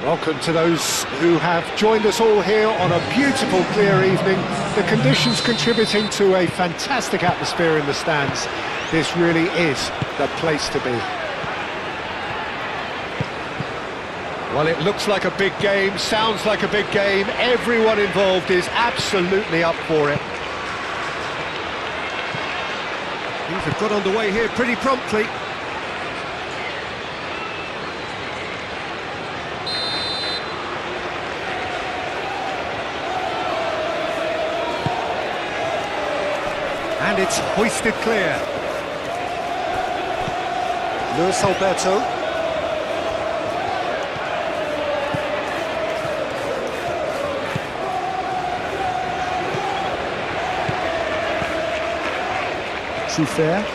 Welcome to those who have joined us all here on a beautiful, clear evening. The conditions contributing to a fantastic atmosphere in the stands. This really is the place to be. Well, it looks like a big game, sounds like a big game. Everyone involved is absolutely up for it. Things have got underway here pretty promptly. And it's hoisted clear. Luis Alberto. Souffert.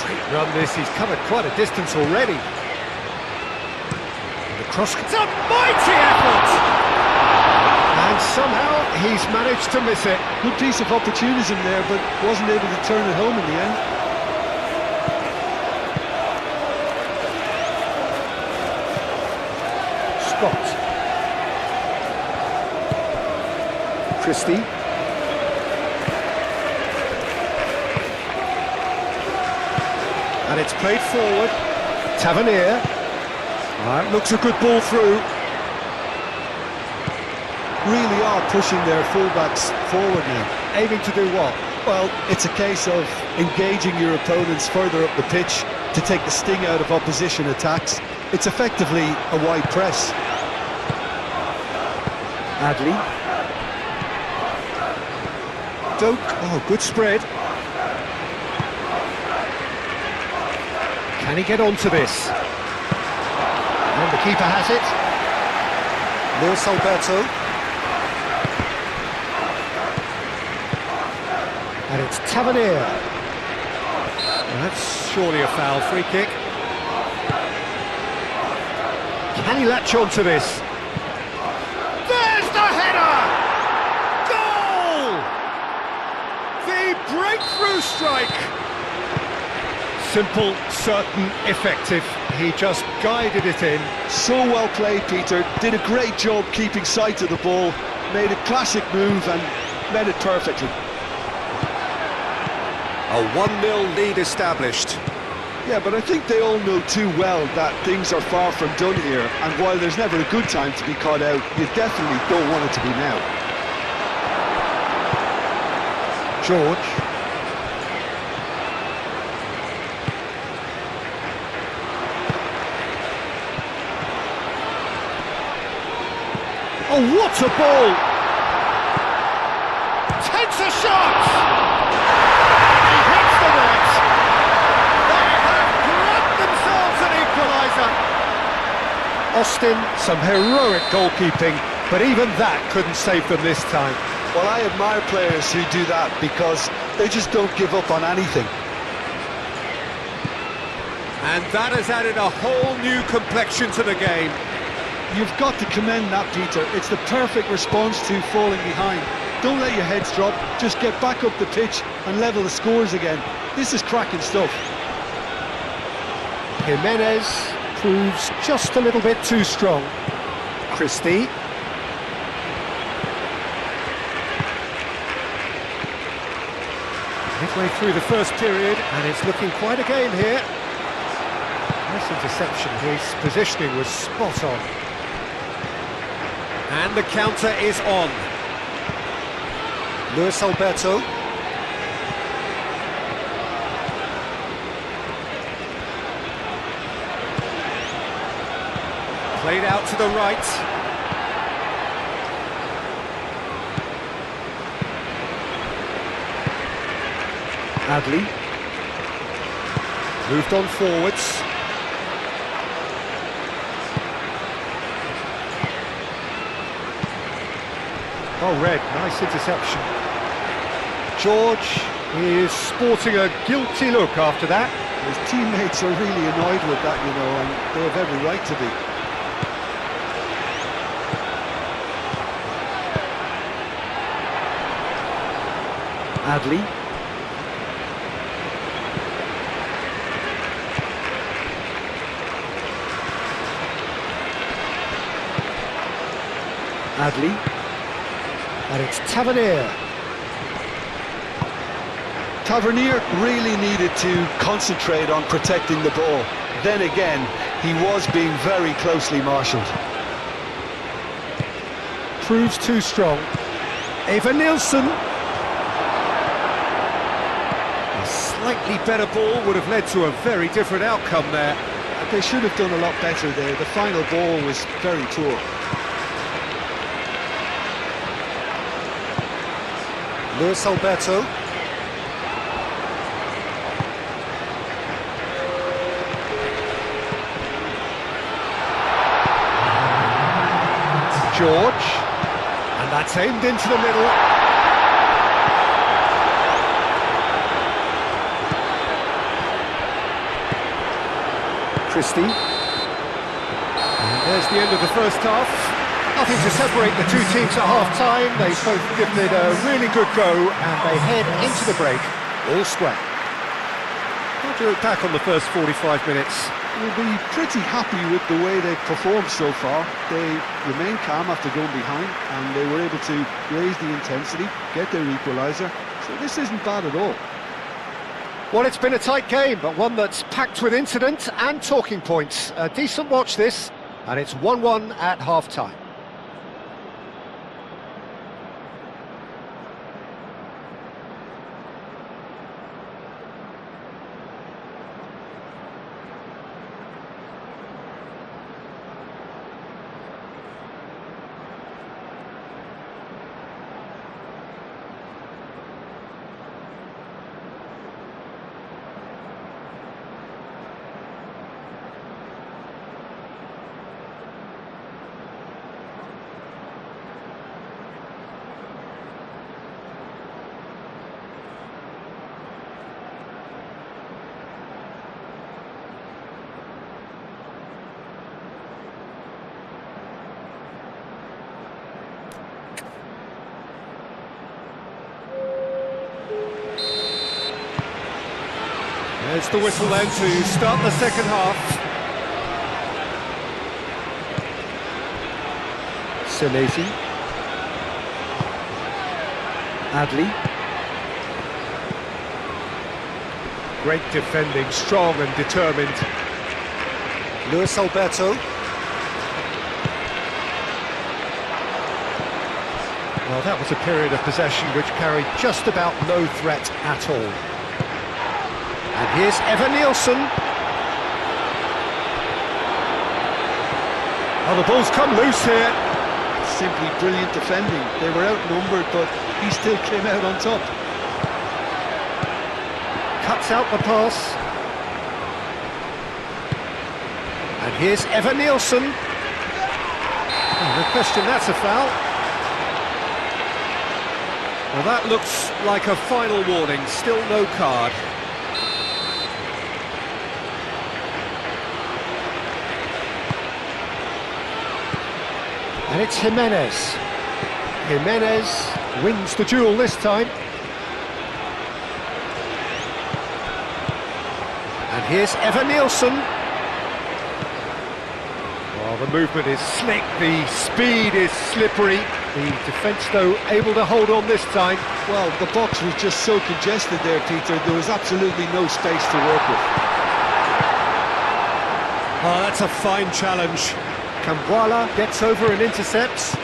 Great run this, he's covered quite a distance already. And the cross, it's a mighty effort! And somehow he's managed to miss it. Good piece of opportunism there, but wasn't able to turn it home in the end. Scott. Christie. And it's played forward. Tavernier. That looks a good ball through. Really are pushing their fullbacks forward now. Aiming to do what? Well, it's a case of engaging your opponents further up the pitch to take the sting out of opposition attacks. It's effectively a wide press. Adley. Doak. Oh, good spread. Can he get onto this? And the keeper has it. Luis Alberto. And it's Tavernier. Well, that's surely a foul. Free kick. Can he latch on to this? There's the header! Goal! The breakthrough strike. Simple, certain, effective. He just guided it in. So well played, Peter. Did a great job keeping sight of the ball. Made a classic move and led it perfectly. A 1-0 lead established. Yeah, but I think they all know too well that things are far from done here, and while there's never a good time to be caught out, you definitely don't want it to be now. George. Oh, what a ball! Takes a shot! Austin, some heroic goalkeeping, but even that couldn't save them this time. Well, I admire players who do that because they just don't give up on anything. And that has added a whole new complexion to the game. You've got to commend that, Peter. It's the perfect response to falling behind. Don't let your heads drop, just get back up the pitch and level the scores again. This is cracking stuff. Jimenez proves just a little bit too strong. Christie. Midway through the first period, and it's looking quite a game here. Nice interception, his positioning was spot on. And the counter is on. Luis Alberto. Played out to the right. Adley. Moved on forwards. Oh, Red, nice interception. George is sporting a guilty look after that. His teammates are really annoyed with that, you know, and they have every right to be. Adley. Adli. And it's Tavernier. Tavernier really needed to concentrate on protecting the ball. Then again, he was being very closely marshalled. Proves too strong. Eva Nielsen. A slightly better ball would have led to a very different outcome there. They should have done a lot better there. The final ball was very poor. Luis Alberto. George. And that's aimed into the middle. Christie. And there's the end of the first half. Nothing to separate the two teams at half-time. They both given it a really good go, and they head into the break all square. How do you look back on the first 45 minutes? We'll be pretty happy with the way they've performed so far. They remained calm after going behind, and they were able to raise the intensity, get their equaliser. So this isn't bad at all. Well, it's been a tight game, but one that's packed with incident and talking points. A decent watch this, and it's 1-1 at half-time. There's the whistle then to start the second half. Senesi. Adli. Great defending, strong and determined. Luis Alberto. Well, that was a period of possession which carried just about no threat at all. And here's Eva Nielsen. Oh, the ball's come loose here. Simply brilliant defending. They were outnumbered, but he still came out on top. Cuts out the pass. And here's Eva Nielsen. Oh, no question, that's a foul. Well, that looks like a final warning. Still no card. And it's Jimenez. Jimenez wins the duel this time. And here's Eva Nielsen. Well, the movement is slick, the speed is slippery. The defence, though, able to hold on this time. Well, the box was just so congested there, Peter. There was absolutely no space to work with. Oh, that's a fine challenge. Cambuala gets over and intercepts.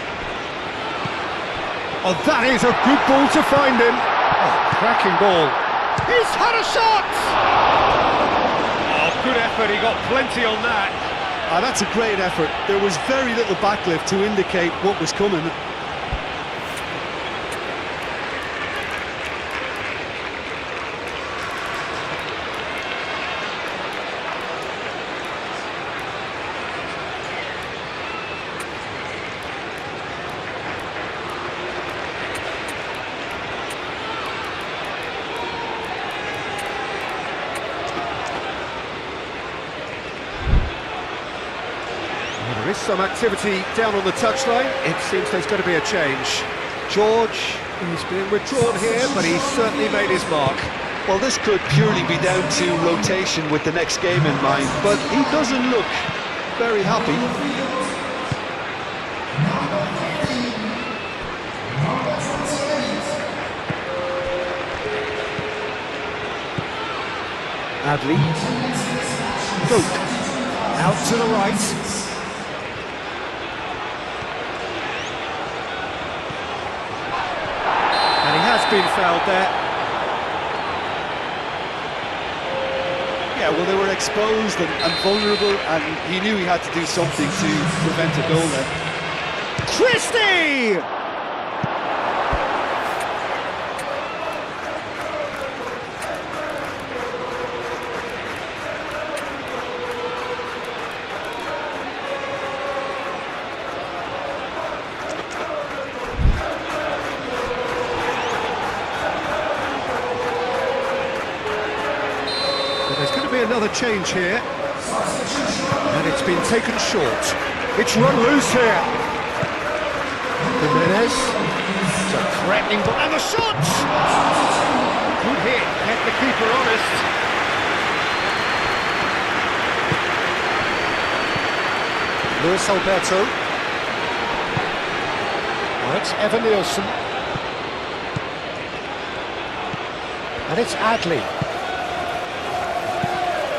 Oh, that is a good ball to find him. Oh, cracking ball. He's had a shot! Oh, good effort, he got plenty on that. That's a great effort. There was very little backlift to indicate what was coming. There is some activity down on the touchline. It seems there's going to be a change. George, he's been withdrawn here, but he's certainly made his mark. Well, this could purely be down to rotation with the next game in mind, but he doesn't look very happy. Adley. Book. Out to the right. And he has been fouled there. Yeah, well, they were exposed and vulnerable, and he knew he had to do something to prevent a goal then. Christie! There's going to be another change here, and it's been taken short. It's run loose here. Jimenez, it's a threatening ball, and the shot! Good hit, kept the keeper honest. Luis Alberto. Well, it's Evan Nielsen. And it's Adley.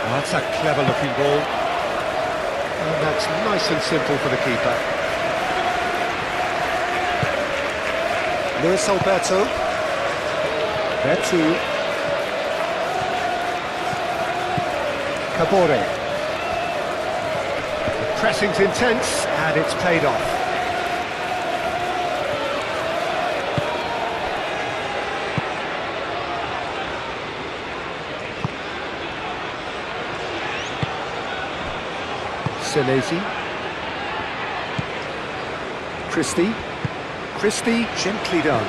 Oh, that's a clever-looking ball. And that's nice and simple for the keeper. Luis Alberto. There too. Cabore. The pressing's intense, and it's paid off. Senesi. Christie, gently done.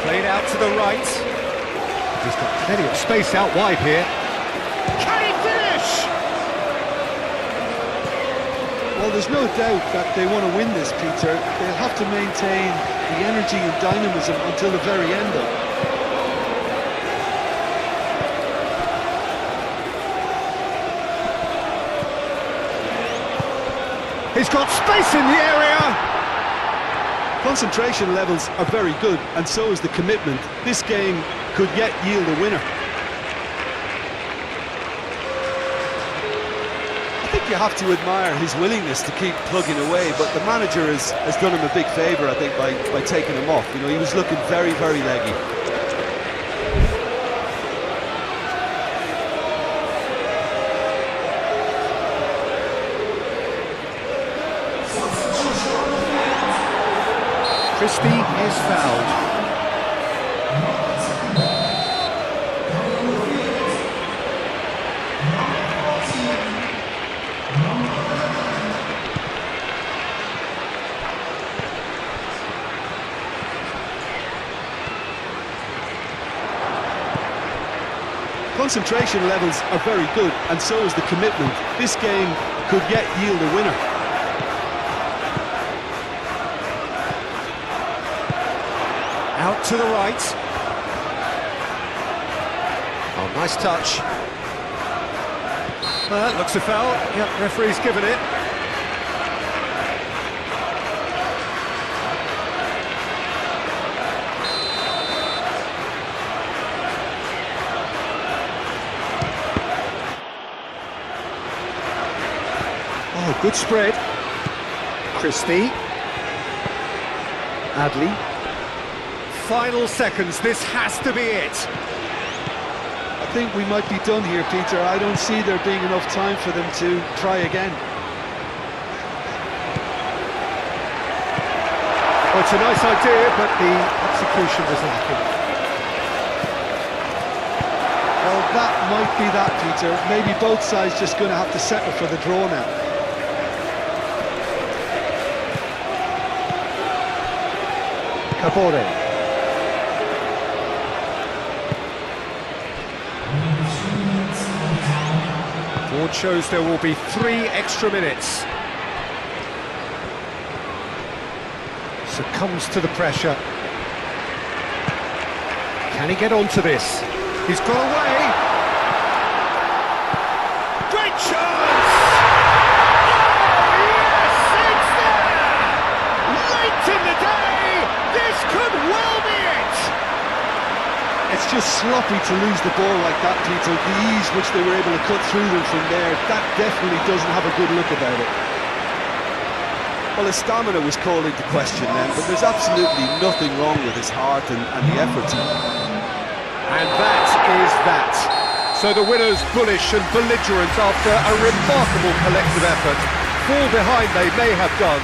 Played out to the right. He's got plenty of space out wide here. Can he finish? Well, there's no doubt that they want to win this, Peter. They'll have to maintain the energy and dynamism until the very end of it. He's got space in the area! Concentration levels are very good, and so is the commitment. This game could yet yield a winner. I think you have to admire his willingness to keep plugging away, but the manager has done him a big favour, I think, by taking him off. You know, he was looking very, very leggy. Christie is fouled. Concentration levels are very good, and so is the commitment. This game could yet yield a winner. Out to the right. Oh, nice touch. Well, that looks a foul. Yep, referee's given it. Oh, good spread. Christie. Adley. Final seconds, this has to be it. I think we might be done here, Peter. I don't see there being enough time for them to try again. Well, it's a nice idea, but the execution was lacking. Well, that might be that, Peter. Maybe both sides just going to have to settle for the draw now. Cabore. Board shows there will be 3 extra minutes. Succumbs to the pressure. Can he get onto this? He's got away. Great chance! Oh, yes, it's there! Late in the day, this could well be it! It's just sloppy to lose the ball like that, Peter. The ease which they were able to cut through them from there, that definitely doesn't have a good look about it. Well, his stamina was called into question then, but there's absolutely nothing wrong with his heart and the effort. And that is that. So the winners bullish and belligerent after a remarkable collective effort. Fall behind they may have done,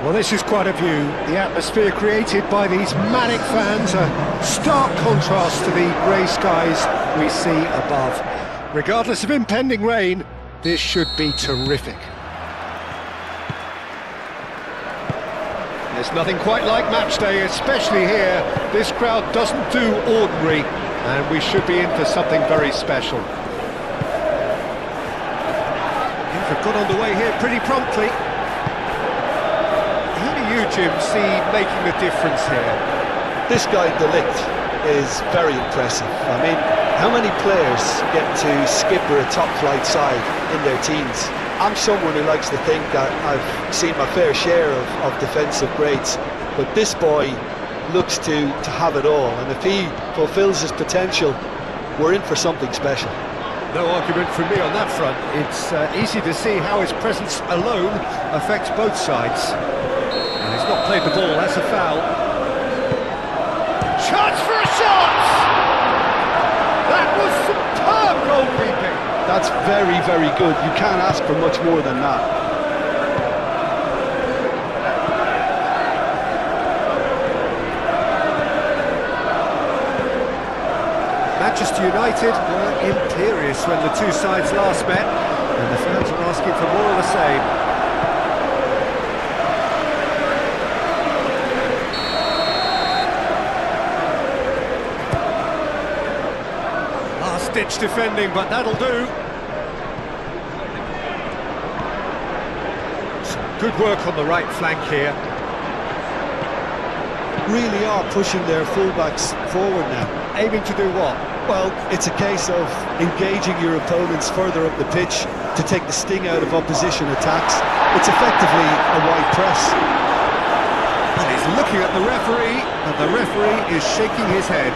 Well, this is quite a view. The atmosphere created by these manic fans, a stark contrast to the grey skies we see above. Regardless of impending rain, this should be terrific. There's nothing quite like match day, especially here. This crowd doesn't do ordinary, and we should be in for something very special. Things have got underway here pretty promptly. Who do you, Jim, see making the difference here? This guy, De Ligt, is very impressive. I mean, how many players get to skipper a top-flight side in their teens? I'm someone who likes to think that I've seen my fair share of defensive greats, but this boy looks to have it all, and if he fulfills his potential, we're in for something special. No argument from me on that front. It's easy to see how his presence alone affects both sides. And he's not played the ball, that's a foul. Chance for a shot! That was superb goalkeeping! That's very, very good. You can't ask for much more than that. Manchester United were imperious when the two sides last met, and the fans are asking for more of the same. Last-ditch defending, but that'll do. Some good work on the right flank here. Really are pushing their fullbacks forward now. Aiming to do what? Well, it's a case of engaging your opponents further up the pitch to take the sting out of opposition attacks. It's effectively a wide press. And he's looking at the referee, and the referee is shaking his head.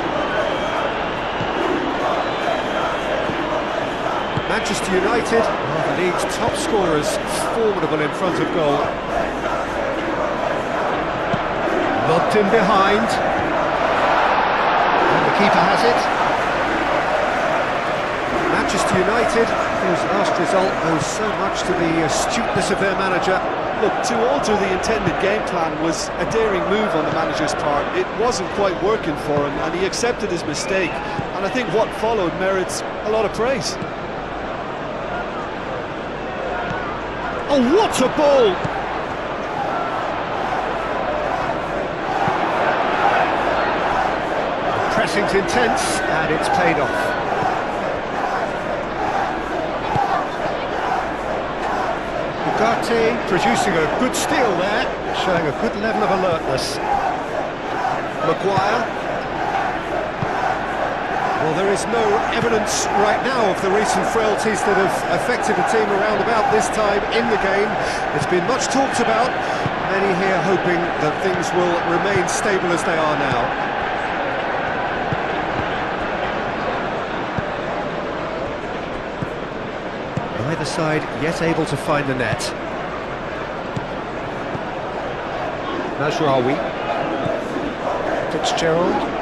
Manchester United are the league's top scorers, formidable in front of goal. Lobbed in behind. And the keeper has it. Manchester United, whose last result owes so much to the astuteness of their manager. Look, to alter the intended game plan was a daring move on the manager's part. It wasn't quite working for him, and he accepted his mistake. And I think what followed merits a lot of praise. Oh, what a ball! The pressing's intense, and it's paid off. Ugarte producing a good steal there, showing a good level of alertness. Maguire. Well, there is no evidence right now of the recent frailties that have affected the team around about this time in the game. It's been much talked about, many here hoping that things will remain stable as they are now. Neither side yet able to find the net. Mazraoui. Fitzgerald.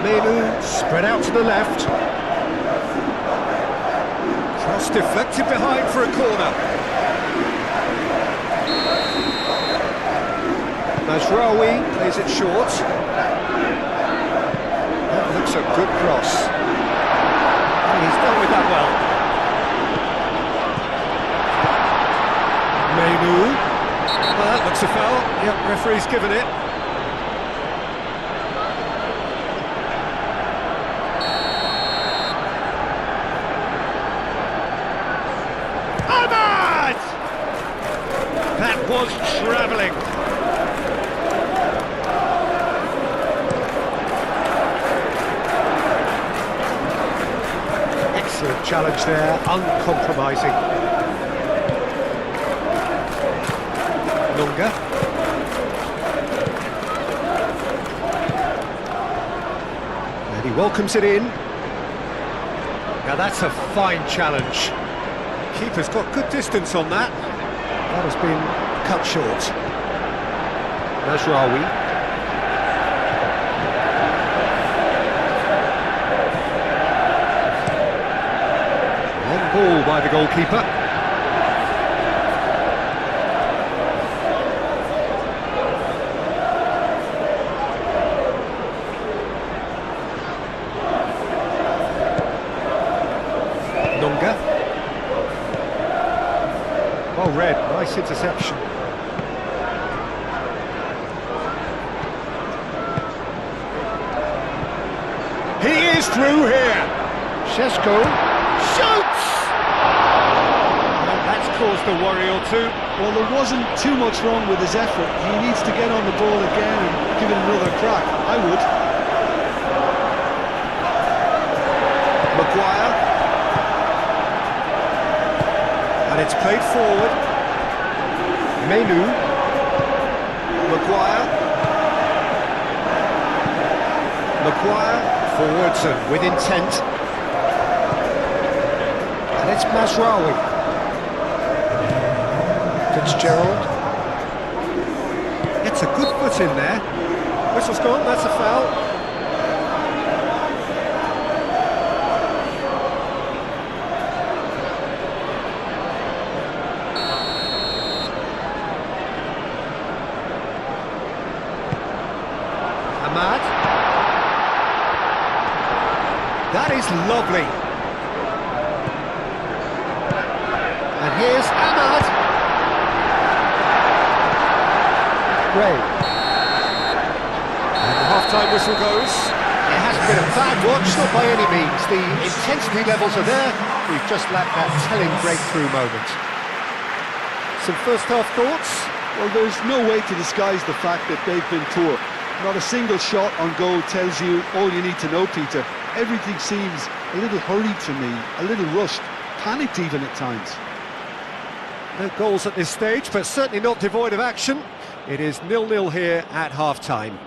Menu spread out to the left. Cross deflected behind for a corner. Mazraoui plays it short. That looks a good cross. He's done with that well. Menu. Well, that looks a foul. Yep, referee's given it. Ahmad! That was travelling. Excellent challenge there, uncompromising. Lunga. And he welcomes it in. Now that's a fine challenge. Keeper's got good distance on that. That has been cut short. Mazraoui. Ball by the goalkeeper. read. Nice interception. He is through here. Shesko shoots! And that's caused a worry or two. Well, there wasn't too much wrong with his effort. He needs to get on the ball again and give it another crack. I would. Maguire. And it's played forward. Menu. Maguire. Maguire. Forwards and with intent. And it's Mazraoui. Fitzgerald. Gets a good foot in there. Whistle's gone, that's a foul. Ahmad. That is lovely. And here's Ahmad. Gray. And the half-time whistle goes. It hasn't been a bad watch, not by any means. The intensity levels are there. We've just lacked that telling breakthrough moment. Some first-half thoughts? Well, there's no way to disguise the fact that they've been poor. Not a single shot on goal tells you all you need to know, Peter. Everything seems a little hurried to me, a little rushed, panicked even at times. No goals at this stage, but certainly not devoid of action. It is 0-0 here at half-time.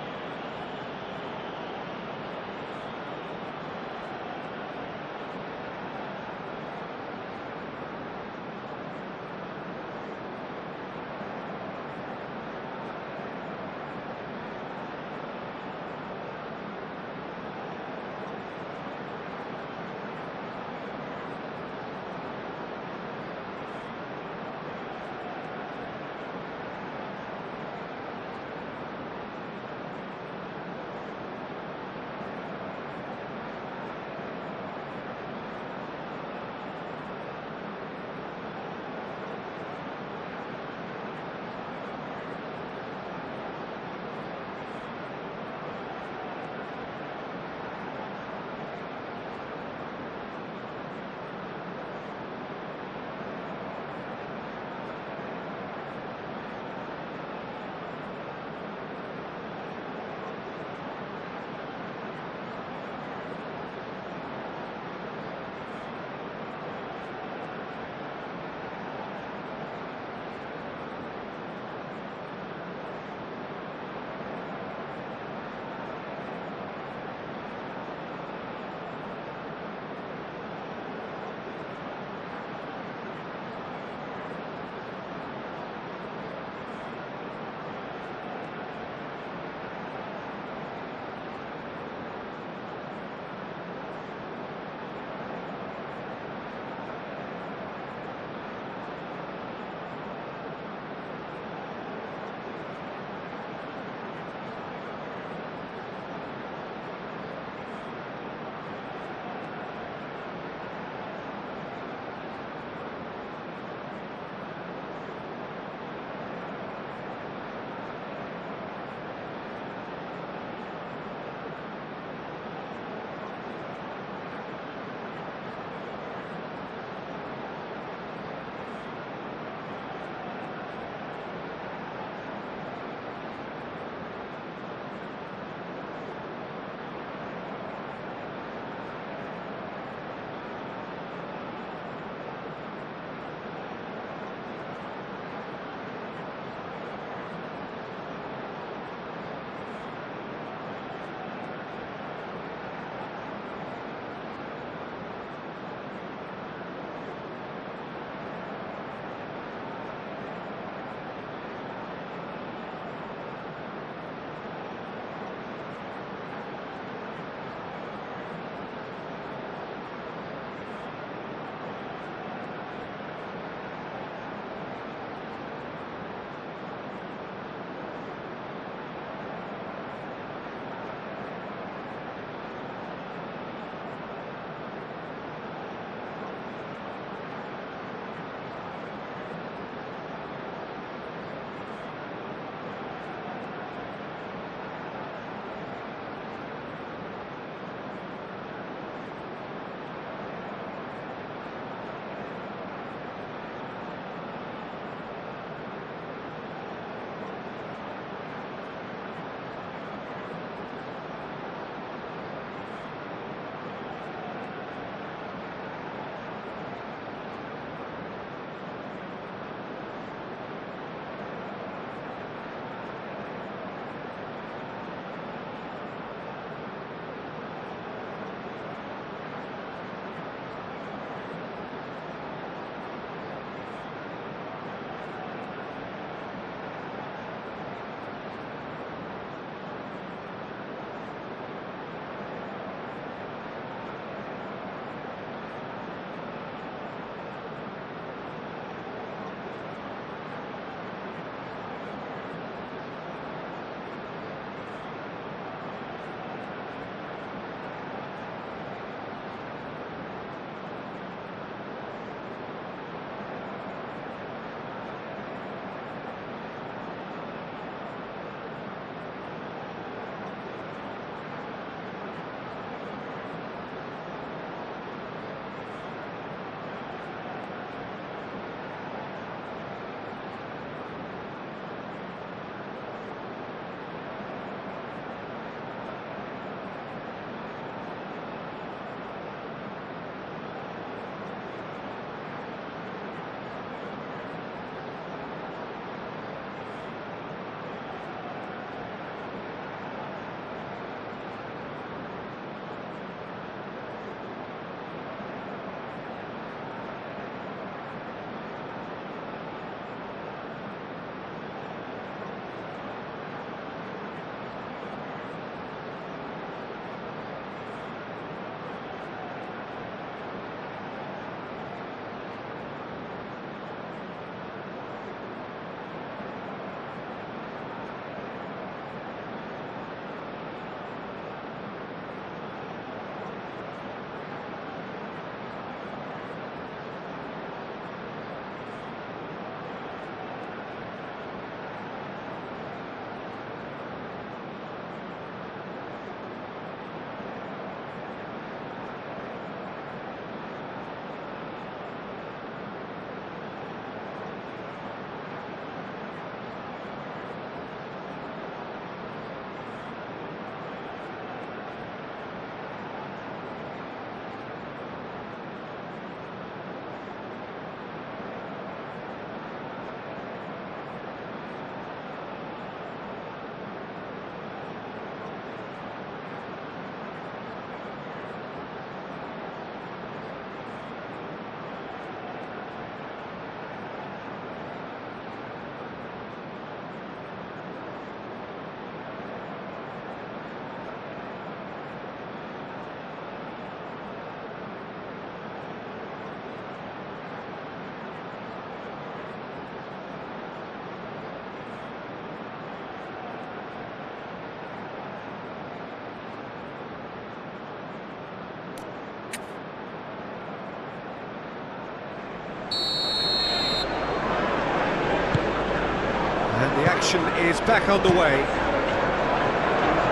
action is back on the way.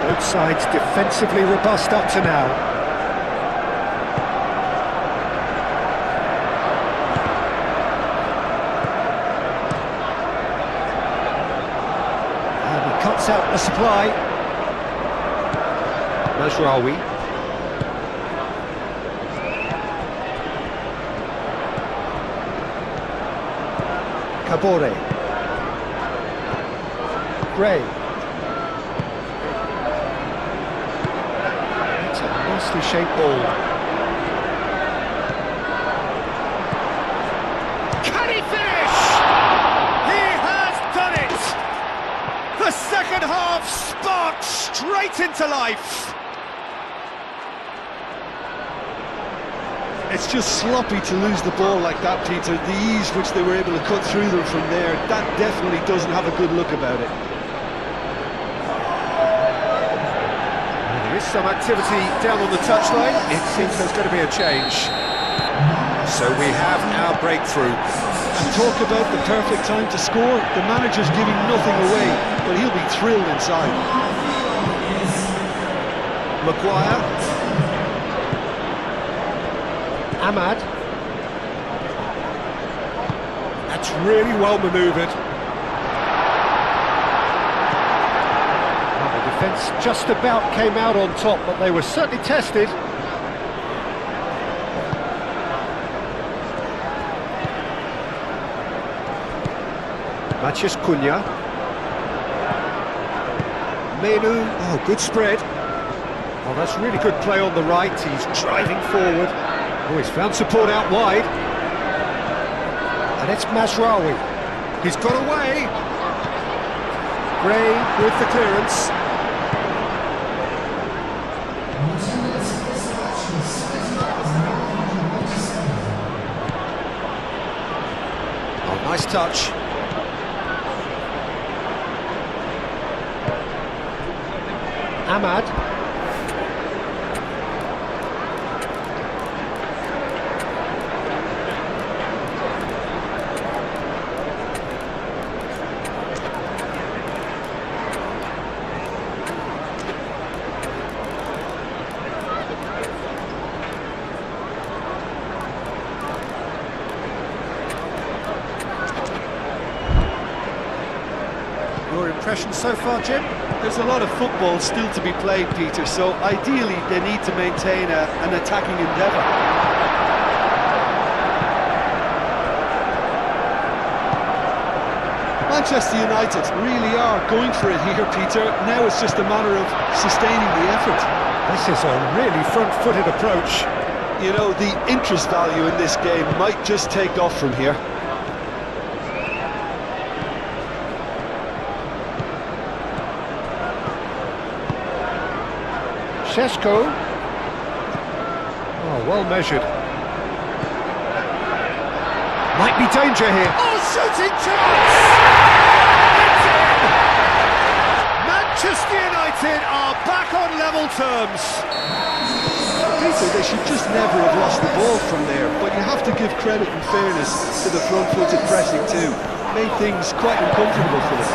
Both sides defensively robust up to now. And he cuts out the supply. Mazraoui. Kabore. Gray. It's a nicely shaped ball. Can he finish? He has done it! The second half sparked straight into life. It's just sloppy to lose the ball like that, Peter. The ease which they were able to cut through them from there, that definitely doesn't have a good look about it. There is some activity down on the touchline. It seems there's going to be a change. So we have our breakthrough. And talk about the perfect time to score. The manager's giving nothing away, but he'll be thrilled inside. Maguire. Ahmad. That's really well manoeuvred. Well, the defence just about came out on top, but they were certainly tested. Matheus Cunha. Menu. Oh, good spread. Oh, that's really good play on the right. He's driving forward. Oh, he's found support out wide. And it's Mazraoui. He's got away. Gray with the clearance. Oh, nice touch. Ahmad. Your impression so far, Jim? There's a lot of football still to be played, Peter, so ideally they need to maintain an attacking endeavour. Manchester United really are going for it here, Peter. Now it's just a matter of sustaining the effort. This is a really front-footed approach. You know, the interest value in this game might just take off from here. Šeško. Oh, well measured. Might be danger here. Oh, shooting chance! It's in! Manchester United are back on level terms. Peter, they should just never have lost the ball from there, but you have to give credit and fairness to the front-footed pressing too. Made things quite uncomfortable for them.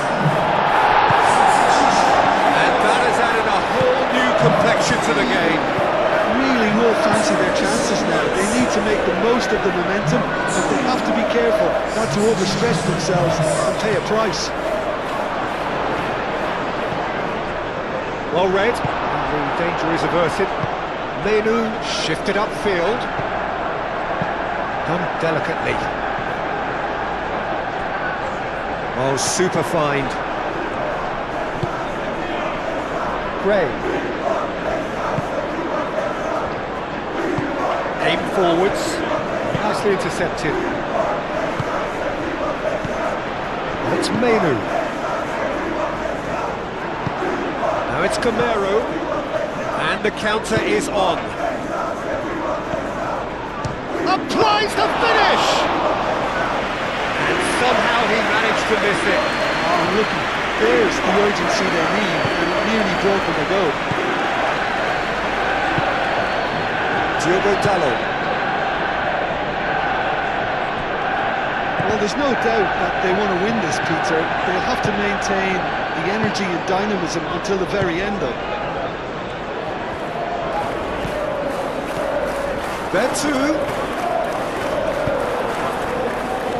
Complexion to the game. Really will fancy their chances now. They need to make the most of the momentum, but they have to be careful not to overstretch themselves and pay a price. Well read, and the danger is averted. Menu shifted upfield. Done delicately. Oh, super find. Gray. Aim forwards, nicely intercepted. And it's Menu. Now it's Camero, and the counter is on. Applies the finish! And somehow he managed to miss it. Oh, look, there's the urgency they need, and it nearly broke them a go. Diogo Dalot. Well, there's no doubt that they want to win this, Peter. They'll have to maintain the energy and dynamism until the very end, though. Ep4.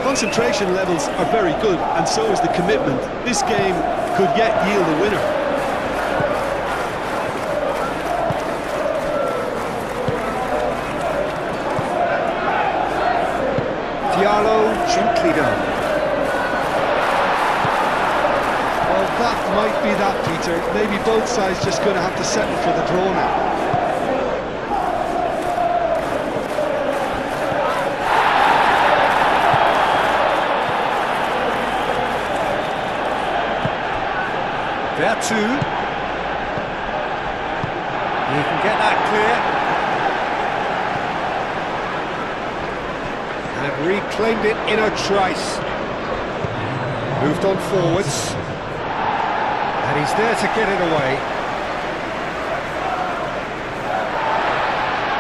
Concentration levels are very good, and so is the commitment. This game could yet yield a winner. Gently done. Well, that might be that, Peter. Maybe both sides just going to have to settle for the draw now. Ep4. You can get that clear. And reclaimed it in a trice. Moved on forwards. And he's there to get it away.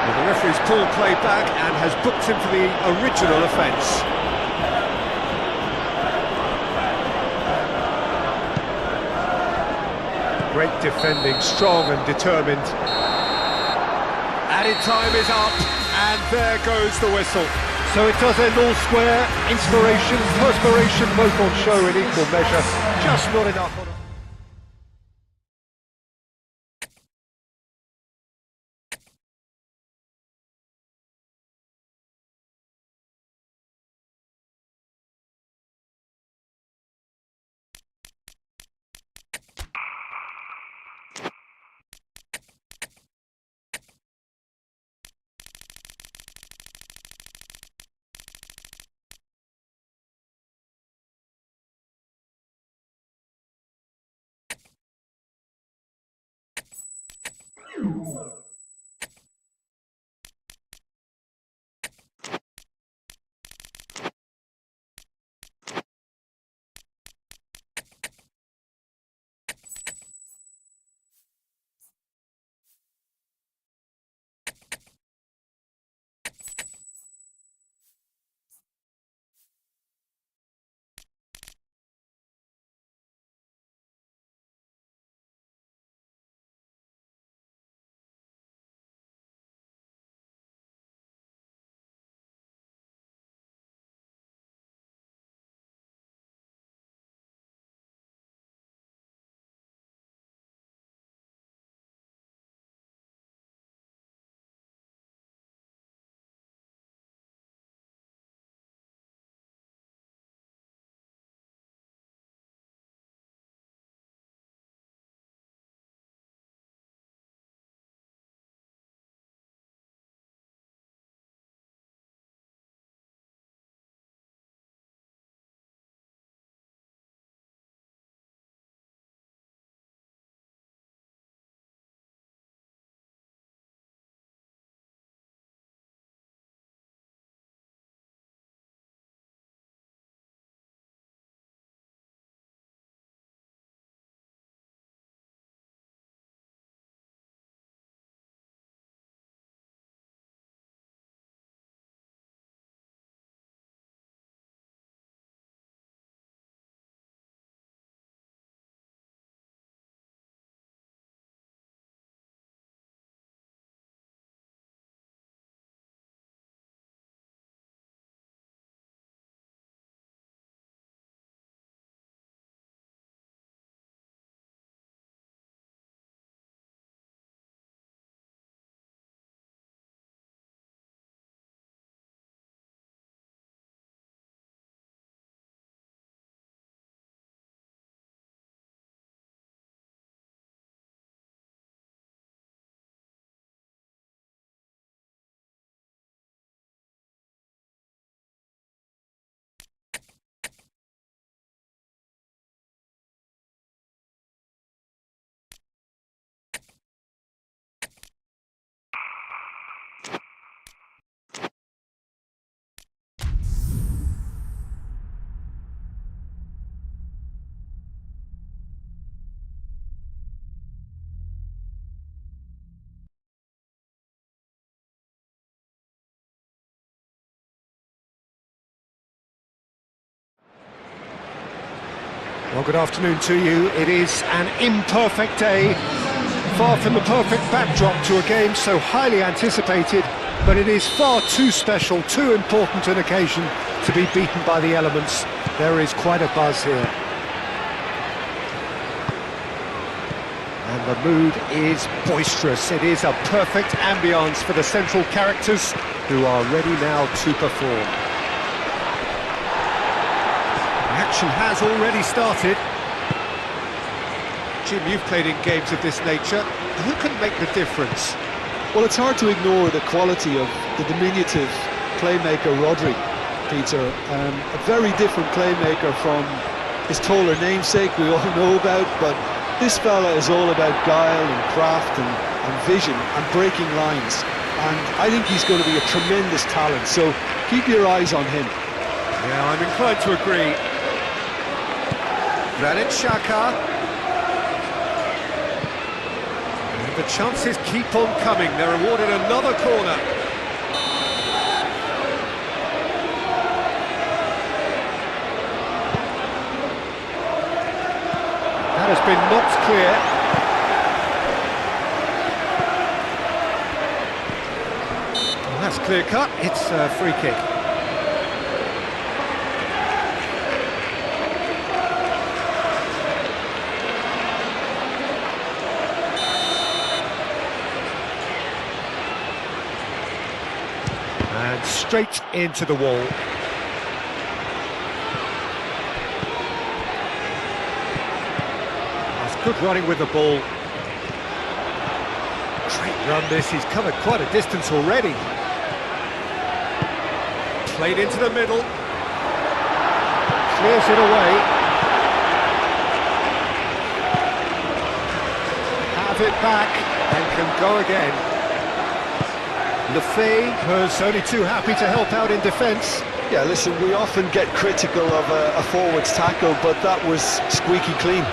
Well, the referee's pulled play back and has booked him for the original offence. Great defending, strong and determined. Added time is up, and there goes the whistle. So it does end all square. Inspiration, perspiration, both on show in equal measure. Just not enough on Well, good afternoon to you. It is an imperfect day, far from the perfect backdrop to a game so highly anticipated, but it is far too special, too important an occasion to be beaten by the elements. There is quite a buzz here. And the mood is boisterous. It is a perfect ambience for the central characters who are ready now to perform. The action has already started. Jim, you've played in games of this nature. Who can make the difference? Well, it's hard to ignore the quality of the diminutive playmaker Rodri, Peter. A very different playmaker from his taller namesake we all know about, but this fella is all about guile and craft and vision and breaking lines. And I think he's going to be a tremendous talent, so keep your eyes on him. Yeah, I'm inclined to agree. Granit Xhaka. And the chances keep on coming. They're awarded another corner. That has been knocked clear. Well, that's clear cut. It's a free kick. And straight into the wall. Good running with the ball. Great run this, he's covered quite a distance already. Played into the middle. Clears it away. Have it back and can go again. Lefebvre was only too happy to help out in defence. Yeah, listen, we often get critical of a forward's tackle, but that was squeaky clean.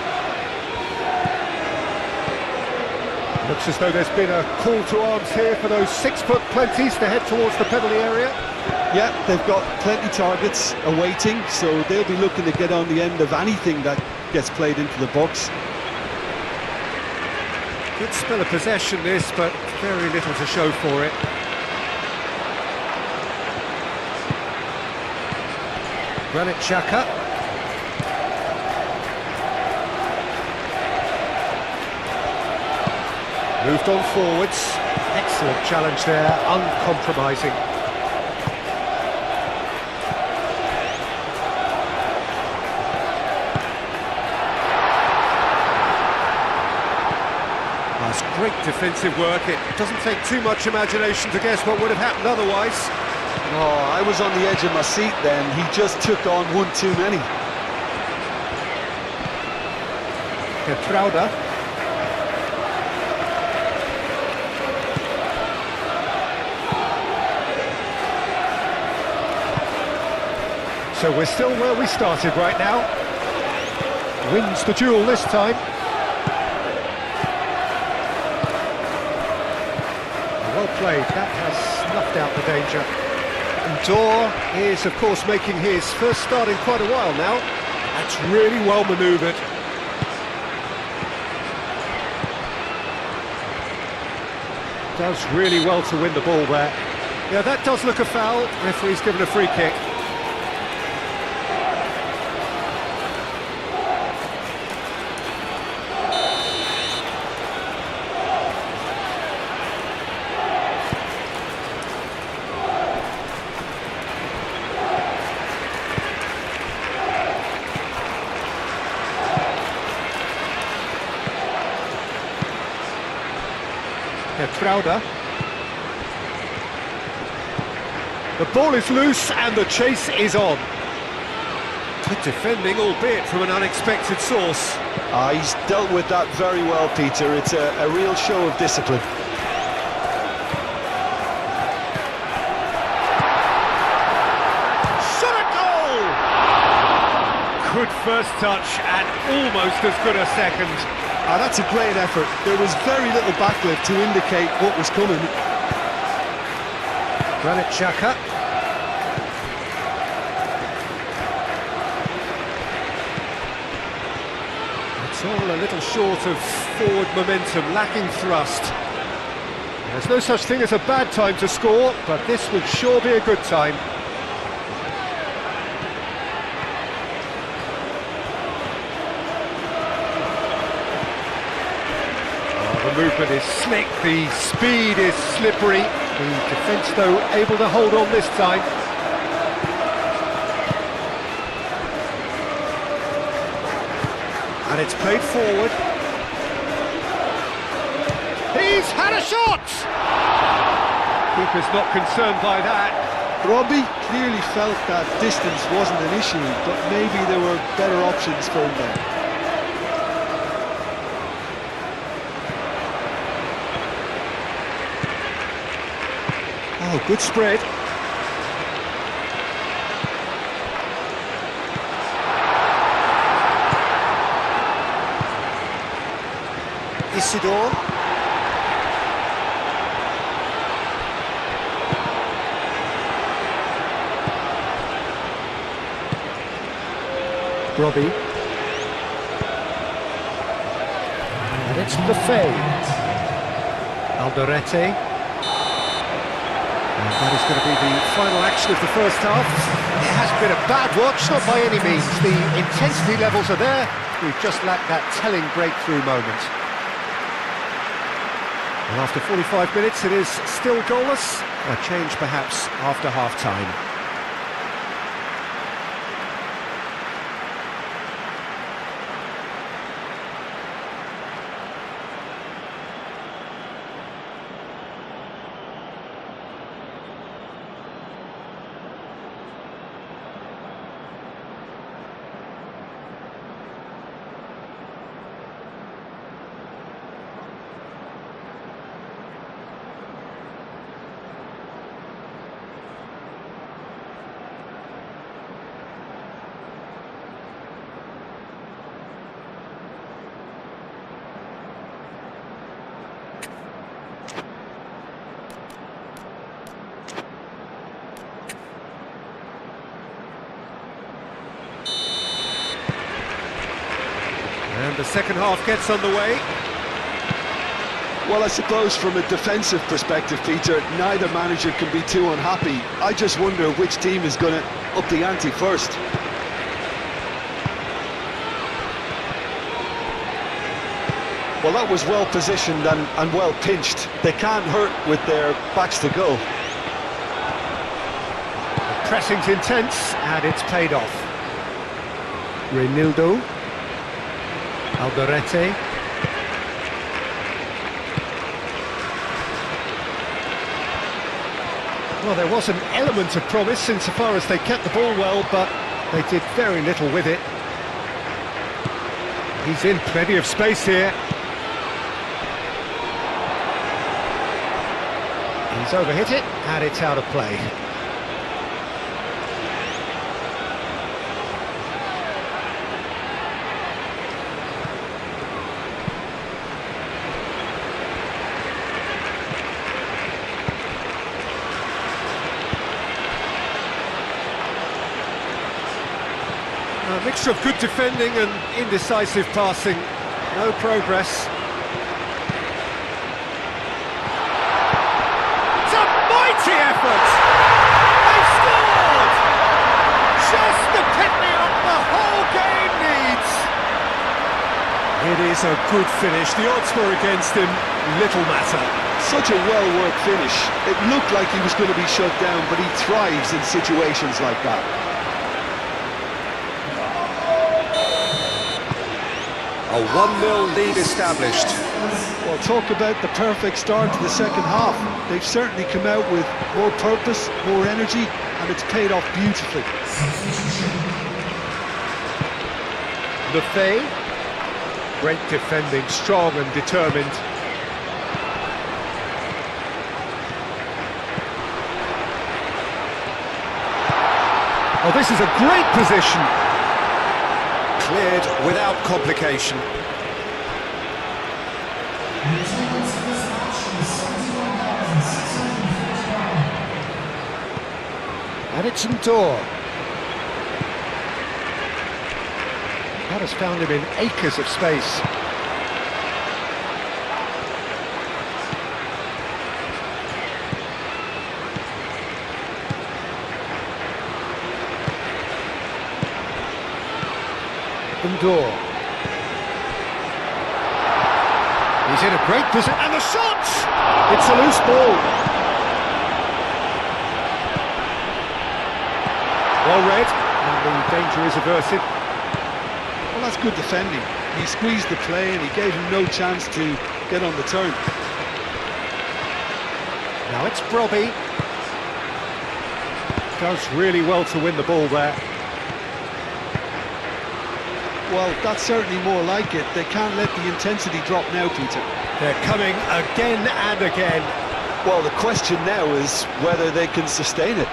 Looks as though there's been a call to arms here for those 6-foot plenties to head towards the penalty area. Yeah, they've got plenty targets awaiting, so they'll be looking to get on the end of anything that gets played into the box. Good spell of possession this, but very little to show for it. Granit Xhaka. Moved on forwards. Excellent challenge there, uncompromising. That's great defensive work. It doesn't take too much imagination to guess what would have happened otherwise. Oh, I was on the edge of my seat then. He just took on one too many. Ep4. So we're still where we started right now. Wins the duel this time. Well played, that has snuffed out the danger. And Dor is of course making his first start in quite a while now. That's really well manoeuvred. Does really well to win the ball there. Yeah, that does look a foul. Referee's given a free kick. Ep4. The ball is loose and the chase is on. Good defending, albeit from an unexpected source. He's dealt with that very well, Peter. It's a real show of discipline. Shot at goal! Good first touch and almost as good a second. That's a great effort. There was very little backlift to indicate what was coming. Granit Xhaka. It's all a little short of forward momentum, lacking thrust. There's no such thing as a bad time to score, but this would sure be a good time. The movement is slick, the speed is slippery. The defence, though, able to hold on this time. And it's played forward. He's had a shot! Keeper's not concerned by that. Robbie clearly felt that distance wasn't an issue, but maybe there were better options for him there. Oh, good spread. Isidore. Robbie. And it's Lefebvre. Alderete. And that is going to be the final action of the first half. It hasn't been a bad watch, not by any means. The intensity levels are there. We've just lacked that telling breakthrough moment. And after 45 minutes, it is still goalless. A change perhaps after half-time. And the second half gets underway. Well, I suppose from a defensive perspective, Peter, neither manager can be too unhappy. I just wonder which team is going to up the ante first. Well, that was well positioned and well pinched. They can't hurt with their backs to goal. The pressing's intense, and it's paid off. Reinildo. Alderete. Well, there was an element of promise insofar as they kept the ball well, but they did very little with it. He's in plenty of space here. He's overhit it, and it's out of play. A mixture of good defending and indecisive passing. No progress. It's a mighty effort! They've scored! Just the pick-me-up the whole game needs! It is a good finish. The odds were against him. Little matter. Such a well-worked finish. It looked like he was going to be shut down, but he thrives in situations like that. A 1-0 lead established. Well, talk about the perfect start to the second half. They've certainly come out with more purpose, more energy, and it's paid off beautifully. Lefebvre. Great defending, strong and determined. Oh, this is a great position. Cleared without complication. And it's Endor. That has found him in acres of space. Door. He's in a great position, and the shot! It's a loose ball. Well read, and the danger is averted. Well, that's good defending. He squeezed the play and he gave him no chance to get on the turn. Now it's Brobby. Does really well to win the ball there. Well, that's certainly more like it. They can't let the intensity drop now, Peter. They're coming again and again. Well, the question now is whether they can sustain it.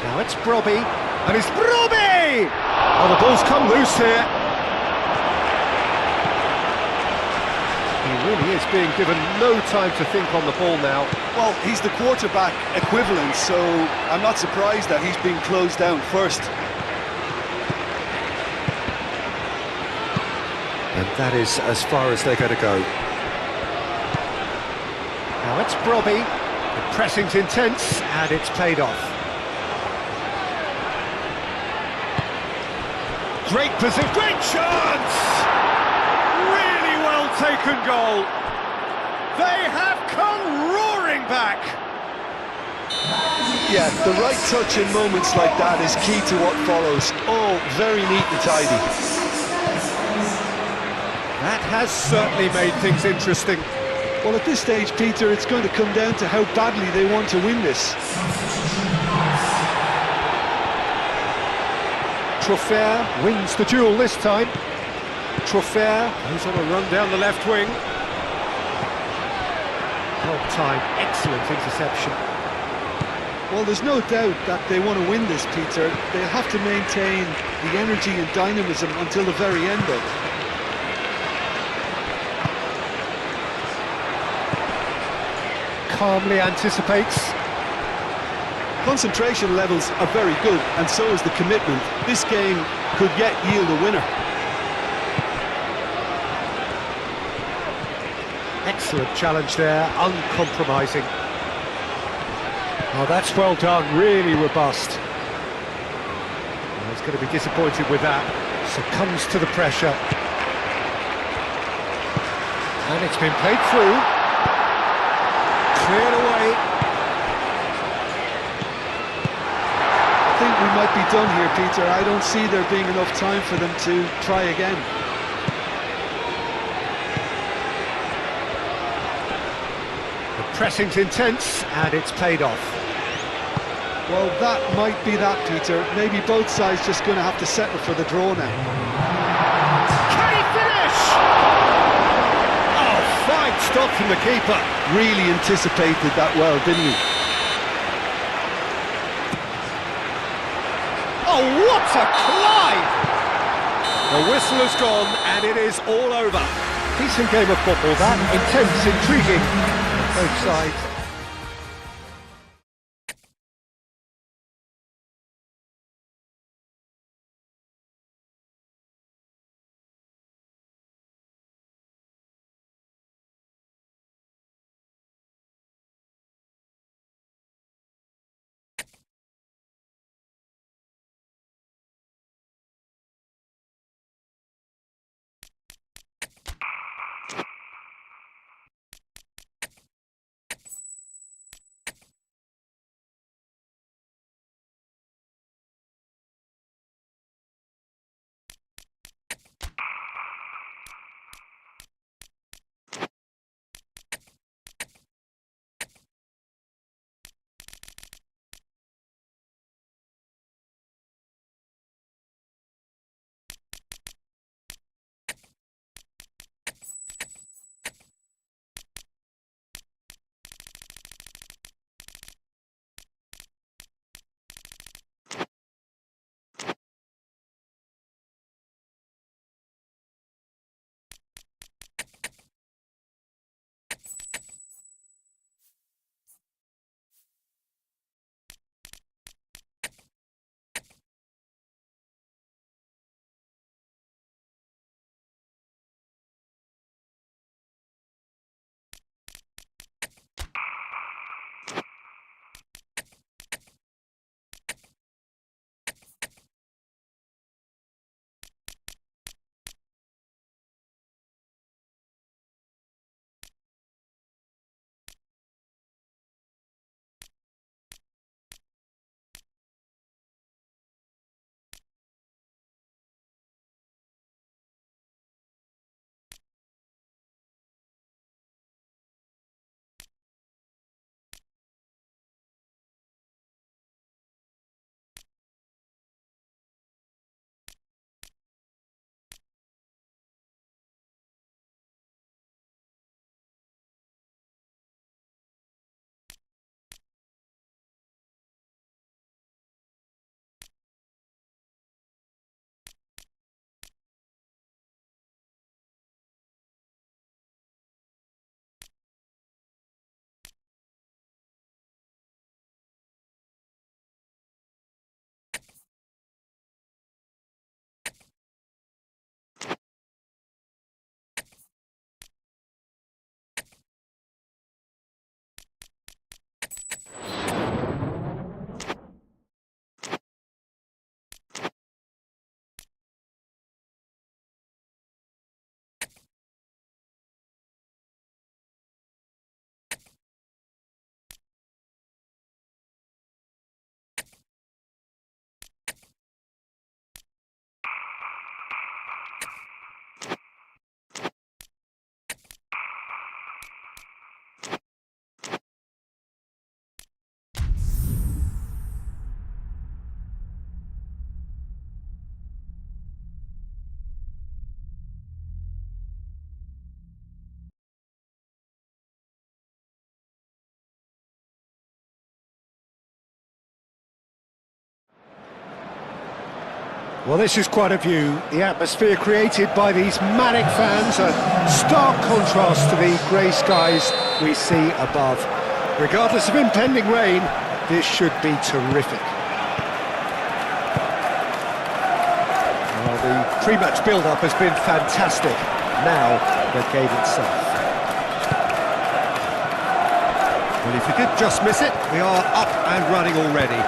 Now it's Brobby, and it's Brobby! Oh, the ball's come loose here. He really is being given no time to think on the ball now. Well, he's the quarterback equivalent, so I'm not surprised that he's being closed down first. And that is as far as they're going to go. Now it's Brobby. The pressing's intense, and it's paid off. Great position, great chance! Really well taken goal. They have come roaring back. Yeah, the right touch in moments like that is key to what follows. Oh, very neat and tidy. That has certainly made things interesting. Well, at this stage, Peter, it's going to come down to how badly they want to win this. Trofer wins the duel this time. Trofer goes on a run down the left wing. Well timed, excellent interception. Well, there's no doubt that they want to win this, Peter. They'll have to maintain the energy and dynamism until the very end, though. Calmly anticipates. Concentration levels are very good, and so is the commitment. This game could yet yield a winner. Excellent challenge there, uncompromising. Oh, that's well done, really robust. Well, he's going to be disappointed with that. Succumbs to the pressure. And it's been played through. Cleared away. I think we might be done here, Peter. I don't see there being enough time for them to try again. The pressing's intense, and it's paid off. Well, that might be that, Peter. Maybe both sides just going to have to settle for the draw now. Can he finish? Oh, fine stop from the keeper. Really anticipated that well, didn't he? Oh, what a climb! The whistle has gone, and it is all over. Decent game of football, that. Intense, intriguing. Both sides Well, this is quite a view. The atmosphere created by these manic fans, a stark contrast to the grey skies we see above. Regardless of impending rain, this should be terrific. Well, the pre-match build-up has been fantastic. Now, the game itself. Well, if you did just miss it, we are up and running already.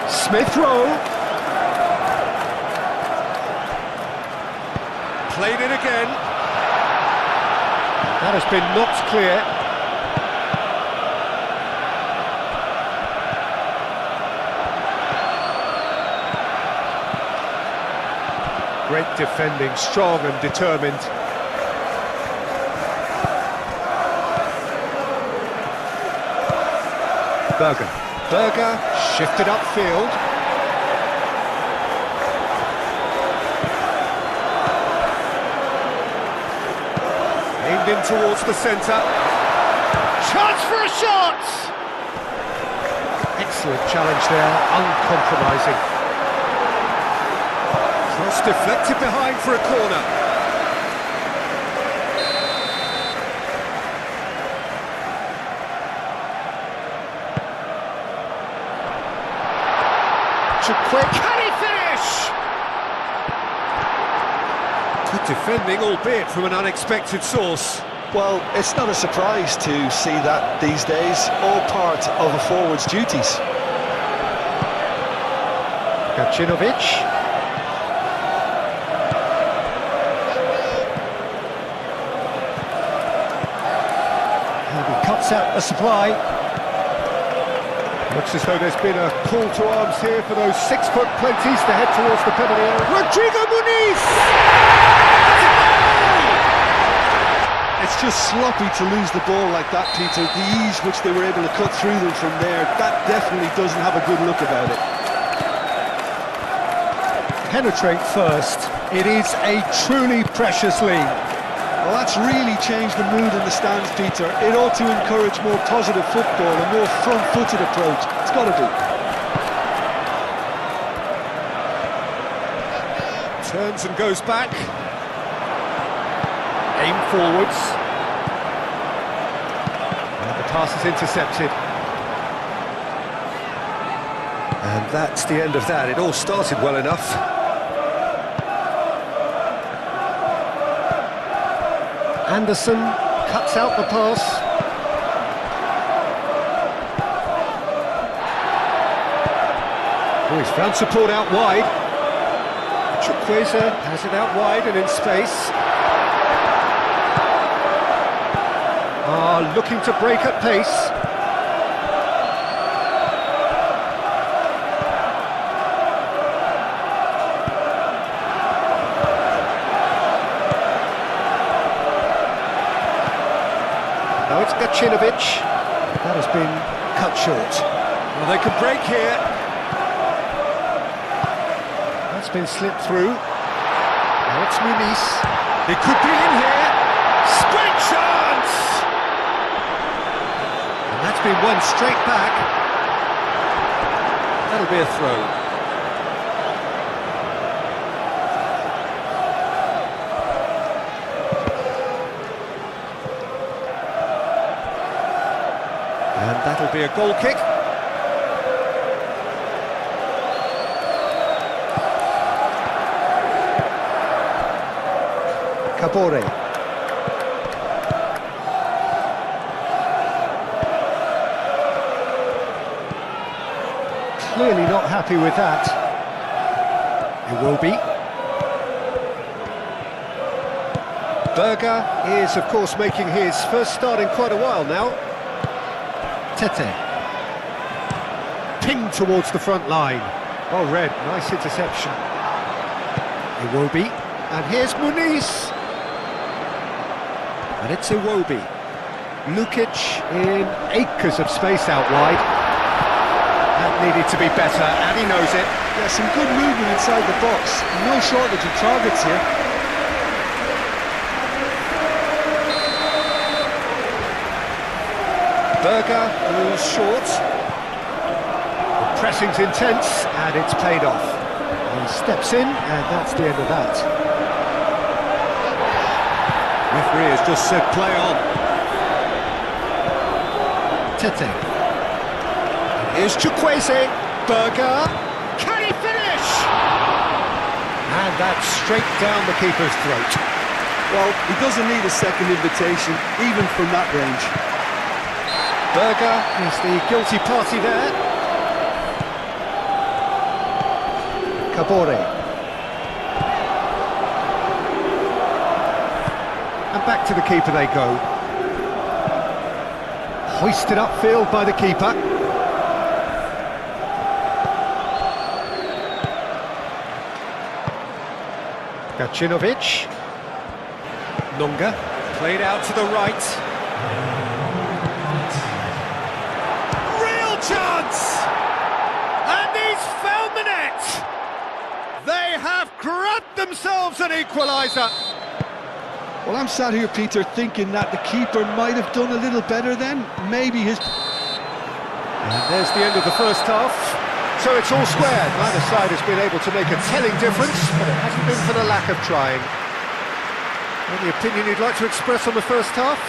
Smith Rowe. Played it again. That has been knocked clear. Great defending, strong and determined. Berger shifted upfield. Aimed in towards the centre. Chance for a shot! Excellent challenge there, uncompromising. Cross deflected behind for a corner. Quick, can he finish? Good defending, albeit from an unexpected source. Well, it's not a surprise to see that these days, all part of a forward's duties. Gacinovic. And he cuts out the supply. Looks as though there's been a call to arms here for those 6-foot plenties to head towards the penalty area. Rodrigo Muniz! It's just sloppy to lose the ball like that, Peter. The ease which they were able to cut through them from there, that definitely doesn't have a good look about it. Penetrate first. It is a truly precious lead. Well, that's really changed the mood in the stands, Peter. It ought to encourage more positive football, a more front-footed approach. It's got to be. Turns and goes back. Aim forwards. And the pass is intercepted. And that's the end of that. It all started well enough. Anderson cuts out the pass. Oh, he's found support out wide. Chukwueze has it out wide and in space. Looking to break at pace. Now it's Gacinovic. That has been cut short. Well, they could break here. That's been slipped through. Now it's Muniz. They could be in here. Great chance! And that's been won straight back. That'll be a throw. And that'll be a goal kick. Kabore. Clearly not happy with that. It will be. Berger is, of course, making his first start in quite a while now. Tete. Pinged towards the front line. Oh, Red, nice interception. Iwobi. And here's Muniz. And it's Iwobi. Lukic in acres of space out wide. That needed to be better, and he knows it. Yeah, some good movement inside the box. No shortage of targets here. Berger moves short. The Pressing's intense, and it's paid off. He steps in, and that's the end of that. Referee has just said play on. Tete. And here's Chukwueze. Berger. Can he finish? And that's straight down the keeper's throat. Well, he doesn't need a second invitation, even from that range. Berger is the guilty party there. Kabore. And back to the keeper they go. Hoisted upfield by the keeper. Gacinovic. Nunga. Played out to the right. Real chance! And he's found the net! They have grabbed themselves an equaliser. Well, I'm sat here, Peter, thinking that the keeper might have done a little better then. Maybe his... And there's the end of the first half. So it's all square. Neither side has been able to make a telling difference, but it hasn't been for the lack of trying. Any opinion you'd like to express on the first half?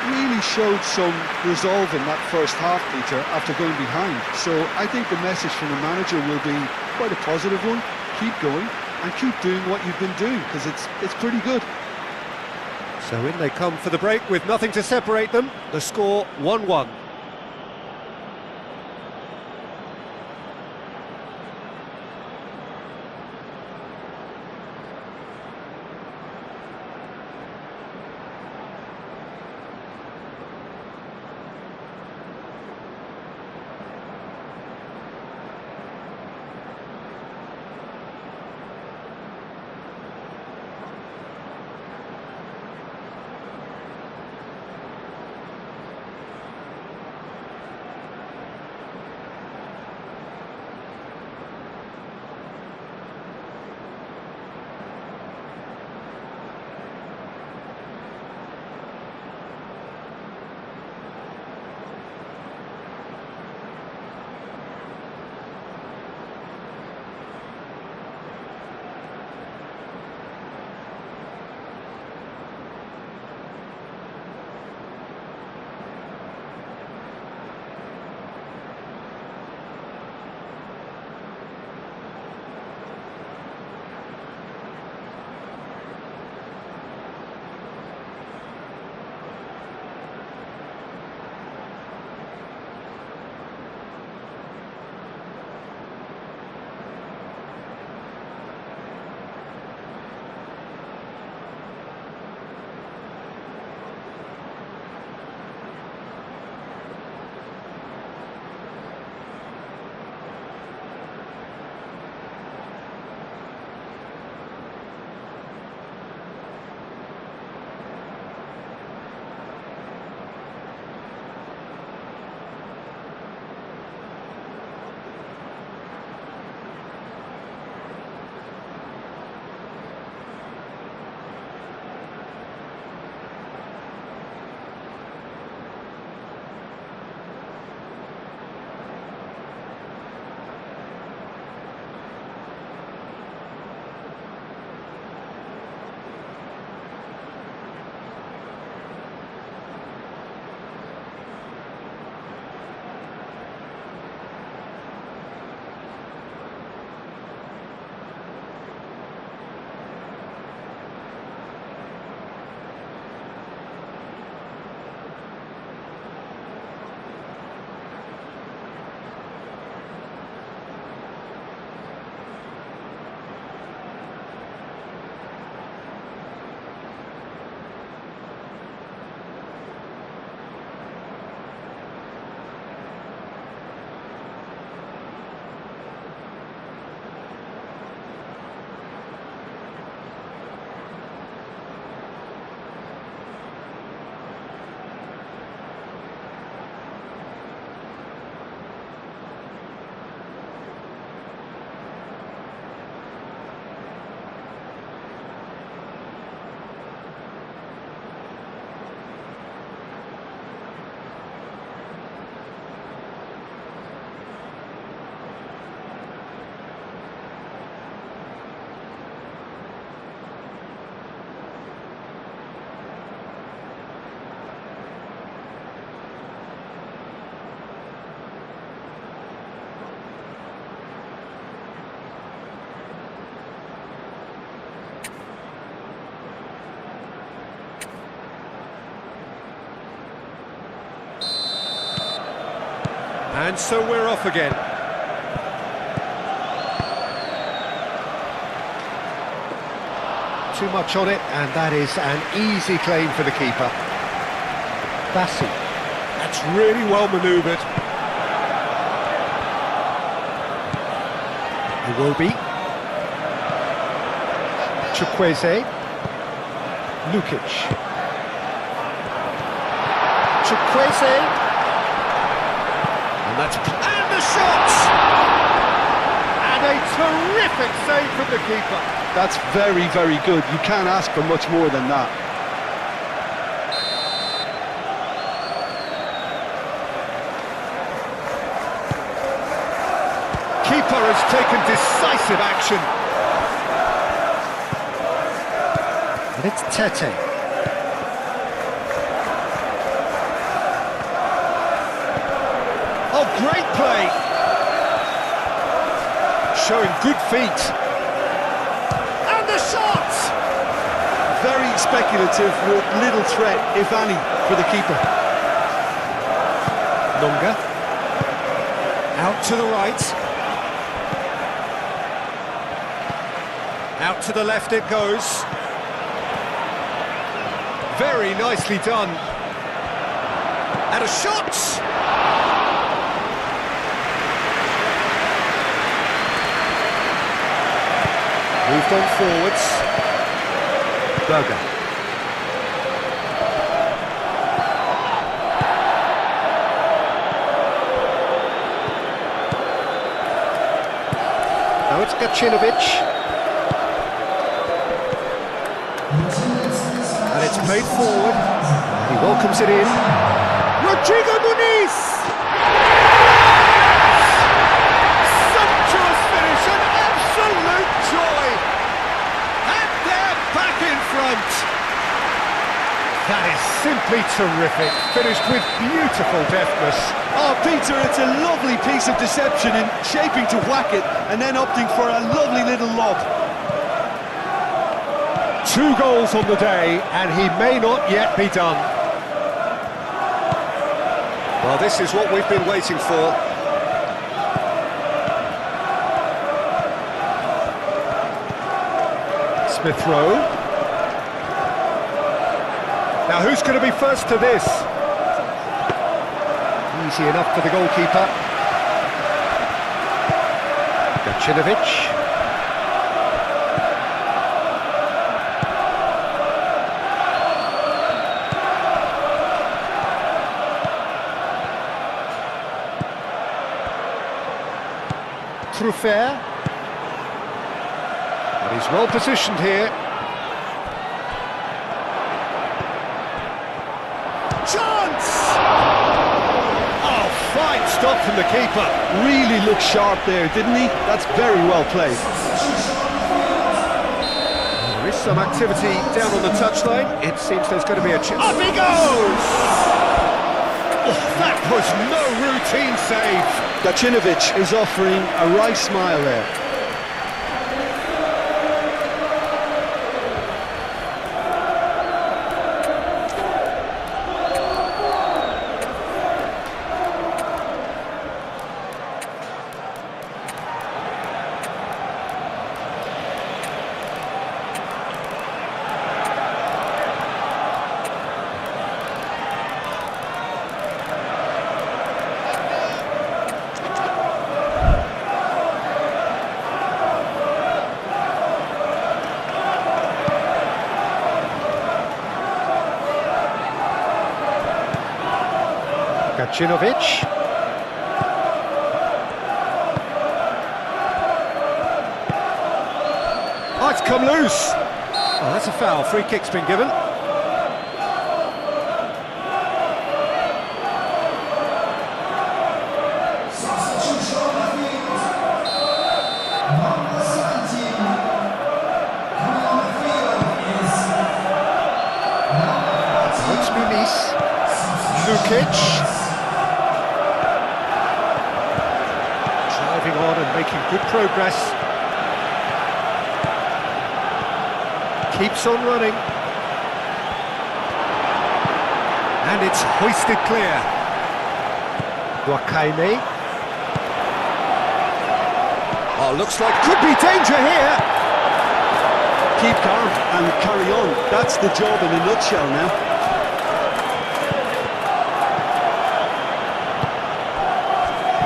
really showed some resolve in that first half, Peter, after going behind. So I think the message from the manager will be quite a positive one. Keep going and keep doing what you've been doing, because it's pretty good. So in they come for the break with nothing to separate them. The score 1-1. And so we're off again. Too much on it, and that is an easy claim for the keeper. Bassi. That's really well manoeuvred. Iwobi. Chukwueze. Lukic. Chukwueze. And the shots! And a terrific save from the keeper. That's very, very good. You can't ask for much more than that. Keeper has taken decisive action. And it's Tete. Oh, great play. Showing good feet. And the shot! Very speculative with little threat, if any, for the keeper. Lunga. Out to the right. Out to the left it goes. Very nicely done. And a shot! Moved on forwards. Berger. Now it's Gacinovic. And it's played forward. He welcomes it in. Rodrigo Muniz! Sumptuous finish, an absolute joy! And they're back in front! That is simply terrific, finished with beautiful deftness. Oh, Peter, it's a lovely piece of deception in shaping to whack it and then opting for a lovely little lob. 2 goals on the day, and he may not yet be done. Well, this is what we've been waiting for. Smith Rowe. Now who's going to be first to this? Easy enough for the goalkeeper. Gacinovic. Truffert. But he's well positioned here. Chance! Oh, fine stop from the keeper. Really looked sharp there, didn't he? That's very well played. There is some activity down on the touchline. It seems there's going to be a chance. Up he goes! Oh, that was no routine save. Gacinovic is offering a right smile there. Gacinovic. Oh, it's come loose. Oh, that's a foul. Free kick's been given. It's Muniz. Lukic. Driving on and making good progress. Keeps on running. And it's hoisted clear. Wakaime. Oh, looks like could be danger here. Keep calm and carry on. That's the job in a nutshell now.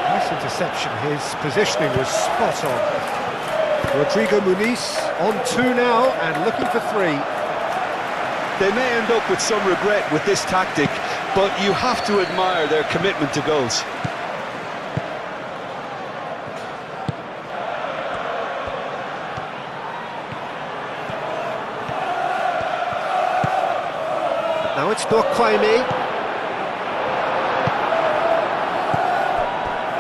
Nice interception. His positioning was spot on. Rodrigo Muniz on 2 now and looking for 3. They may end up with some regret with this tactic, but you have to admire their commitment to goals. Now it's Wakaime.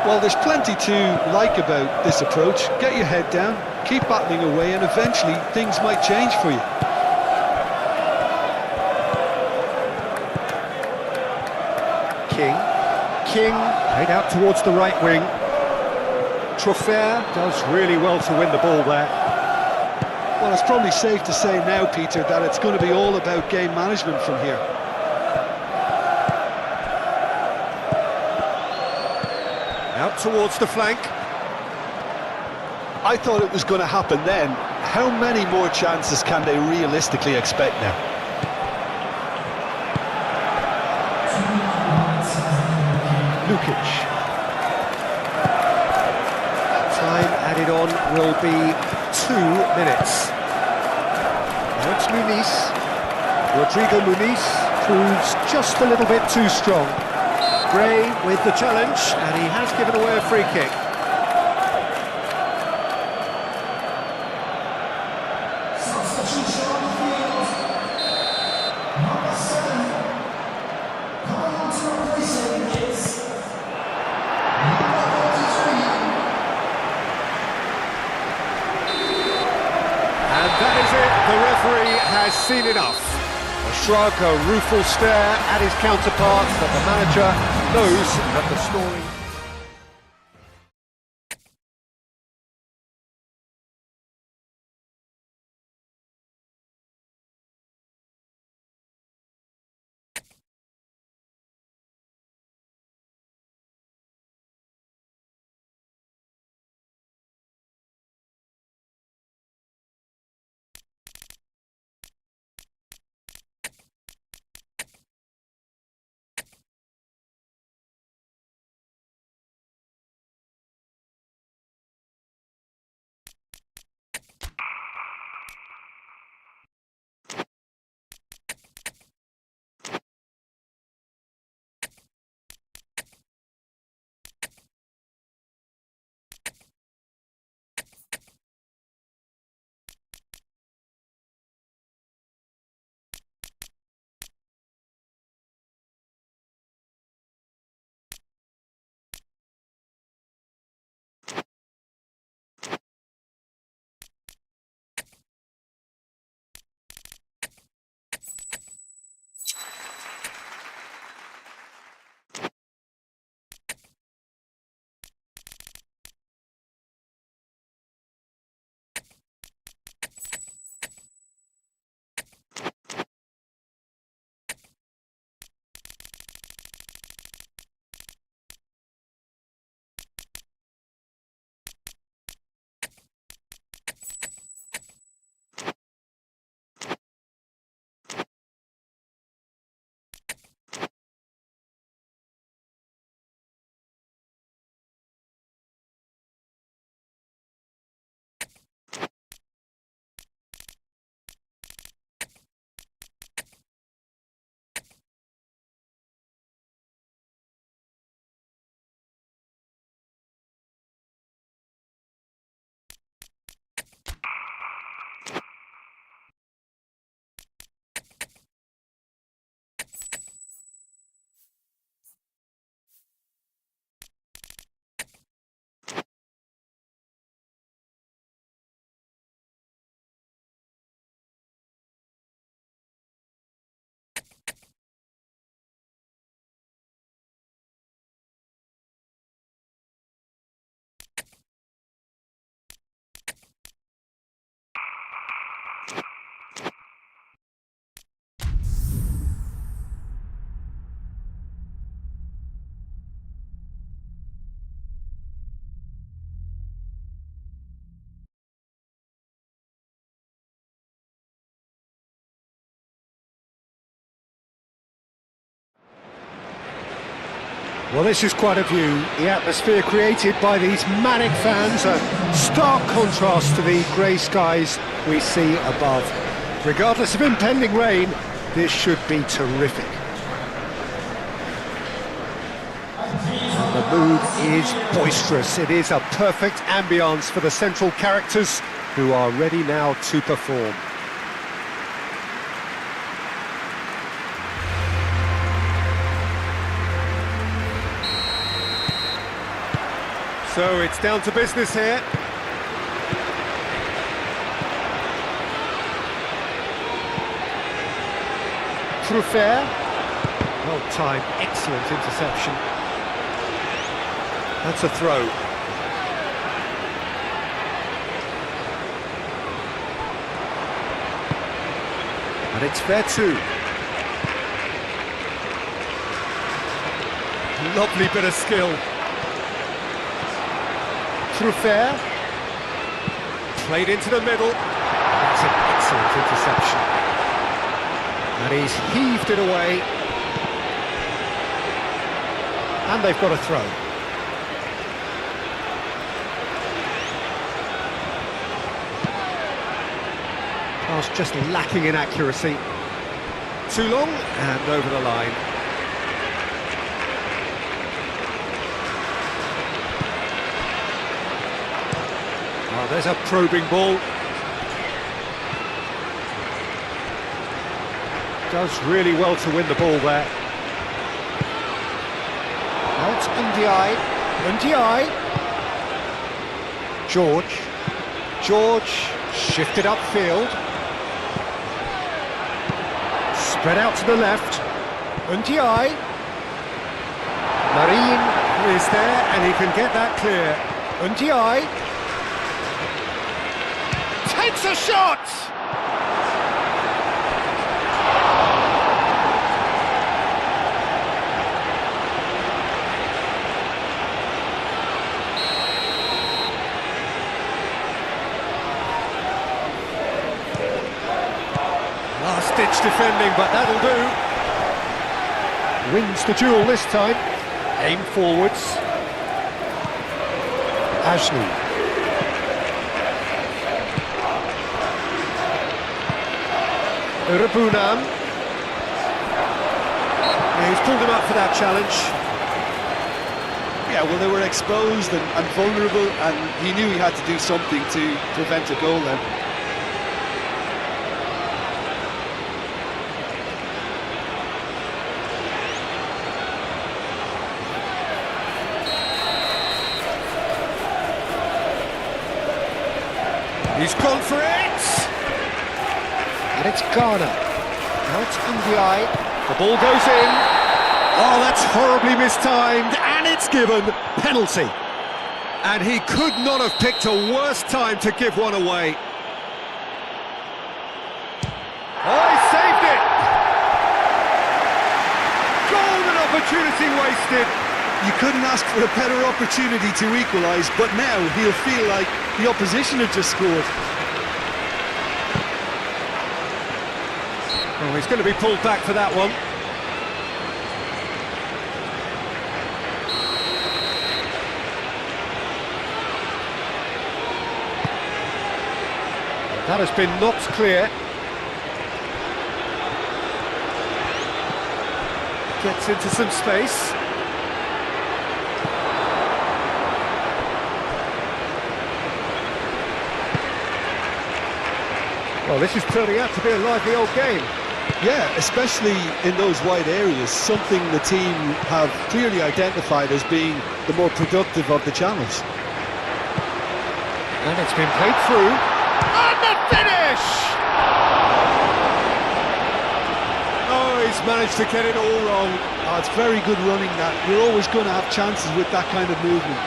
Well, there's plenty to like about this approach. Get your head down, keep battling away, and eventually things might change for you. King played out towards the right wing. Trofer does really well to win the ball there. Well, it's probably safe to say now, Peter, that it's going to be all about game management from here. Out towards the flank. I thought it was going to happen then. How many more chances can they realistically expect now? Lukic. Time added on will be 2 minutes. Now it's Muniz. Rodrigo Muniz proves just a little bit too strong. Gray with the challenge, and he has given away a free kick. And that is it, the referee has seen enough. A shrug, a rueful stare at his counterpart, but the manager knows that the story... Well, this is quite a view. The atmosphere created by these manic fans, a stark contrast to the grey skies we see above. Regardless of impending rain, this should be terrific. The mood is boisterous. It is a perfect ambience for the central characters who are ready now to perform. So it's down to business here. Truffert. Well timed, excellent interception. That's a throw. And it's fair too. Lovely bit of skill. Truffert. Played into the middle. That's an excellent interception. And he's heaved it away. And they've got a throw. Pass just lacking in accuracy. Too long and over the line. Oh, there's a probing ball. Does really well to win the ball there. Now it's Ndiaye. Ndiaye. George shifted upfield. Spread out to the left. Ndiaye. Marine is there and he can get that clear. Ndiaye. Takes a shot! Last-ditch defending, but that'll do. Wins the duel this time. Aim forwards. Ashley. Rabunam. Yeah, he's pulled him up for that challenge. Yeah, well, they were exposed and vulnerable, and he knew he had to do something to prevent a goal then. He's gone for it! And it's Ghana. Now it's Ndiaye. The ball goes in. Oh, that's horribly mistimed, and it's given. Penalty. And he could not have picked a worse time to give one away. Oh, he saved it! Golden opportunity wasted. You couldn't ask for a better opportunity to equalise, but now he'll feel like the opposition have just scored. Oh, he's going to be pulled back for that one. That has been knocked clear. Gets into some space. Well, this is turning out to be a lively old game. Yeah, especially in those wide areas, something the team have clearly identified as being the more productive of the channels. And it's been played through. And the finish! Oh, he's managed to get it all wrong. Oh, it's very good running that. You're always going to have chances with that kind of movement.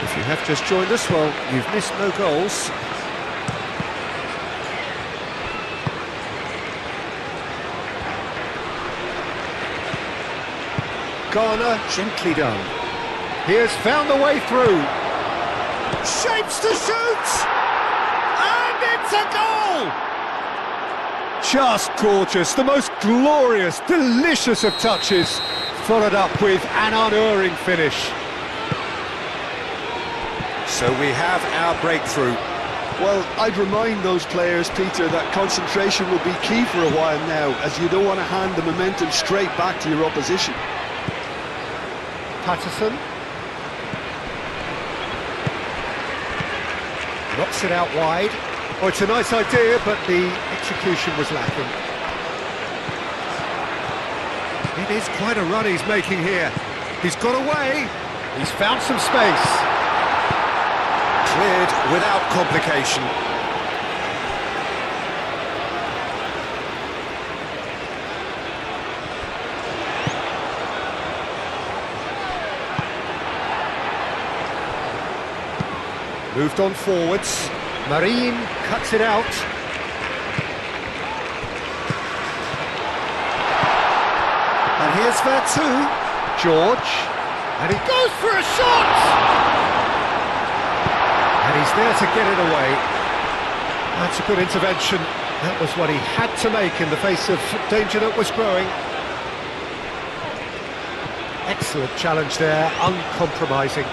If you have just joined us, well, you've missed no goals. Ghana gently done. He has found the way through. shapes to shoot! And it's a goal! Just gorgeous, the most glorious, delicious of touches, followed up with an unerring finish. So we have our breakthrough. Well, I'd remind those players, Peter, that concentration will be key for a while now, as you don't want to hand the momentum straight back to your opposition. Patterson. Knocks it out wide. Oh, it's a nice idea, but the execution was lacking. It is quite a run he's making here. He's got away. He's found some space. Cleared without complication. Moved on forwards. Marine cuts it out. And here's Vertu. George. And he goes for a shot! And he's there to get it away. That's a good intervention. That was what he had to make in the face of danger that was growing. Excellent challenge there, uncompromising.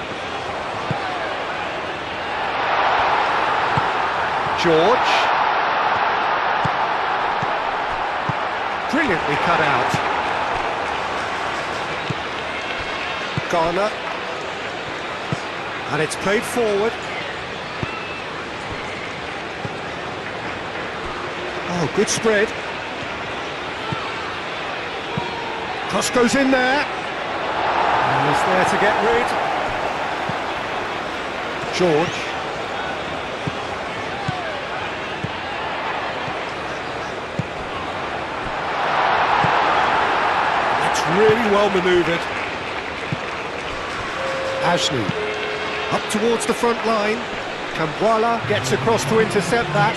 George. Brilliantly cut out. Garner. And it's played forward. Oh, good spread. Cross goes in there. And he's there to get rid. George. Really well manoeuvred. Ashley up towards the front line. Kambuala gets across to intercept that.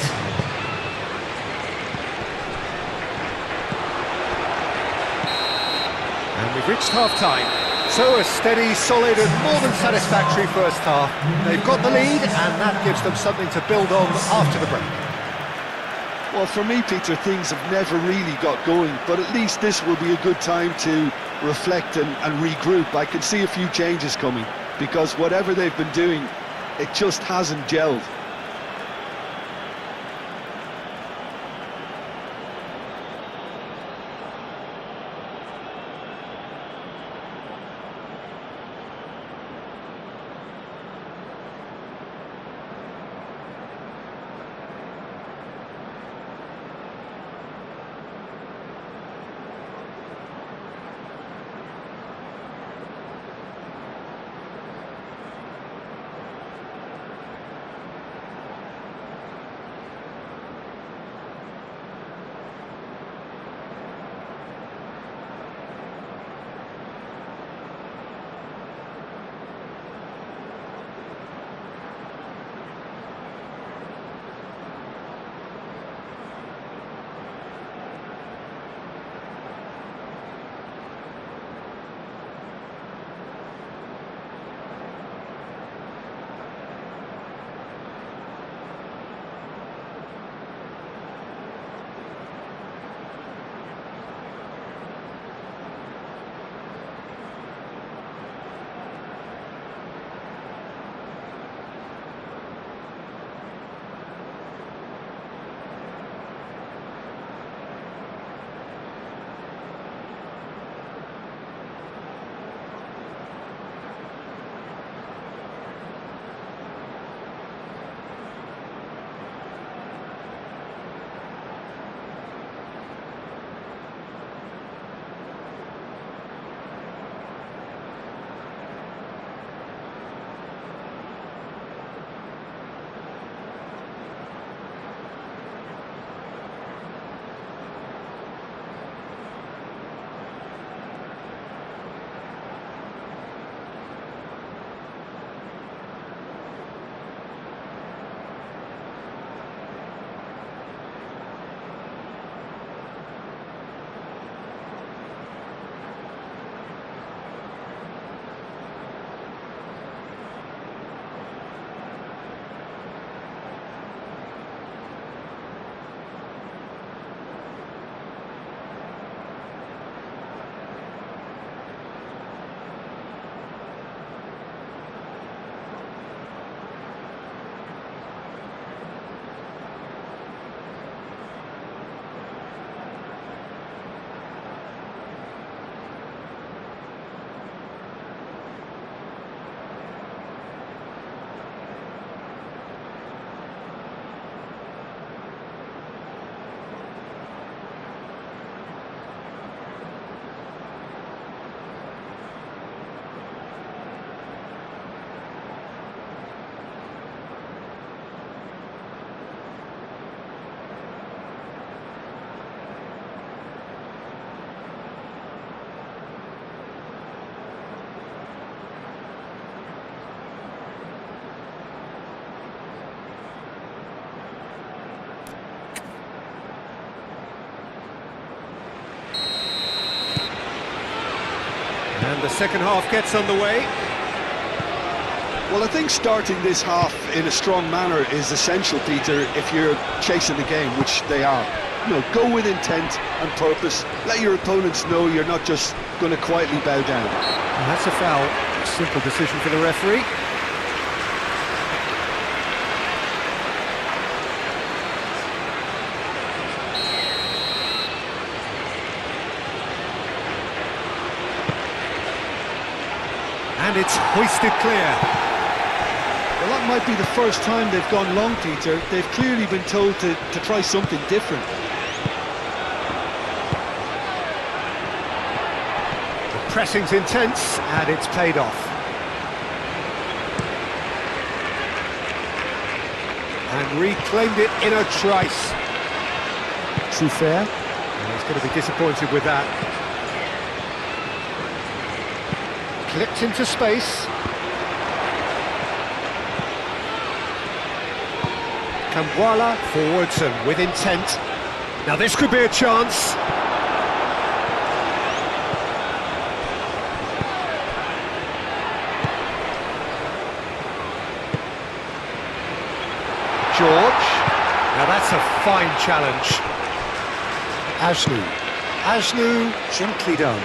And we've reached half-time. So a steady, solid and more than satisfactory first half. They've got the lead and that gives them something to build on after the break. Well, for me, Peter, things have never really got going, but at least this will be a good time to reflect and regroup. I can see a few changes coming, because whatever they've been doing, it just hasn't gelled. the second half gets underway. Well, I think starting this half in a strong manner is essential, Peter, if you're chasing the game, which they are. You know, go with intent and purpose. Let your opponents know you're not just going to quietly bow down. And that's a foul. Simple decision for the referee. And it's hoisted clear. Well, that might be the first time they've gone long, Peter. They've clearly been told to try something different. The pressing's intense, and it's paid off. And reclaimed it in a trice. True fair. He's going to be disappointed with that. Clipped into space. Kamwala forwards and with intent. Now this could be a chance. George. Now that's a fine challenge. Ajnu gently done.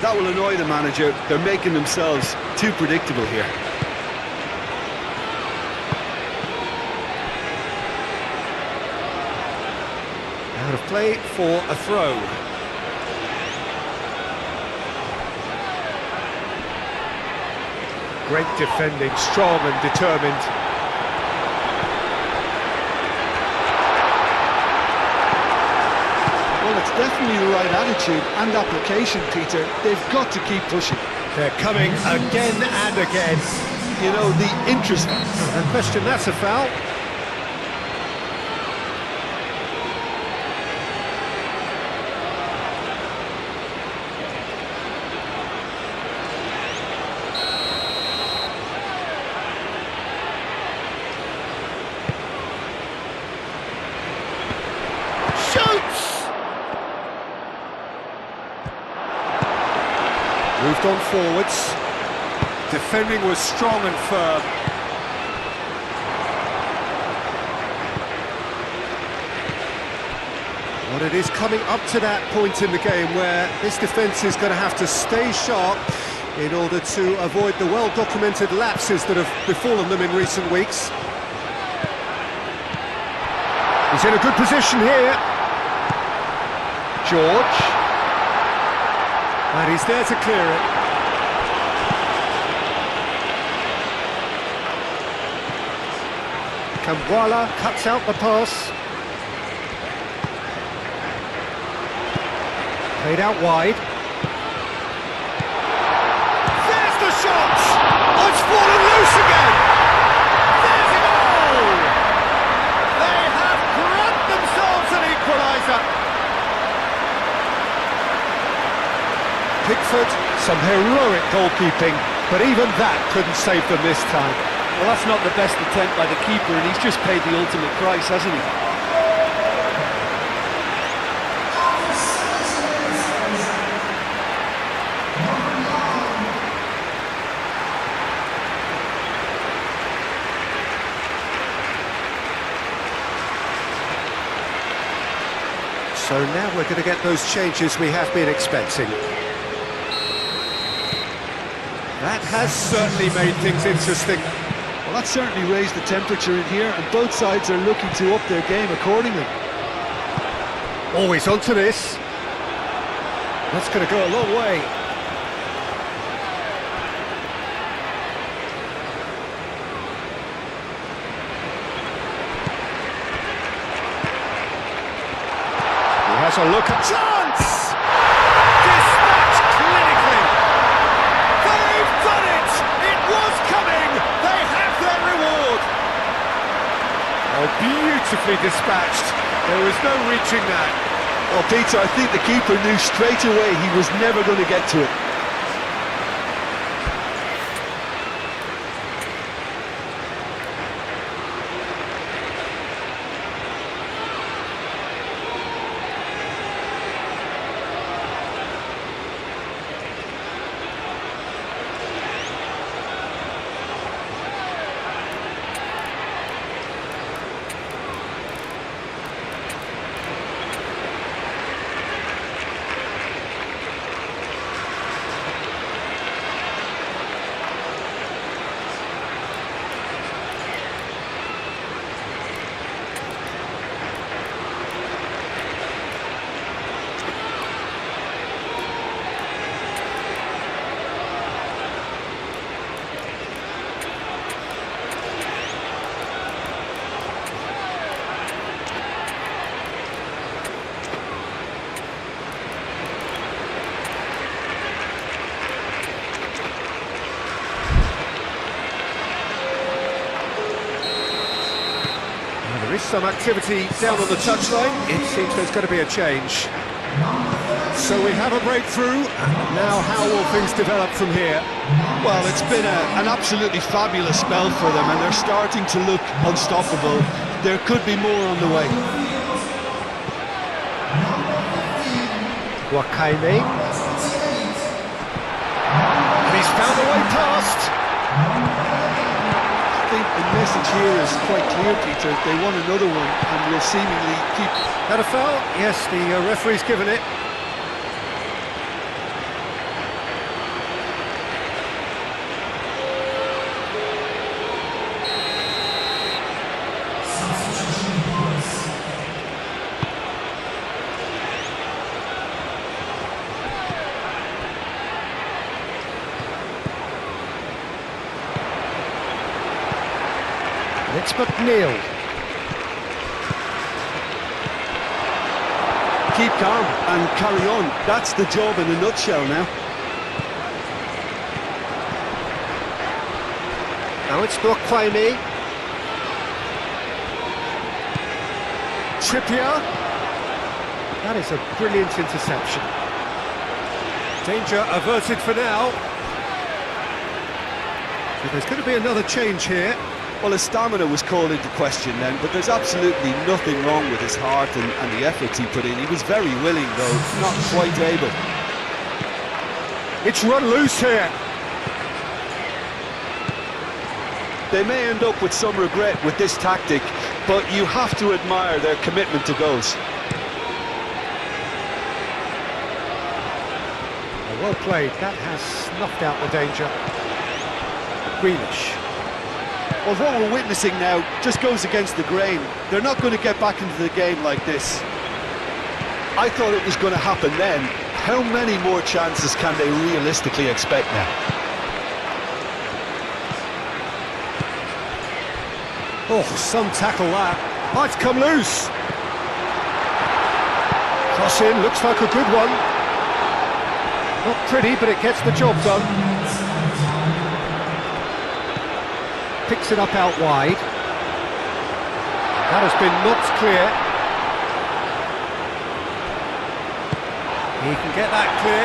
That will annoy the manager. They're making themselves too predictable here. Out of play for a throw. Great defending, strong and determined. Well, it's definitely the right attitude and application, Peter. They've got to keep pushing. They're coming again and again. You know, the interest... No question, that's a foul. Moved on forwards. Defending was strong and firm. But it is coming up to that point in the game where this defence is going to have to stay sharp in order to avoid the well-documented lapses that have befallen them in recent weeks. He's in a good position here. George. And he's there to clear it. Kamwala cuts out the pass. Played out wide. There's the shot! Oh, it's fallen loose again! There's a goal! They have grabbed themselves an equaliser. Pickford, some heroic goalkeeping, but even that couldn't save them this time. Well, that's not the best attempt by the keeper, and he's just paid the ultimate price, hasn't he? So now we're going to get those changes we have been expecting. That has certainly made things interesting. Well, that certainly raised the temperature in here, and both sides are looking to up their game accordingly. Always onto this. That's going to go a long way. He has a look at chance! Dispatched clinically! They've done it! It was coming! They have their reward! Oh, beautifully dispatched. There was no reaching that. Well, Peter, I think the keeper knew straight away he was never going to get to it. some activity down on the touchline. It seems there's going to be a change. So we have a breakthrough. Now how will things develop from here? Well, it's been an absolutely fabulous spell for them, and they're starting to look unstoppable. There could be more on the way. Wakaime. And he's found a way past. I think the message here is quite clear, Peter. They want another one and will seemingly keep... That a foul? Yes, the referee's given it. It's McNeil. Keep calm and carry on. That's the job in a nutshell now. Now it's Wakaime. Trippier. That is a brilliant interception. Danger averted for now. So there's going to be another change here. Well, his stamina was called into question then, but there's absolutely nothing wrong with his heart and the efforts he put in. He was very willing, though, not quite able. It's run loose here. They may end up with some regret with this tactic, but you have to admire their commitment to goals. Well played. That has snuffed out the danger. Grealish. Well, what we're witnessing now just goes against the grain. They're not going to get back into the game like this. I thought it was going to happen then. How many more chances can they realistically expect now? Oh, some tackle that. Might come loose. Cross in, looks like a good one. Not pretty, but it gets the job done. Picks it up out wide. That has been knocked clear. He can get that clear.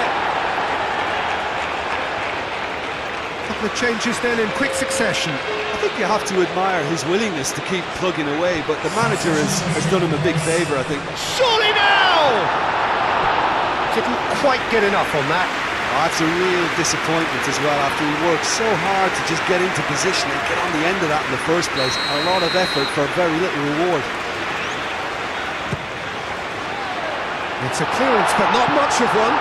Couple of changes then in quick succession. I think you have to admire his willingness to keep plugging away, but the manager has done him a big favour, I think. Surely now! Didn't quite get enough on that. Oh, that's a real disappointment as well, after he worked so hard to just get into position and get on the end of that in the first place. A lot of effort for very little reward. It's a clearance, but not much of one.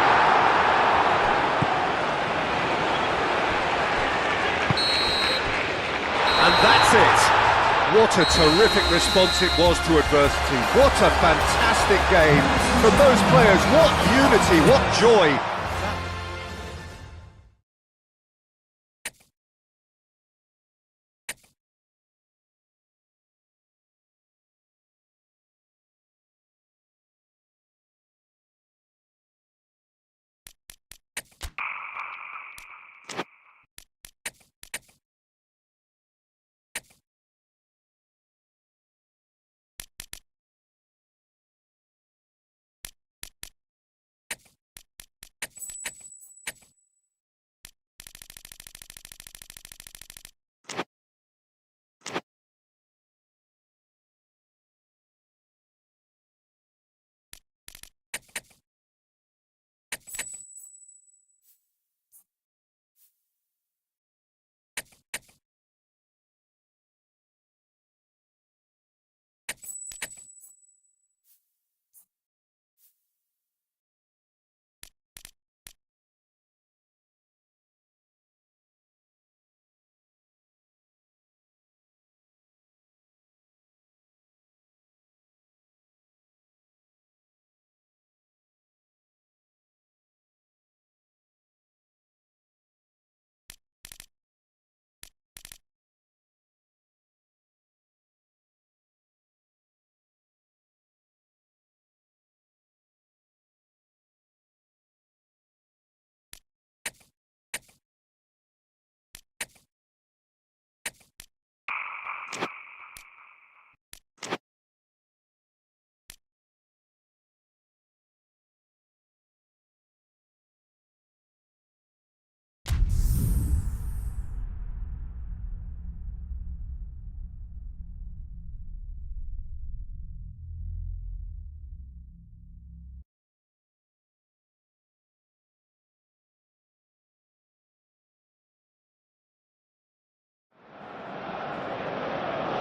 And that's it. What a terrific response it was to adversity. What a fantastic game from those players. What unity, what joy.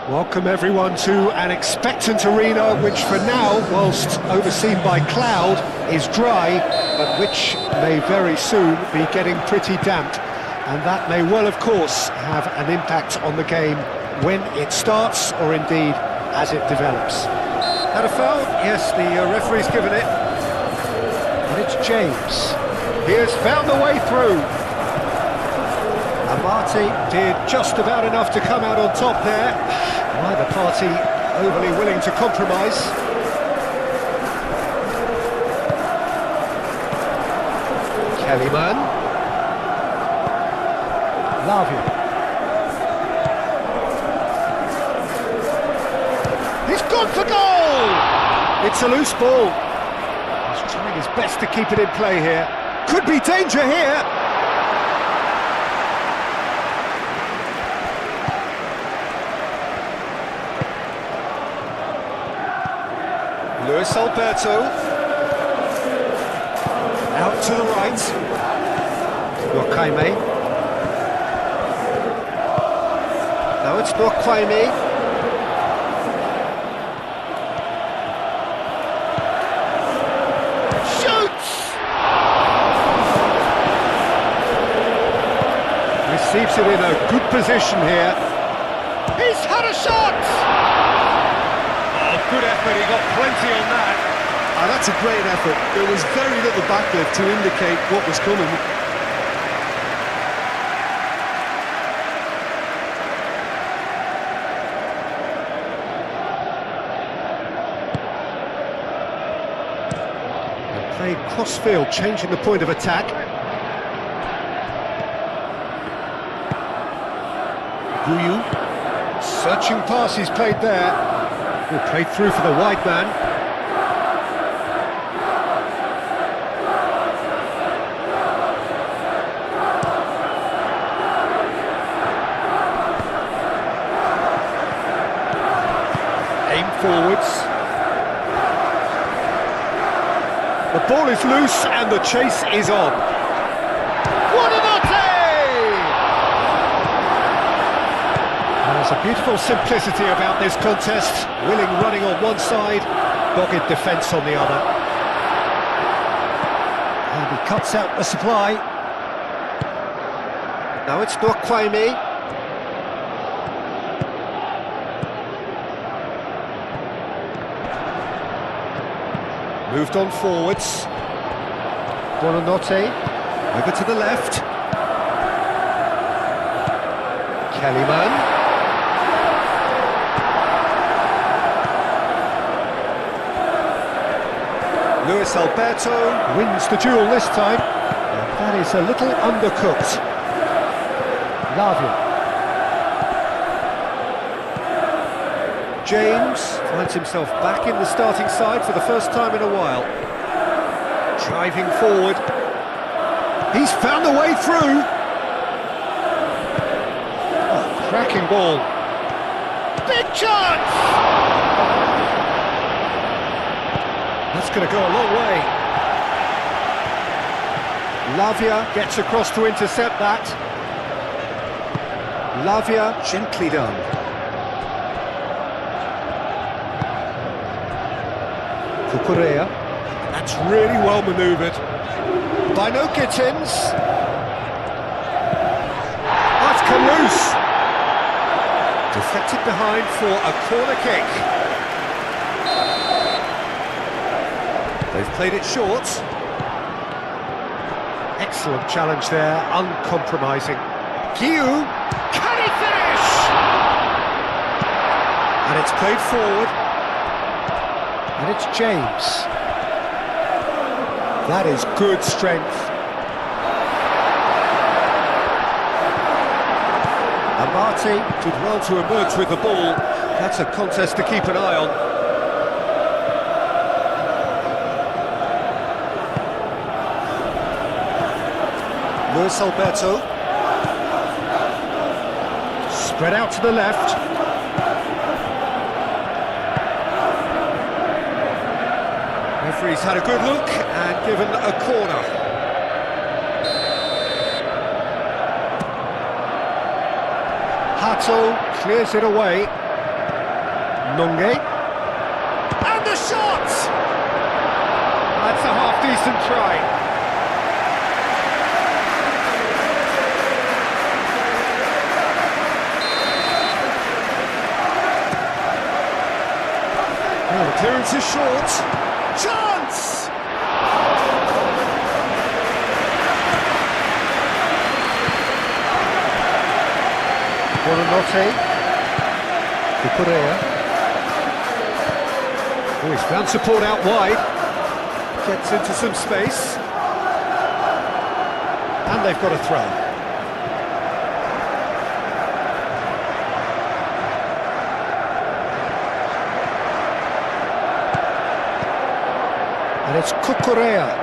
Welcome everyone to an expectant arena which for now, whilst overseen by cloud, is dry, but which may very soon be getting pretty damp. And that may well, of course, have an impact on the game when it starts, or indeed as it develops. Had a foul? Yes, the referee's given it. And it's James. He has found a way through. Amati did just about enough to come out on top there. Neither party overly willing to compromise. Kellyman. Lavia. He's gone for goal! It's a loose ball. He's trying his best to keep it in play here. Could be danger here. Luis Alberto. Out to the right. Wakaime. Now it's Wakaime. Shoots! Receives it in a good position here. He's had a shot! Oh, good effort, he got plenty on that. That's a great effort. There was very little backlift to indicate what was coming. Played cross-field, changing the point of attack. Guyu. Searching pass he's played there. Played through for the wide man. Aim forwards. The ball is loose and the chase is on. There's a beautiful simplicity about this contest. Willing running on one side, dogged defence on the other. And he cuts out the supply. Now it's Nwakwame. Moved on forwards. Buonanotte. Over to the left. Kellyman. Luis Alberto wins the duel this time. And that is a little undercooked. Lavia. James finds himself back in the starting side for the first time in a while. Driving forward. He's found a way through. Oh, cracking ball. Big chance! That's going to go a long way. Lavia gets across to intercept that. Lavia, gently done. Correa. That's really well manoeuvred. By no Gittins. That's come loose. Deflected behind for a corner kick. They've played it short. Excellent challenge there, uncompromising. Guyu, can he finish? And it's played forward. And it's James. That is good strength. Amati did well to emerge with the ball. That's a contest to keep an eye on. Luis Alberto. Spread out to the left. Referee's had a good look and given a corner. Hato clears it away. Nonge. And the shot! That's a half-decent try. Oh, the clearance is short. Chance! Buonanotte. Correa. Oh, he's found support out wide. Gets into some space. And they've got a throw. And it's Correa.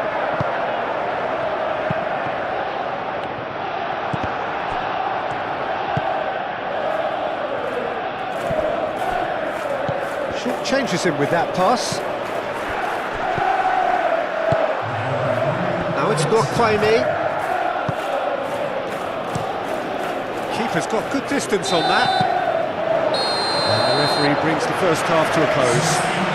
Changes him with that pass. Now it's Kwaime. Keeper's got good distance on that. And the referee brings the first half to a close.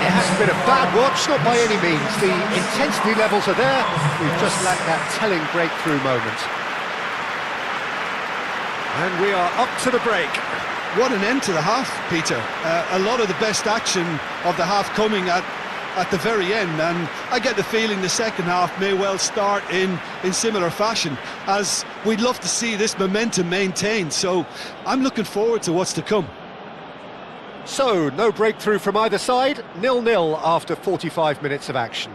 It hasn't been a bad watch, not by any means. The intensity levels are there. We've just lacked that telling breakthrough moment. And we are up to the break. What an end to the half, Peter. A lot of the best action of the half coming at the very end, and I get the feeling the second half may well start in similar fashion, as we'd love to see this momentum maintained, so I'm looking forward to what's to come. So, no breakthrough from either side, 0-0 after 45 minutes of action.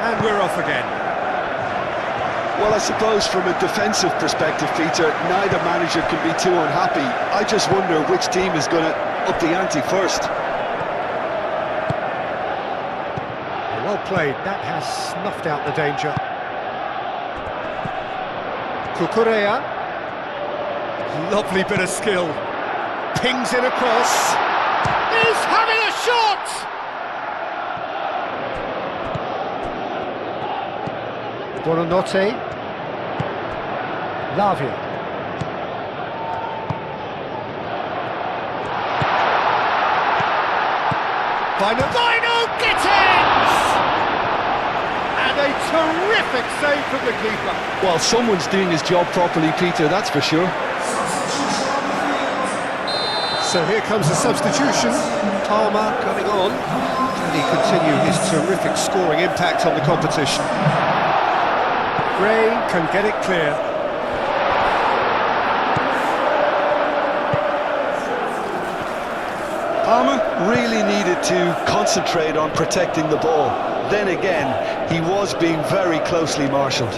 And we're off again. Well, I suppose from a defensive perspective, Peter, neither manager can be too unhappy. I just wonder which team is going to up the ante first. Well played, that has snuffed out the danger. Correa. Lovely bit of skill. Pings it across. He's having a shot! Buonanotte. Lavia. Final Gittins! And a terrific save from the keeper. Well, someone's doing his job properly, Peter, that's for sure. So here comes the substitution. Palmer coming on. Can he continue his terrific scoring impact on the competition? Gray can get it clear. Palmer really needed to concentrate on protecting the ball. Then again, he was being very closely marshalled.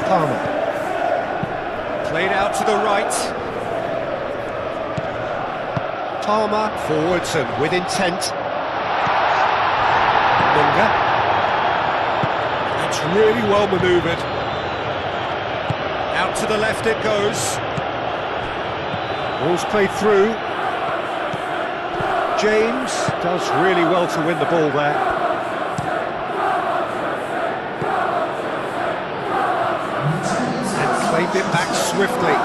Palmer. Played out to the right. Palmer forwards and with intent. Munga. That's really well manoeuvred. Out to the left it goes. Ball's played through. James does really well to win the ball there. And claimed it back swiftly.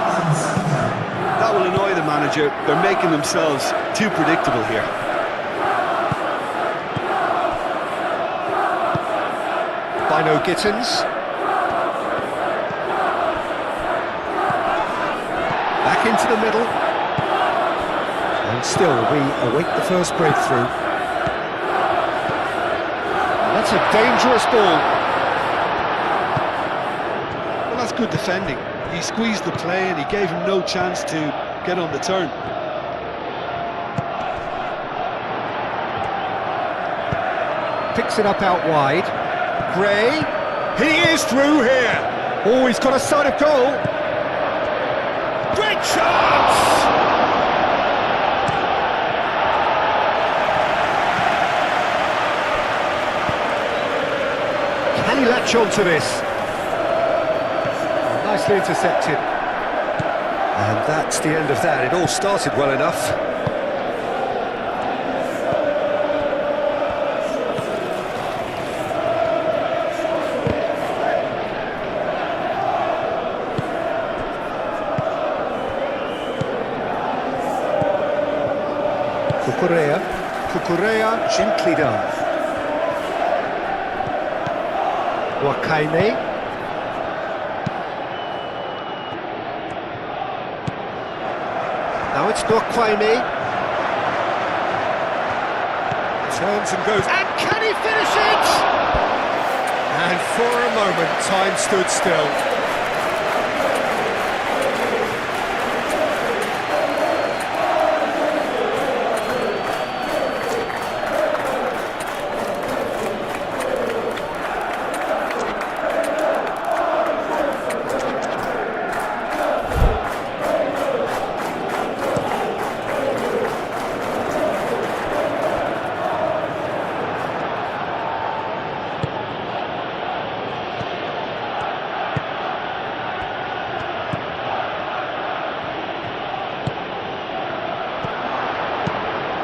That will annoy the manager. They're making themselves too predictable here. Bino Gittins. Back into the middle. And still we await the first breakthrough. That's a dangerous ball. Well, that's good defending. He squeezed the play and he gave him no chance to get on the turn. Picks it up out wide. Gray. He is through here. Oh, he's got a sight of goal. Great chance! Can he latch on to this? Nicely intercepted. And that's the end of that. It all started well enough. Cucurella gently down. Wakaine. Now it's Wakaine. Turns and goes. And can he finish it? And for a moment, time stood still.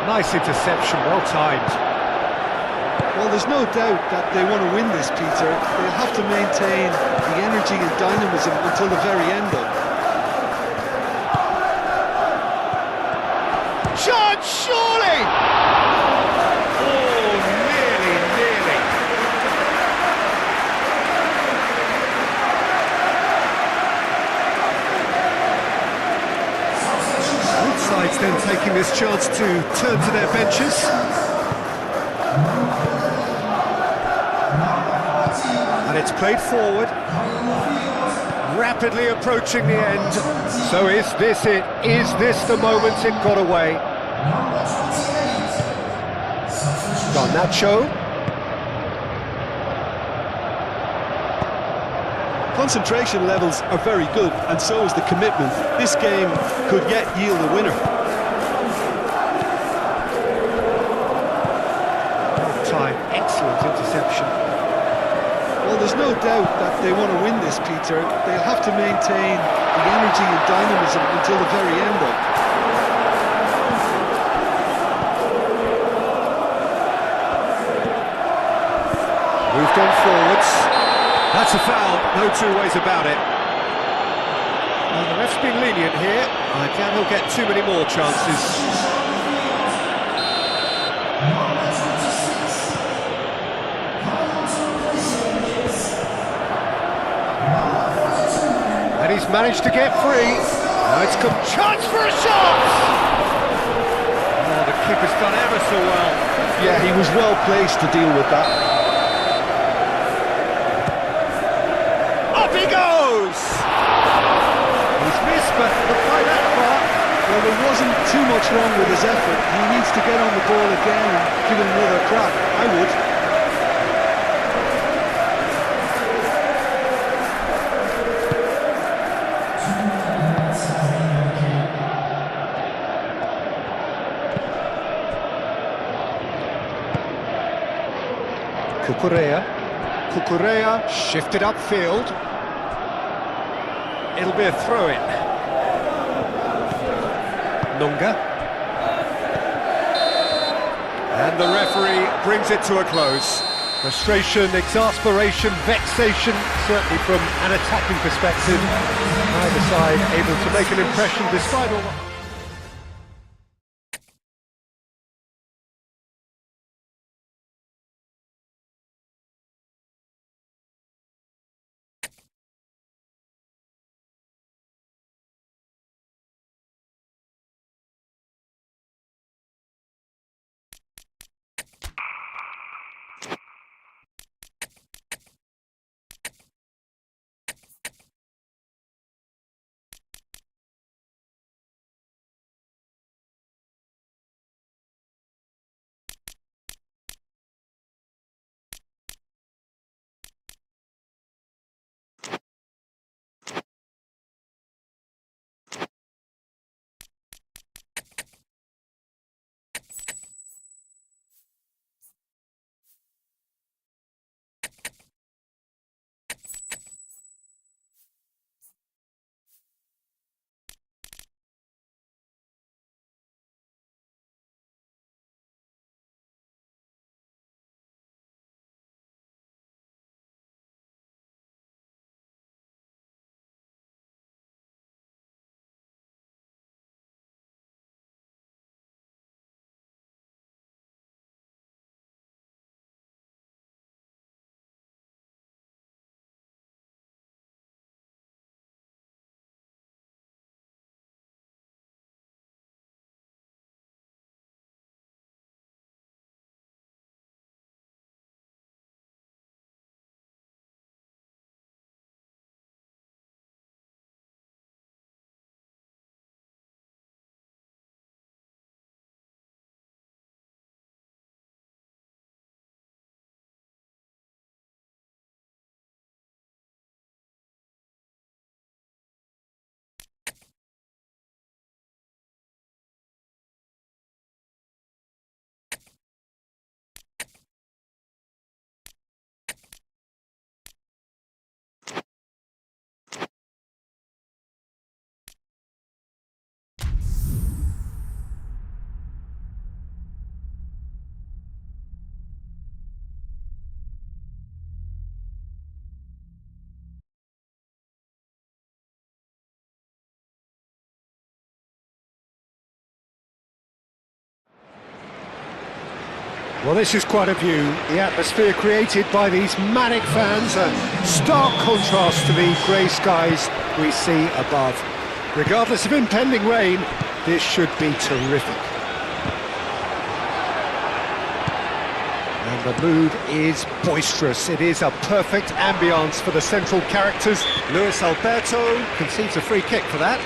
Nice interception, well timed. Well, there's no doubt that they want to win this, Peter. They'll have to maintain the energy and dynamism until the very end, though. Chance, surely! Oh, nearly. Both sides then taking this chance to turn to their benches. And it's played forward. Rapidly approaching the end. So is this it? Is this the moment it got away? Garnacho. Concentration levels are very good, and so is the commitment. This game could yet yield a winner. Time, excellent interception. Well, there's no doubt that they want to win this, Peter. They'll have to maintain the energy and dynamism until the very end, though. Moved on forwards. That's a foul, no two ways about it. And the ref's been lenient here. I doubt he'll get too many more chances. And he's managed to get free. Now it's come chance for a shot! Oh, the keeper's done ever so well. Yeah, he was well placed to deal with that. Up he goes! He's missed, but not by that far. Well, there wasn't too much wrong with his effort. He needs to get on the ball again and give it another crack. I would. Cucurella shifted upfield. It'll be a throw-in. Nunga. And the referee brings it to a close. Frustration, exasperation, vexation, certainly from an attacking perspective. Neither side able to make an impression despite all that. Well, this is quite a view. The atmosphere created by these manic fans, a stark contrast to the grey skies we see above. Regardless of impending rain, this should be terrific. And the mood is boisterous. It is a perfect ambience for the central characters. Luis Alberto concedes a free kick for that.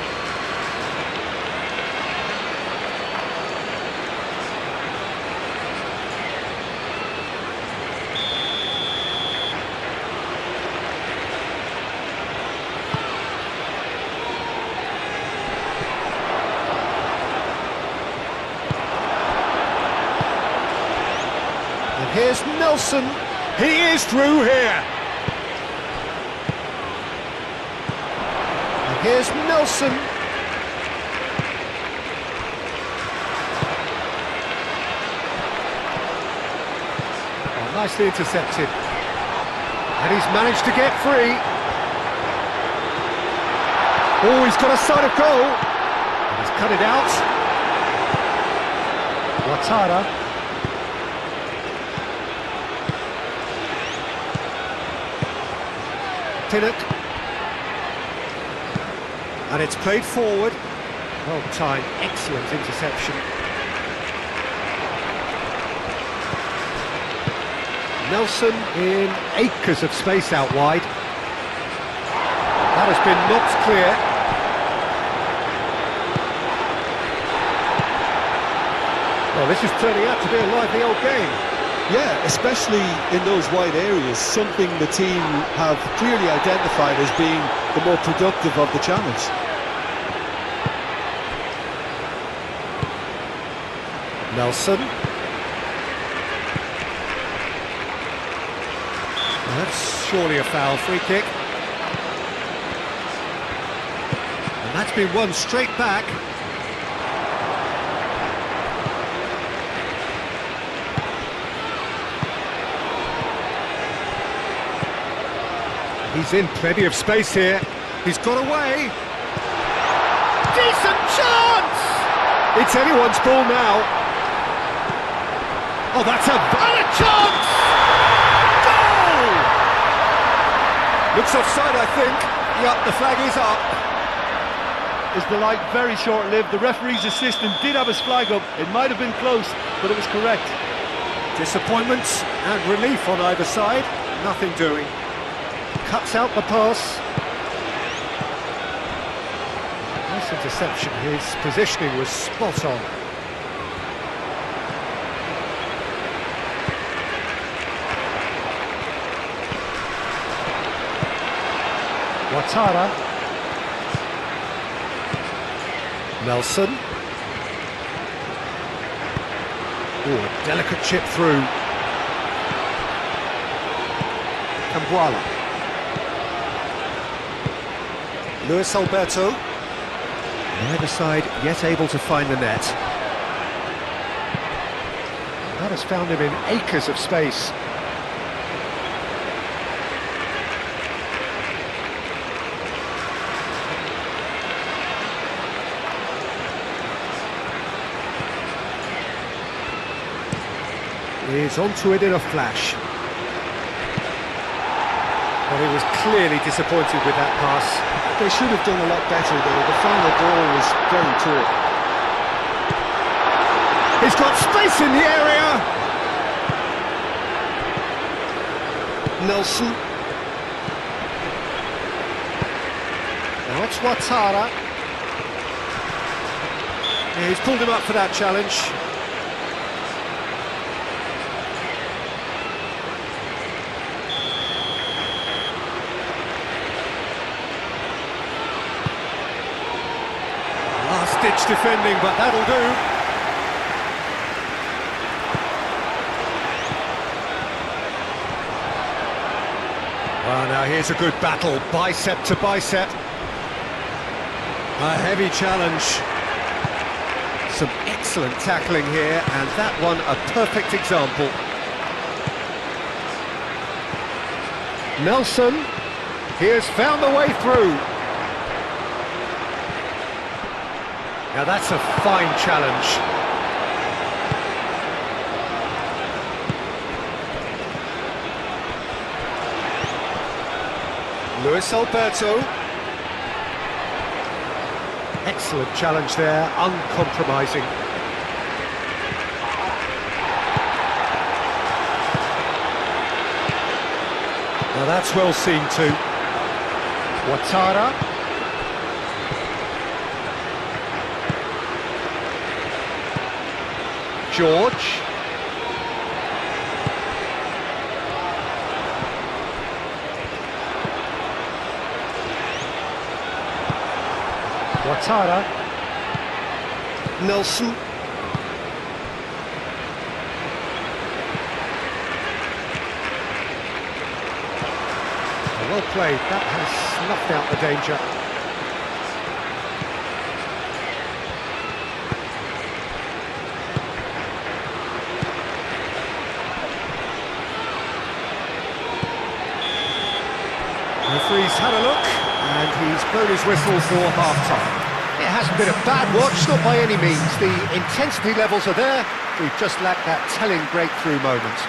Here's Nelson. He is through here. And here's Nelson. Oh, nicely intercepted. And he's managed to get free. Oh, he's got a sight of goal. He's cut it out. Ouattara. Pinnock. And it's played forward. Well timed, excellent interception. Nelson in acres of space out wide. That has been knocked clear. Well, this is turning out to be a lively old game. Yeah, especially in those wide areas, something the team have clearly identified as being the more productive of the channels. Nelson. That's surely a foul, free kick. And that's been won straight back. He's in plenty of space here. He's got away. Decent chance! It's anyone's ball now. Oh, that's a chance! Goal! Looks offside, I think. Yep, the flag is up. Is the light very short-lived? The referee's assistant did have his flag up. It might have been close, but it was correct. Disappointment and relief on either side. Nothing doing. Cuts out the pass. Nice interception. His positioning was spot on. Ouattara. Nelson. Oh, a delicate chip through. Cambuala. Luis Alberto. Neither side yet able to find the net. That has found him in acres of space. He's onto it in a flash. Well, he was clearly disappointed with that pass. They should have done a lot better there. The final ball was very poor. He's got space in the area! Nelson. Now it's Ouattara. Yeah, he's pulled him up for that challenge. Last-ditch defending, but that'll do. Well, now here's a good battle, bicep to bicep. A heavy challenge. Some excellent tackling here, and that one a perfect example. Nelson, he has found the way through. Now that's a fine challenge. Luis Alberto. Excellent challenge there, uncompromising. Now that's well seen too. Ouattara. George. Ouattara. Nelson. Well played, that has snuffed out the danger. Referee's had a look. And he's blown his whistle for half-time. It hasn't been a bad watch, not by any means. The intensity levels are there. We've just lacked that telling breakthrough moment.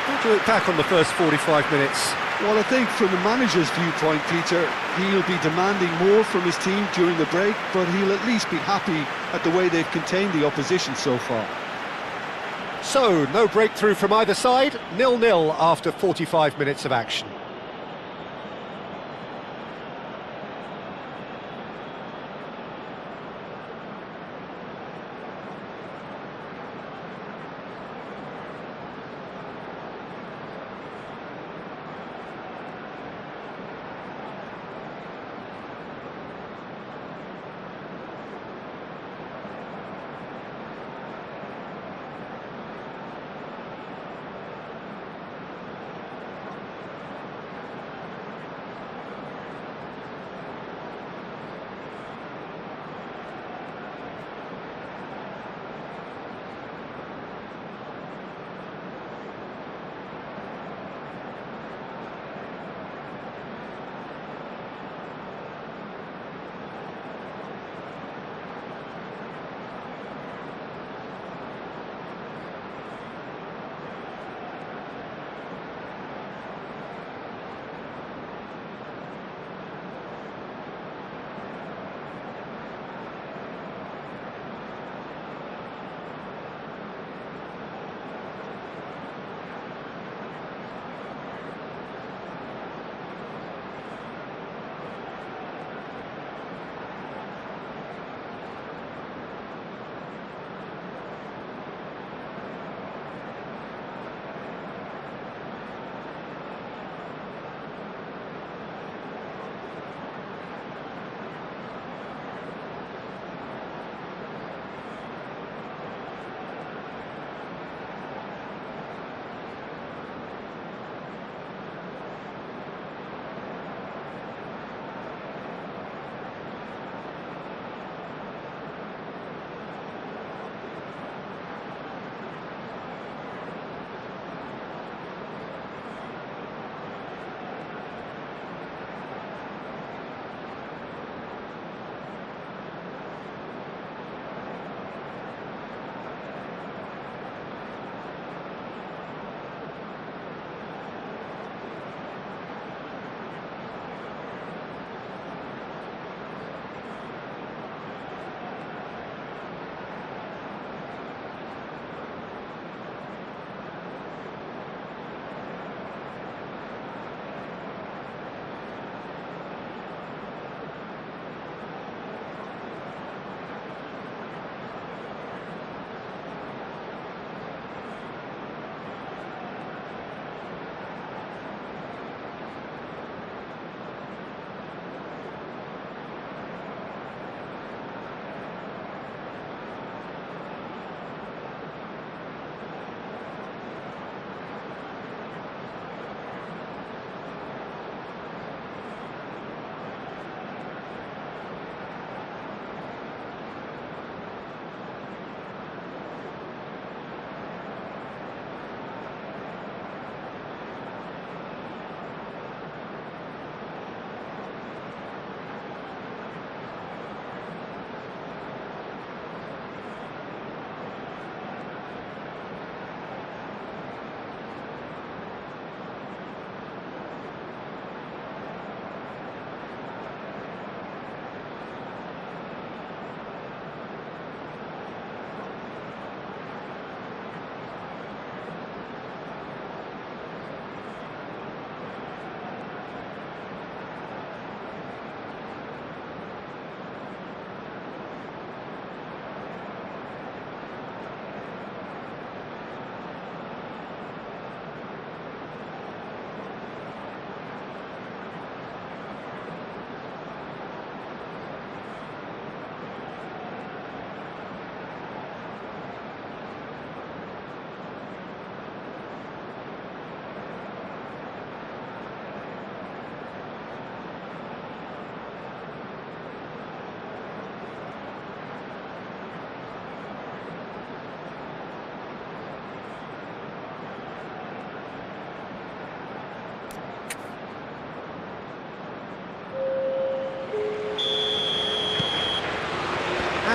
How do you look back on the first 45 minutes? Well, I think from the manager's viewpoint, Peter, he'll be demanding more from his team during the break, but he'll at least be happy at the way they've contained the opposition so far. So, no breakthrough from either side, 0-0 after 45 minutes of action.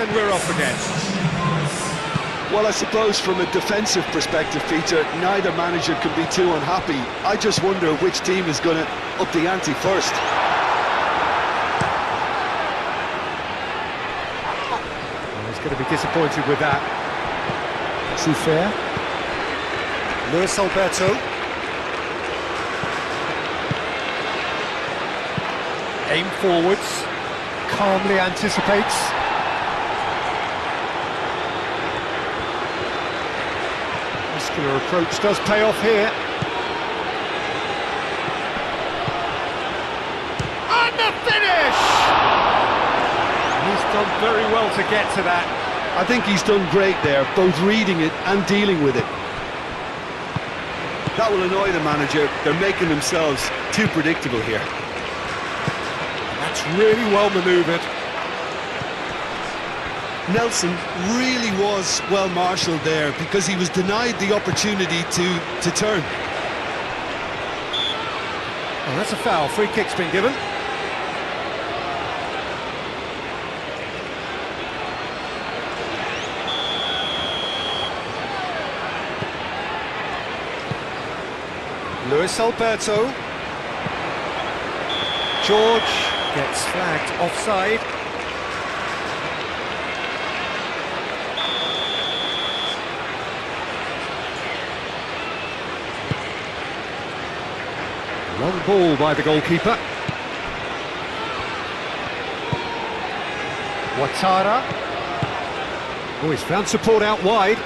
And we're off again. Well, I suppose from a defensive perspective, Peter, neither manager can be too unhappy. I just wonder which team is going to up the ante first. Well, he's going to be disappointed with that. Too fair. Luis Alberto. Aim forwards. Calmly anticipates. Muscular approach does pay off here. And the finish! He's done very well to get to that. I think he's done great there, both reading it and dealing with it. That will annoy the manager. They're making themselves too predictable here. That's really well manoeuvred. Nelson really was well marshalled there because he was denied the opportunity to turn. Oh, that's a foul. Free kick's been given. Luis Alberto. George gets flagged offside. Long ball by the goalkeeper. Ouattara. Oh, he's found support out wide.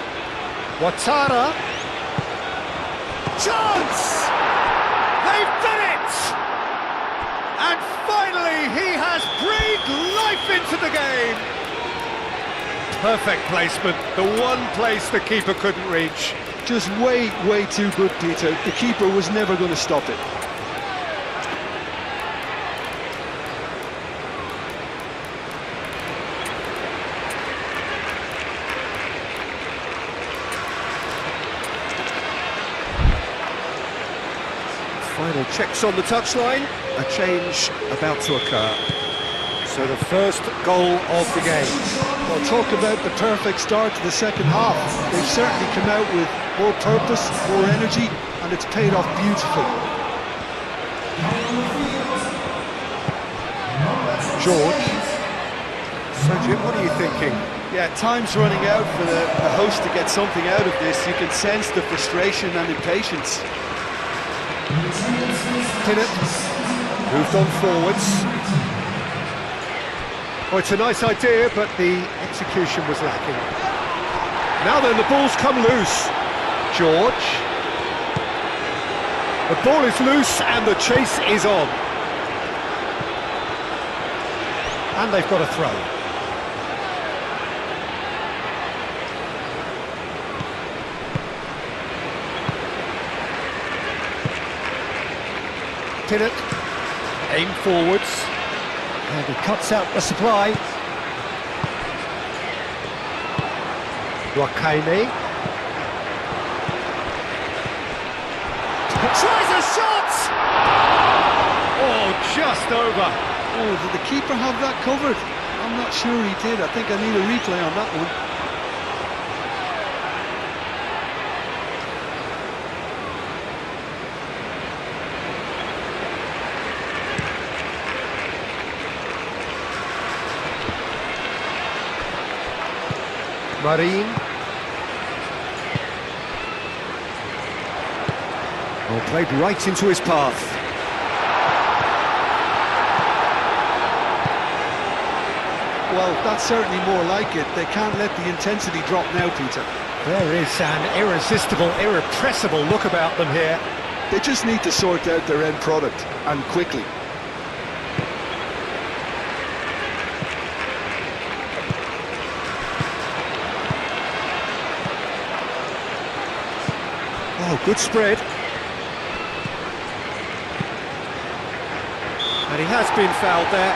Ouattara. Chance! They've done it! And finally he has breathed life into the game. Perfect placement, the one place the keeper couldn't reach. Just way too good, Peter. The keeper was never going to stop it. Final checks on the touchline. A change about to occur. So the first goal of the game. Well, talk about the perfect start to the second half. They've certainly come out with more purpose, more energy, and it's paid off beautifully. George. So Jim, what are you thinking? Yeah, time's running out for the host to get something out of this. You can sense the frustration and impatience. Pinnett, moved on forwards. Oh, it's a nice idea, but the execution was lacking. Now then, the ball's come loose. George. The ball is loose and the chase is on. And they've got a throw. Pinnett, aim forwards, and he cuts out the supply. Wakame tries a shot! Oh, just over. Oh, did the keeper have that covered? I'm not sure he did. I think I need a replay on that one. Marine. Oh, played right into his path. Well, that's certainly more like it. They can't let the intensity drop now, Peter. There is an irresistible, irrepressible look about them here. They just need to sort out their end product, and quickly. Oh, good spread. And he has been fouled there.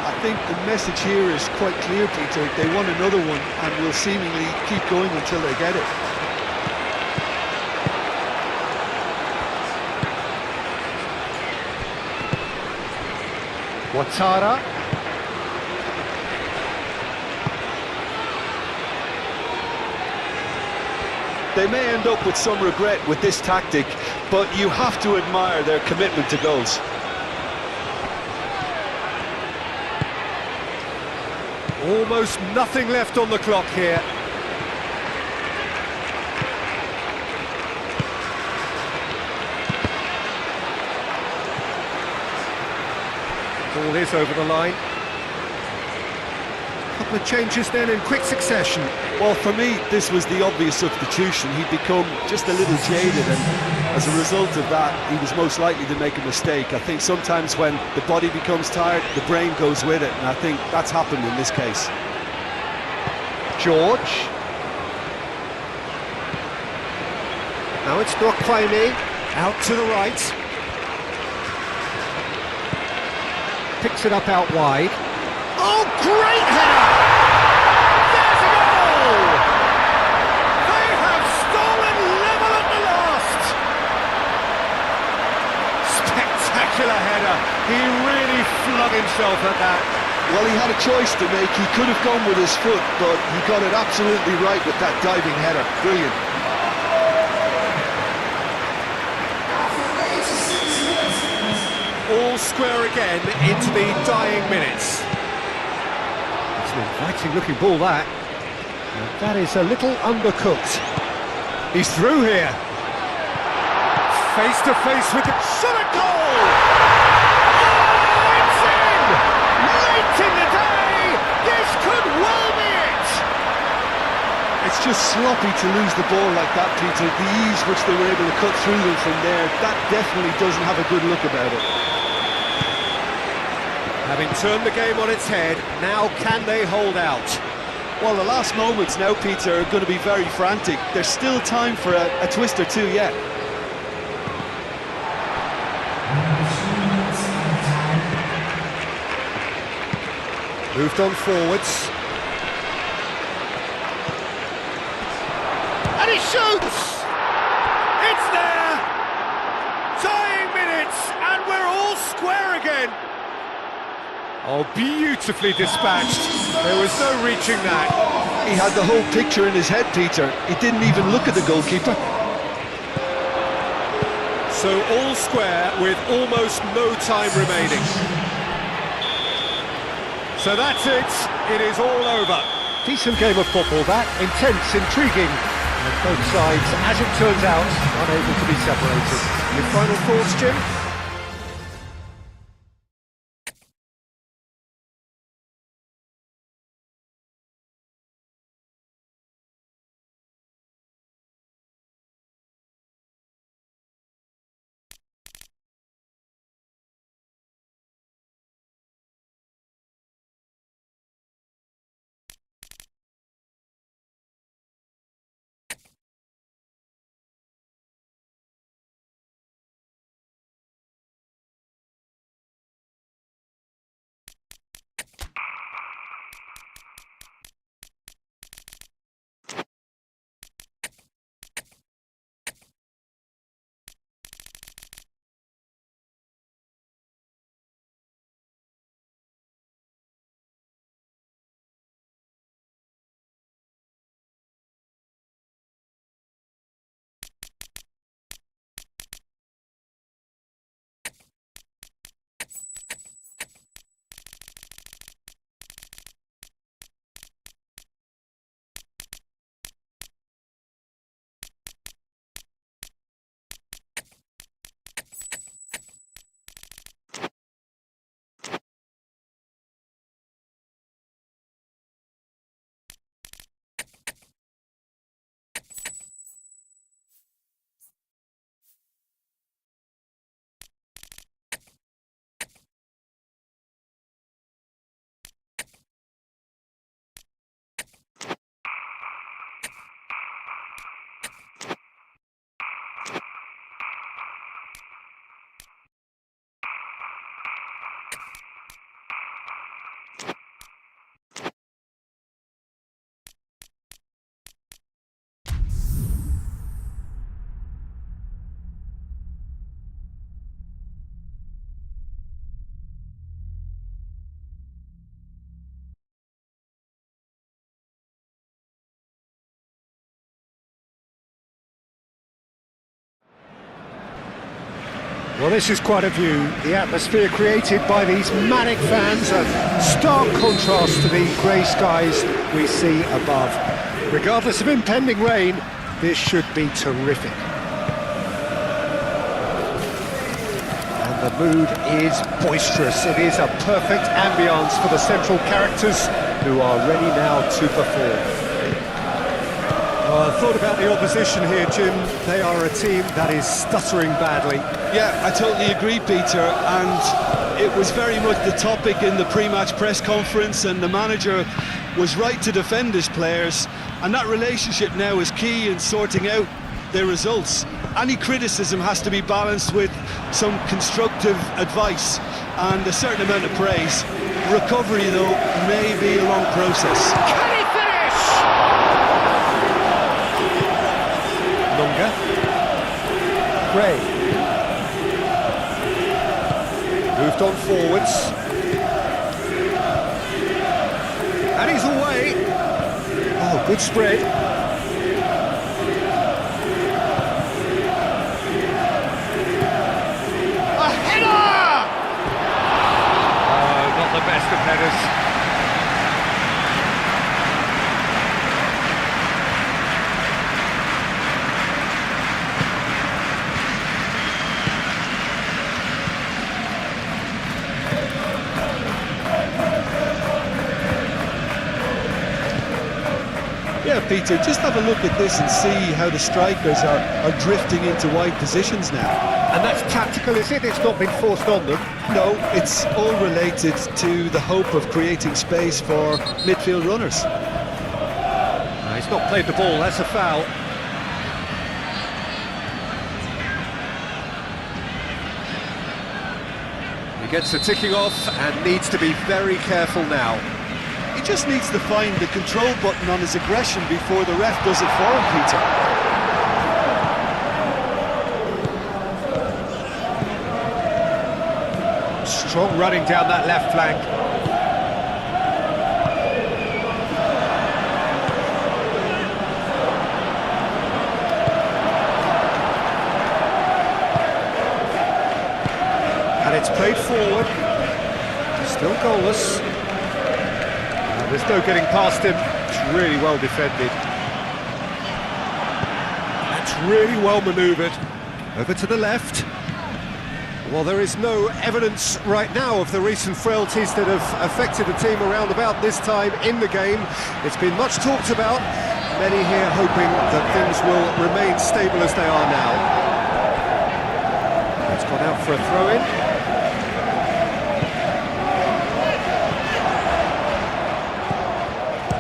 I think the message here is quite clear, Peter. They want another one and will seemingly keep going until they get it. Ouattara. They may end up with some regret with this tactic, but you have to admire their commitment to goals. Almost nothing left on the clock here. Ball is over the line. Couple of changes then in quick succession. Well, for me, this was the obvious substitution. He'd become just a little jaded, and as a result of that, he was most likely to make a mistake. I think sometimes when the body becomes tired, the brain goes with it, and I think that's happened in this case. George. Now it's Dorkwaime. Out to the right. Picks it up out wide. Oh, great header! There's a goal! They have stolen level at the last! Spectacular header. He really flung himself at that. Well, he had a choice to make. He could have gone with his foot, but he got it absolutely right with that diving header. Brilliant. All square again into the dying minutes. It's an inviting looking ball, that. And that is a little undercooked. He's through here. Face to face with the shot at goal! Oh, it's in! Late in the day! This could well be it! It's just sloppy to lose the ball like that, Peter. The ease which they were able to cut through them from there, that definitely doesn't have a good look about it. Having turned the game on its head, now can they hold out? Well, the last moments now, Peter, are going to be very frantic. There's still time for a twist or two yet. Moved on forwards. And he shoots! It's there! Tying minutes, and we're all square again. Oh, beautifully dispatched. There was no reaching that. He had the whole picture in his head, Peter. He didn't even look at the goalkeeper. So all square with almost no time remaining. So that's it. It is all over. Decent game of football, that. Intense, intriguing. And both sides, as it turns out, unable to be separated. Your final thoughts, Jim? Well, this is quite a view. The atmosphere created by these manic fans, a stark contrast to the grey skies we see above. Regardless of impending rain, this should be terrific. And the mood is boisterous. It is a perfect ambience for the central characters who are ready now to perform. Well, I thought about the opposition here, Jim. They are a team that is stuttering badly. Yeah, I totally agree, Peter, and it was very much the topic in the pre-match press conference, and the manager was right to defend his players, and that relationship now is key in sorting out their results. Any criticism has to be balanced with some constructive advice and a certain amount of praise. Recovery, though, may be a long process. Can he finish? Longer. Gray. Moved on forwards. And he's away. Oh, good spread. A header! Oh, not the best of headers. Yeah, Peter, just have a look at this and see how the strikers are drifting into wide positions now. And that's tactical, is it? It's not been forced on them. No, it's all related to the hope of creating space for midfield runners. He's not played the ball, that's a foul. He gets the ticking off and needs to be very careful now. He just needs to find the control button on his aggression before the ref does it for him, Peter. Strong running down that left flank. And it's played forward. Still goalless. There's no getting past him. It's really well defended. That's really well manoeuvred. Over to the left. Well, there is no evidence right now of the recent frailties that have affected the team around about this time in the game. It's been much talked about. Many here hoping that things will remain stable as they are now. It's gone out for a throw-in.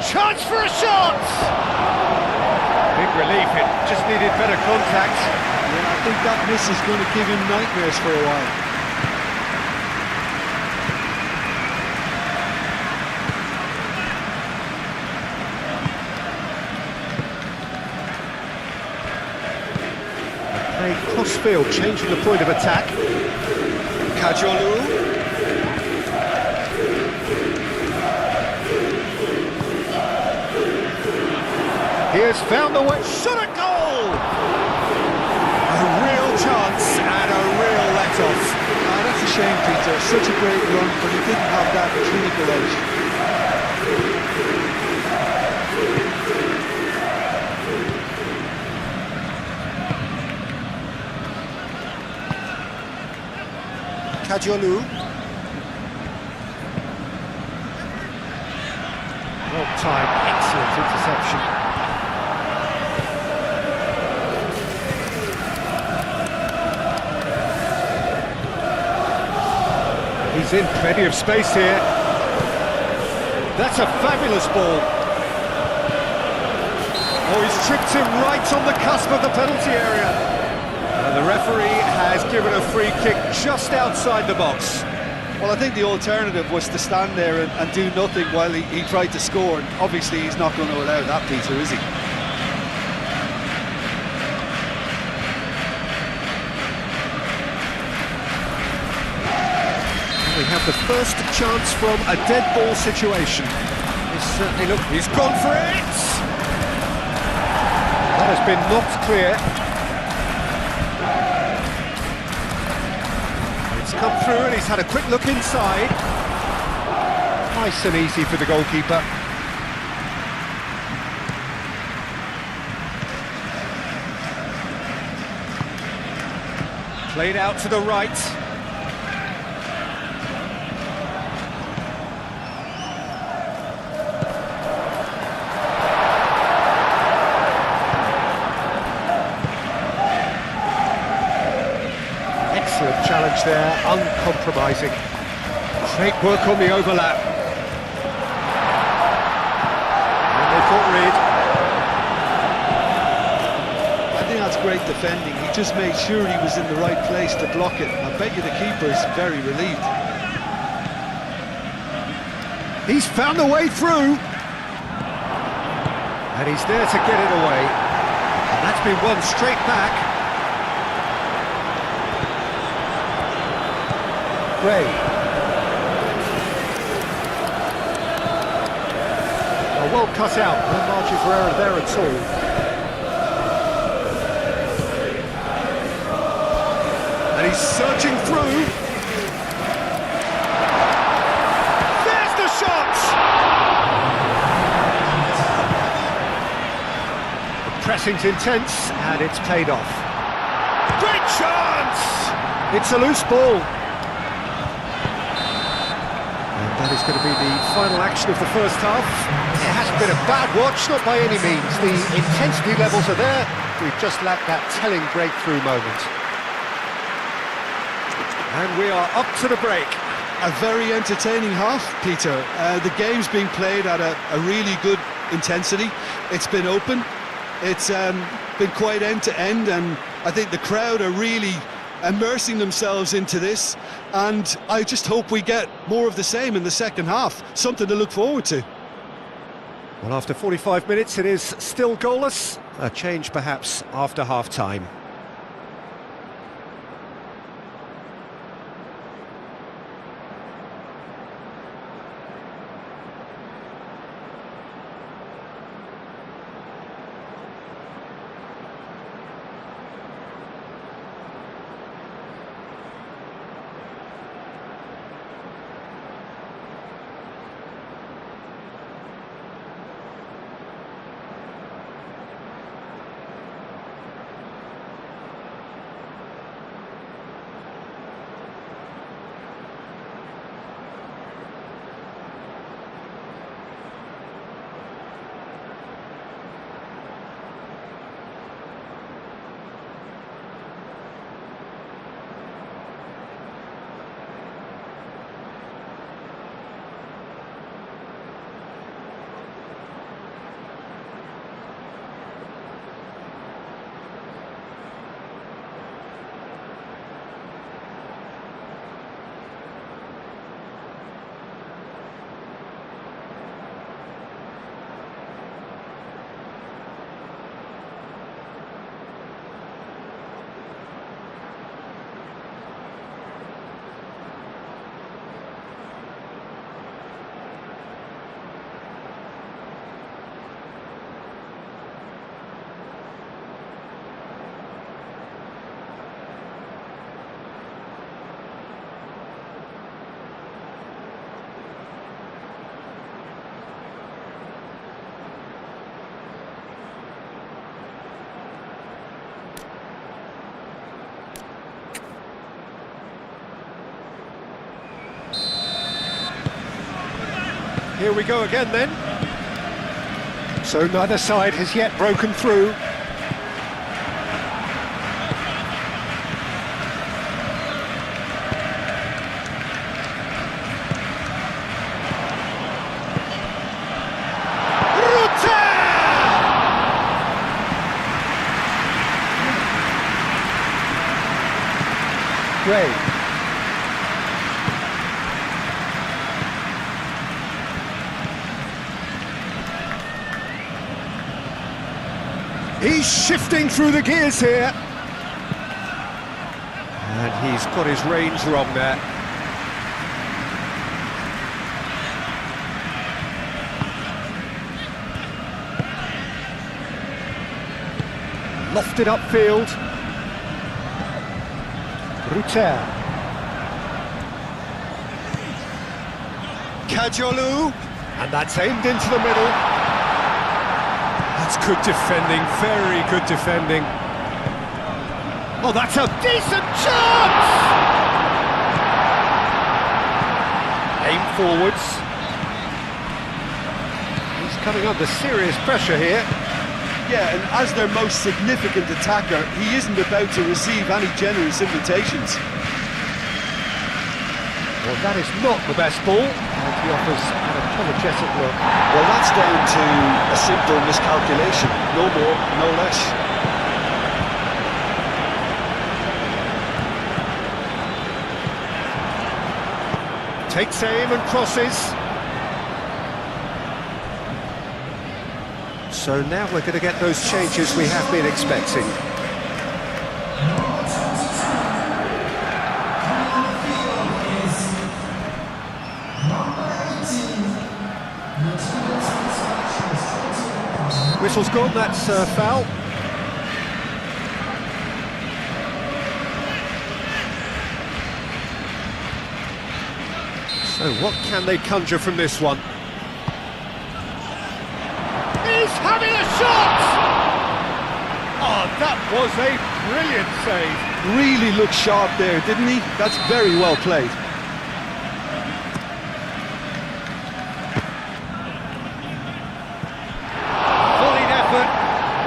Chance for a shot! Big relief, it just needed better contact. Yeah, I think that miss is going to give him nightmares for a while. Playing cross-field, changing the point of attack. Kajolu. He has found the way, shot a goal! A real chance and a real let-off. Ah, that's a shame, Peter. Such a great run, but he didn't have that clinical edge. Kajolu. Well timed, excellent interception. He's in plenty of space here. That's a fabulous ball. Oh, he's tripped him right on the cusp of the penalty area. And the referee has given a free kick just outside the box. Well, I think the alternative was to stand there and do nothing while he tried to score. And obviously, he's not going to allow that, Peter, is he? We have the first chance from a dead ball situation. He's certainly looked, he's gone for it! That has been knocked clear. It's come through and he's had a quick look inside. Nice and easy for the goalkeeper. Played out to the right. Excellent challenge there, uncompromising. Great work on the overlap. And they got rid. I think that's great defending. He just made sure he was in the right place to block it. I bet you the keeper's very relieved. He's found a way through. And he's there to get it away. And that's been won straight back. Gray. Well cut out, no margin for error there at all. And he's searching through. There's the shot! The pressing's intense, and it's paid off. Great chance! It's a loose ball. And that is going to be the final action of the first half. It hasn't been a bad watch, not by any means. The intensity levels are there. We've just lacked that telling breakthrough moment. And we are up to the break. A very entertaining half, Peter. The game's being played at a really good intensity. It's been open. It's been quite end-to-end, and I think the crowd are really immersing themselves into this, and I just hope we get more of the same in the second half. Something to look forward to. Well, after 45 minutes, it is still goalless. A change, perhaps, after half-time. Here we go again then. So neither side has yet broken through. Gray. He's shifting through the gears here. And he's got his range wrong there. Lofted upfield. Ruter. Kajolu. And that's aimed into the middle. That's good defending, very good defending. Oh, that's a decent chance! Aim forwards. He's coming under serious pressure here. Yeah, and as their most significant attacker, he isn't about to receive any generous invitations. Well, that is not the best ball, and he offers an apologetic look. Well, that's down to a simple miscalculation. No more, no less. Takes aim and crosses. So now we're going to get those changes we have been expecting. Whistle's gone, that's foul. So what can they conjure from this one? He's having a shot! Oh, that was a brilliant save. Really looked sharp there, didn't he? That's very well played. Fulling effort.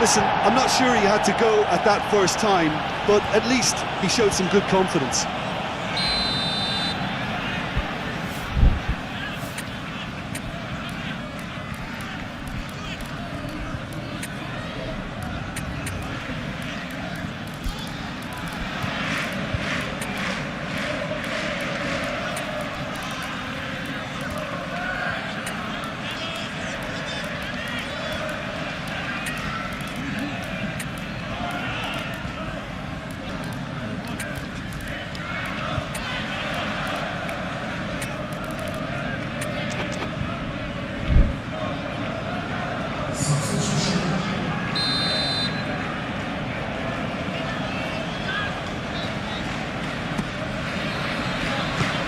Listen, I'm not sure he had to go at that first time, but at least he showed some good confidence.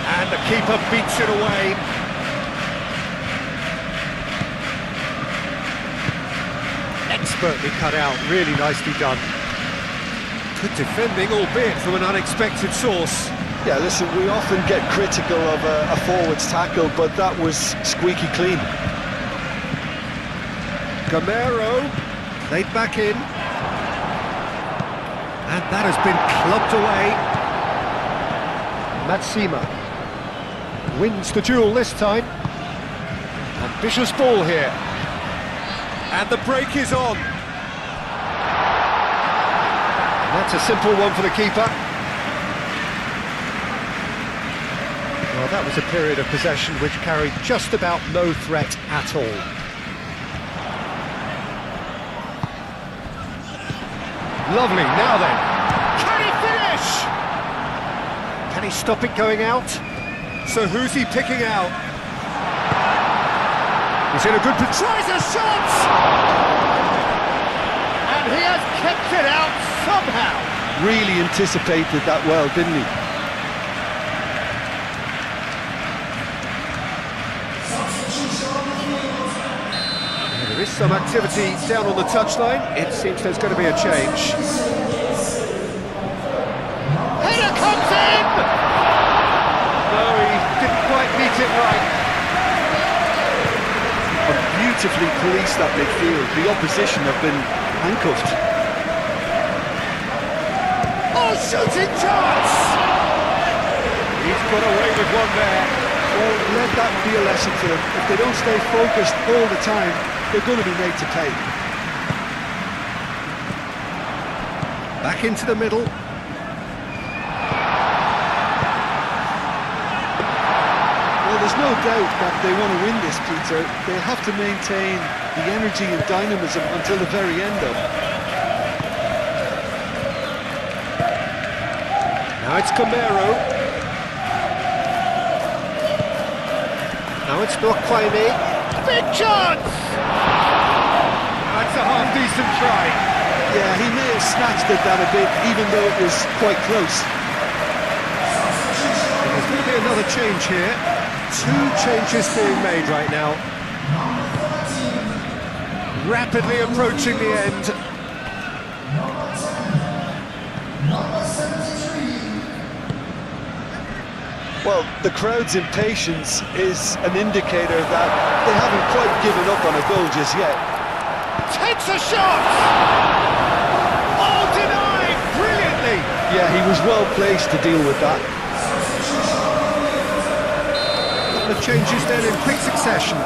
And the keeper beats it away. Expertly cut out, really nicely done. Good defending, albeit from an unexpected source. Yeah, listen, we often get critical of a forward's tackle, but that was squeaky clean. Gamero played back in. And that has been clubbed away. Matsima wins the duel this time. Ambitious ball here. And the break is on. And that's a simple one for the keeper. Well, that was a period of possession which carried just about no threat at all. Lovely, now then. Can he finish? Can he stop it going out? So who's he picking out? He's in a good position. Tries a shot! And he has kept it out somehow. Really anticipated that well, didn't he? There is some activity down on the touchline. It seems there's going to be a change. Header comes in! No, he didn't quite meet it right. Beautifully policed that midfield. The opposition have been handcuffed. Oh, shooting chance! He's got away with one there. Well, let that be a lesson for them. If they don't stay focused all the time, they're going to be made to pay. Back into the middle. Well, there's no doubt that they want to win this, Peter. They have to maintain the energy and dynamism until the very end, though. Now it's Gamero. Now it's Blockwaime. Big chance! That's a half-decent try. Yeah, he may have snatched at that a bit, even though it was quite close. There's going to be another change here. Two changes being made right now. Rapidly approaching the end. Well, the crowd's impatience is an indicator that they haven't quite given up on a goal just yet. Takes a shot! Oh, denied! Brilliantly! Yeah, he was well placed to deal with that. The changes then in quick succession.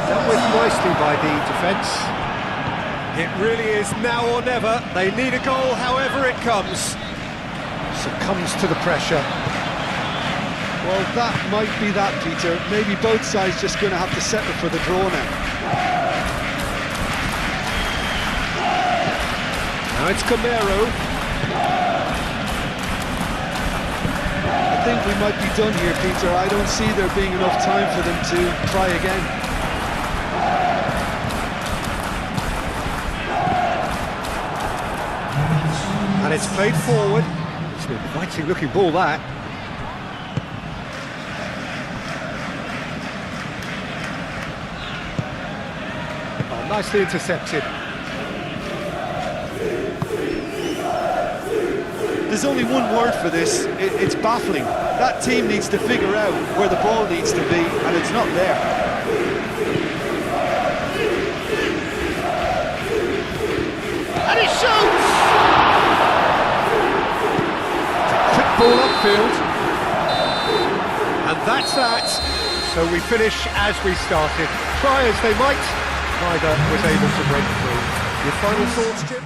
Dealt with nicely by the defence. It really is now or never. They need a goal however it comes. Succumbs to the pressure. Well, that might be that, Peter. Maybe both sides just going to have to settle for the draw now. Now it's Camero. I think we might be done here, Peter. I don't see there being enough time for them to try again. And it's played forward. It's an inviting looking ball, that. Oh, nicely intercepted. There's only one word for this. It's baffling. That team needs to figure out where the ball needs to be, and it's not there. And he shoots! Quick ball upfield. And that's that. So we finish as we started. Try as they might, neither was able to break through. Your final thoughts, Jim?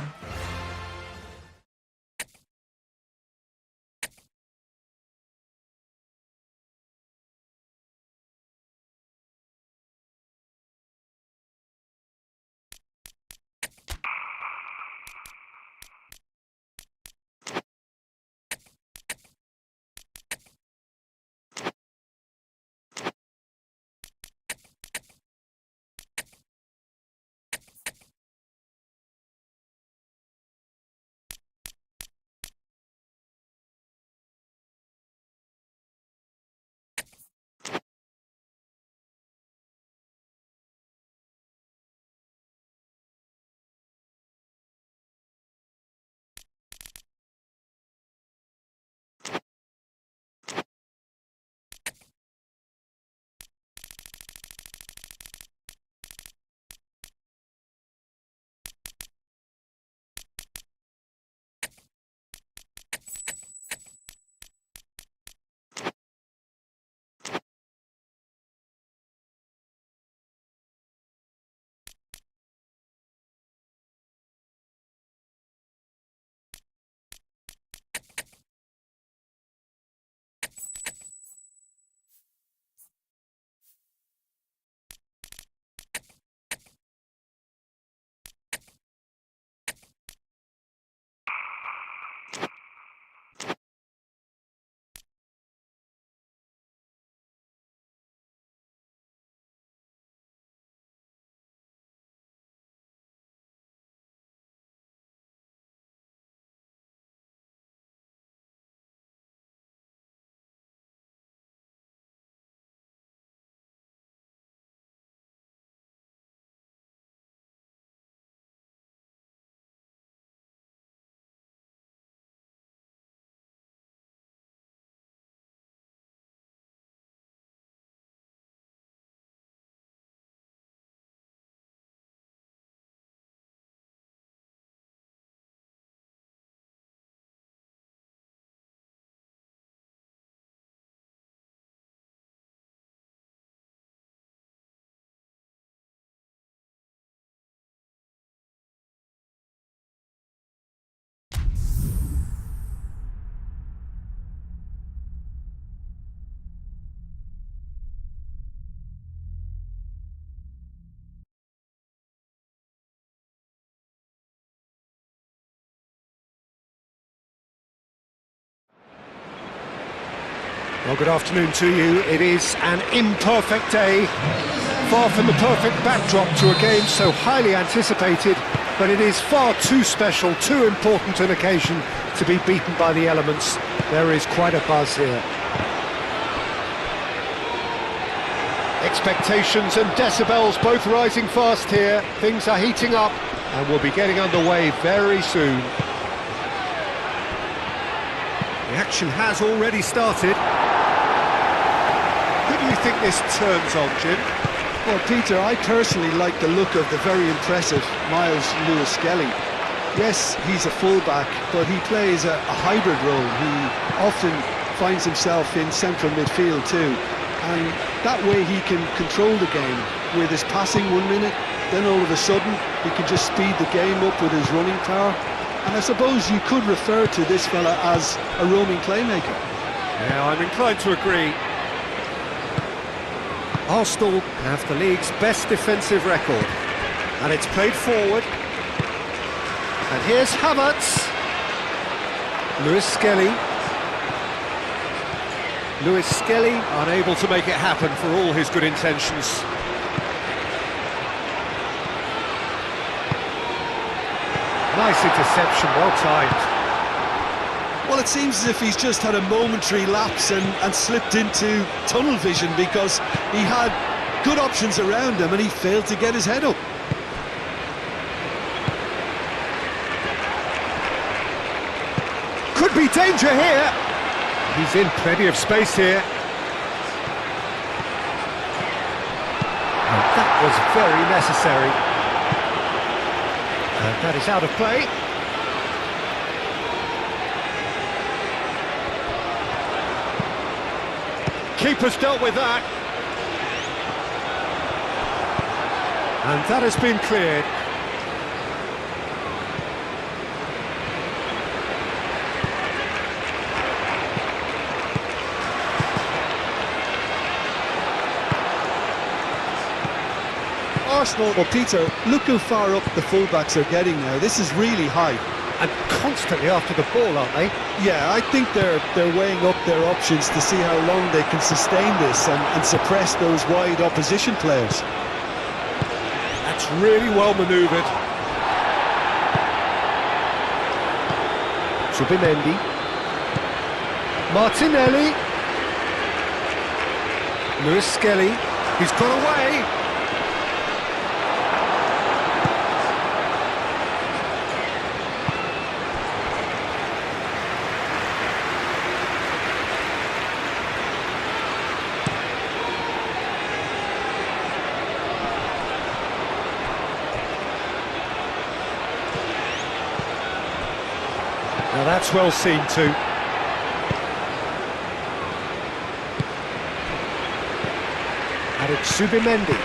Well, good afternoon to you. It is an imperfect day, far from the perfect backdrop to a game so highly anticipated, but it is far too special, too important an occasion to be beaten by the elements. There is quite a buzz here. Expectations and decibels both rising fast here. Things are heating up and we'll be getting underway very soon. The action has already started. Who do you think this turns on, Jim? Well, Peter, I personally like the look of the very impressive Miles Lewis-Skelly. Yes, he's a fullback, but he plays a hybrid role. He often finds himself in central midfield too. And that way he can control the game with his passing 1 minute, then all of a sudden he can just speed the game up with his running power. And I suppose you could refer to this fella as a roaming playmaker. Yeah, I'm inclined to agree. Arsenal have the league's best defensive record. And it's played forward. And here's Havertz. Lewis-Skelly. Lewis-Skelly unable to make it happen for all his good intentions. Nice interception, well timed. Well, it seems as if he's just had a momentary lapse and slipped into tunnel vision, because he had good options around him and he failed to get his head up. Could be danger here. He's in plenty of space here. And that was very necessary. And that is out of play. Keeper's dealt with that. And that has been cleared. Arsenal, well, Peter, look how far up the fullbacks are getting now. This is really high. And constantly after the ball, aren't they? Yeah, I think they're weighing up their options to see how long they can sustain this and suppress those wide opposition players. That's really well manoeuvred. Subimendi. Martinelli. Lewis-Skelly. He's gone away. Now that's well seen too. And it's Subimendi.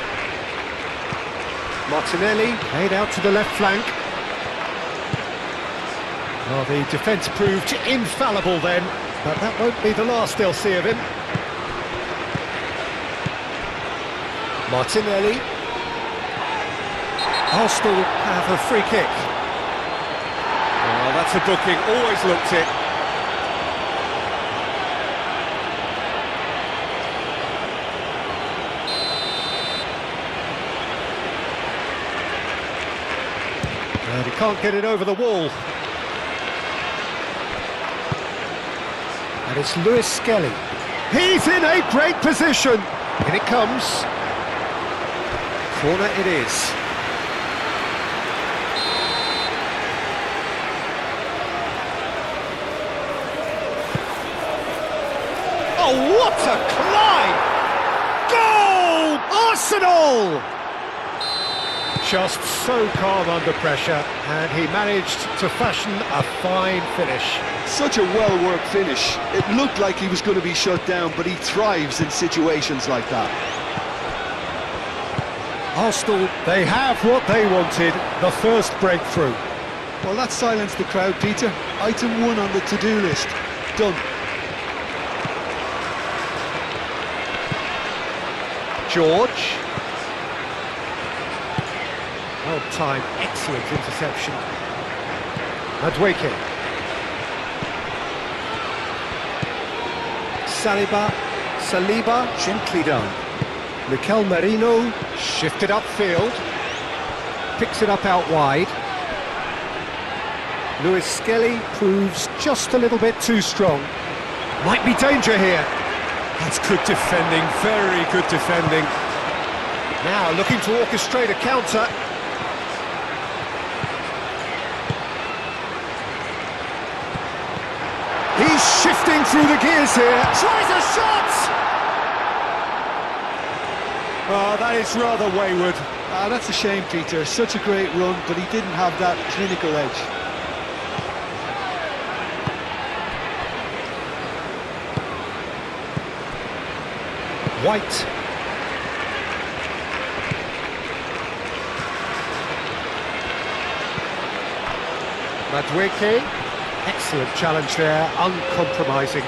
Martinelli laid out to the left flank. Well, the defence proved infallible then, but that won't be the last they'll see of him. Martinelli. Arsenal have a free kick. Oh, that's a booking, always looked it. And he can't get it over the wall. And it's Lewis-Skelly. He's in a great position. In it comes. Corner it is. Oh, what a climb! Goal! Arsenal! Just so calm under pressure, and he managed to fashion a fine finish. Such a well-worked finish. It looked like he was going to be shut down, but he thrives in situations like that. Arsenal, they have what they wanted, the first breakthrough. Well, that silenced the crowd, Peter. Item 1 on the to-do list. Done. George. Well timed, excellent interception. Madueke. Saliba, gently done. Mikel Merino, shifted upfield. Picks it up out wide. Lewis-Skelly proves just a little bit too strong. Might be danger here. That's good defending, very good defending. Now looking to orchestrate a counter. He's shifting through the gears here. Tries a shot! Oh, that is rather wayward. That's a shame, Peter. Such a great run, but he didn't have that clinical edge. White. Madueke. Excellent challenge there, uncompromising.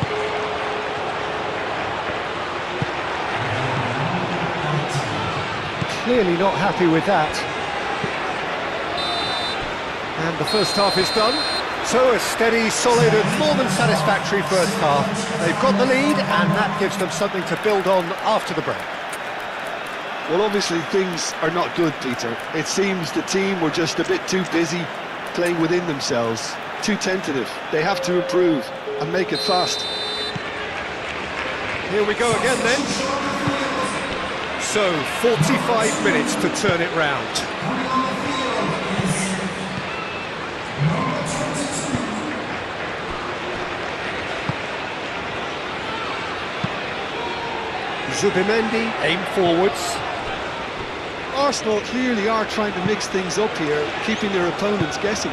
Clearly not happy with that. And the first half is done. So a steady, solid and more than satisfactory first half. They've got the lead and that gives them something to build on after the break. Well, obviously things are not good, Peter. It seems the team were just a bit too busy playing within themselves, too tentative. They have to improve and make it fast. Here we go again then. So, 45 minutes to turn it round. Zubimendi, aim forwards. Arsenal clearly are trying to mix things up here, keeping their opponents guessing.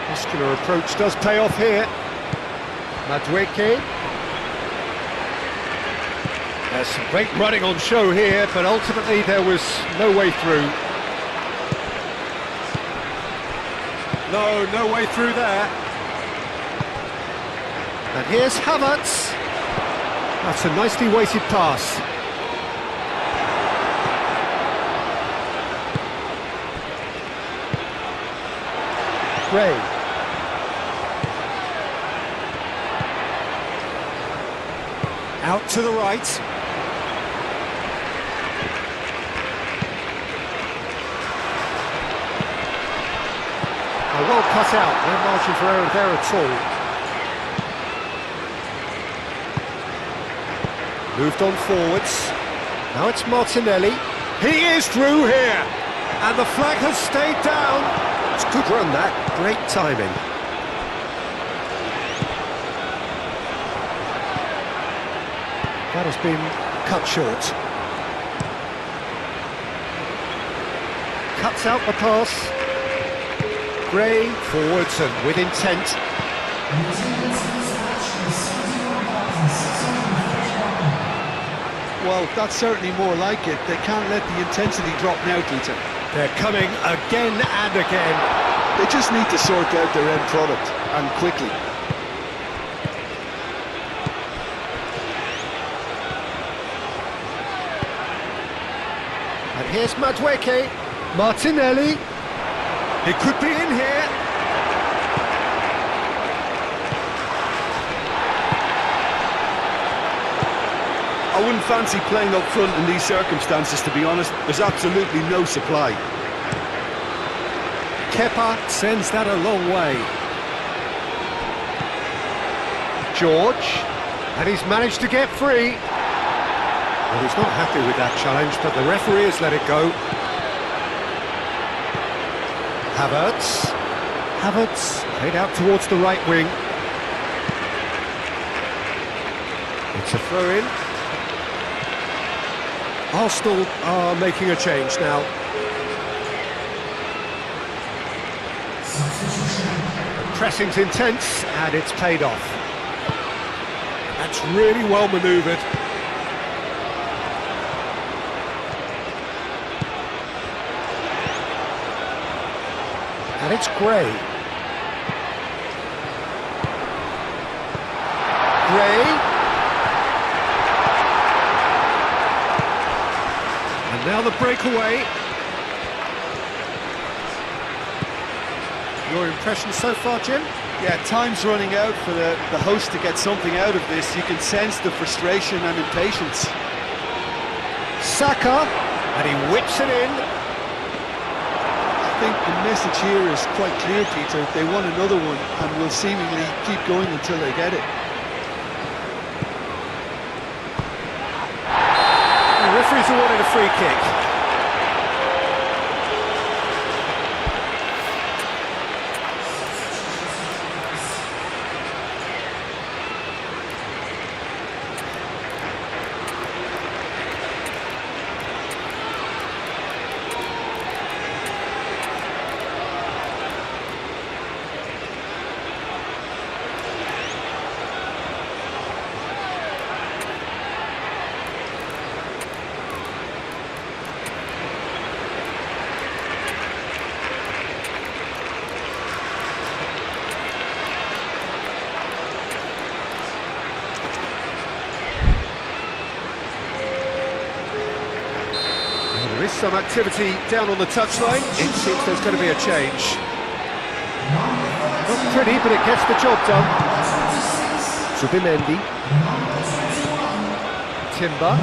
Muscular approach does pay off here. Madueke. There's some great running on show here, but ultimately there was no way through. No way through there. And here's Havertz. That's a nicely weighted pass. Gray. Out to the right. Well cut out, no margin for error there at all. Moved on forwards. Now it's Martinelli. He is through here. And the flag has stayed down. It's a good run that, great timing. That has been cut short. Cuts out the pass. Gray, forwards and with intent. Well, that's certainly more like it. They can't let the intensity drop now, Peter. They're coming again and again. They just need to sort out their end product, and quickly. And here's Madueke. Martinelli. He could be in here. I wouldn't fancy playing up front in these circumstances, to be honest. There's absolutely no supply. Kepa sends that a long way. George, and he's managed to get free. Well, he's not happy with that challenge, but the referee has let it go. Havertz played out towards the right wing. It's a throw-in. Arsenal are making a change now. The pressing's intense and it's paid off. That's really well manoeuvred. And it's Gray. And now the breakaway. Your impression so far, Jim? Yeah, time's running out for the host to get something out of this. You can sense the frustration and impatience. Saka, and he whips it in. I think the message here is quite clear, Peter. They want another one and will seemingly keep going until they get it. The referee's awarded a free kick. There is some activity down on the touchline. It seems there's going to be a change. Not pretty, but it gets the job done. Subimendi. Timber.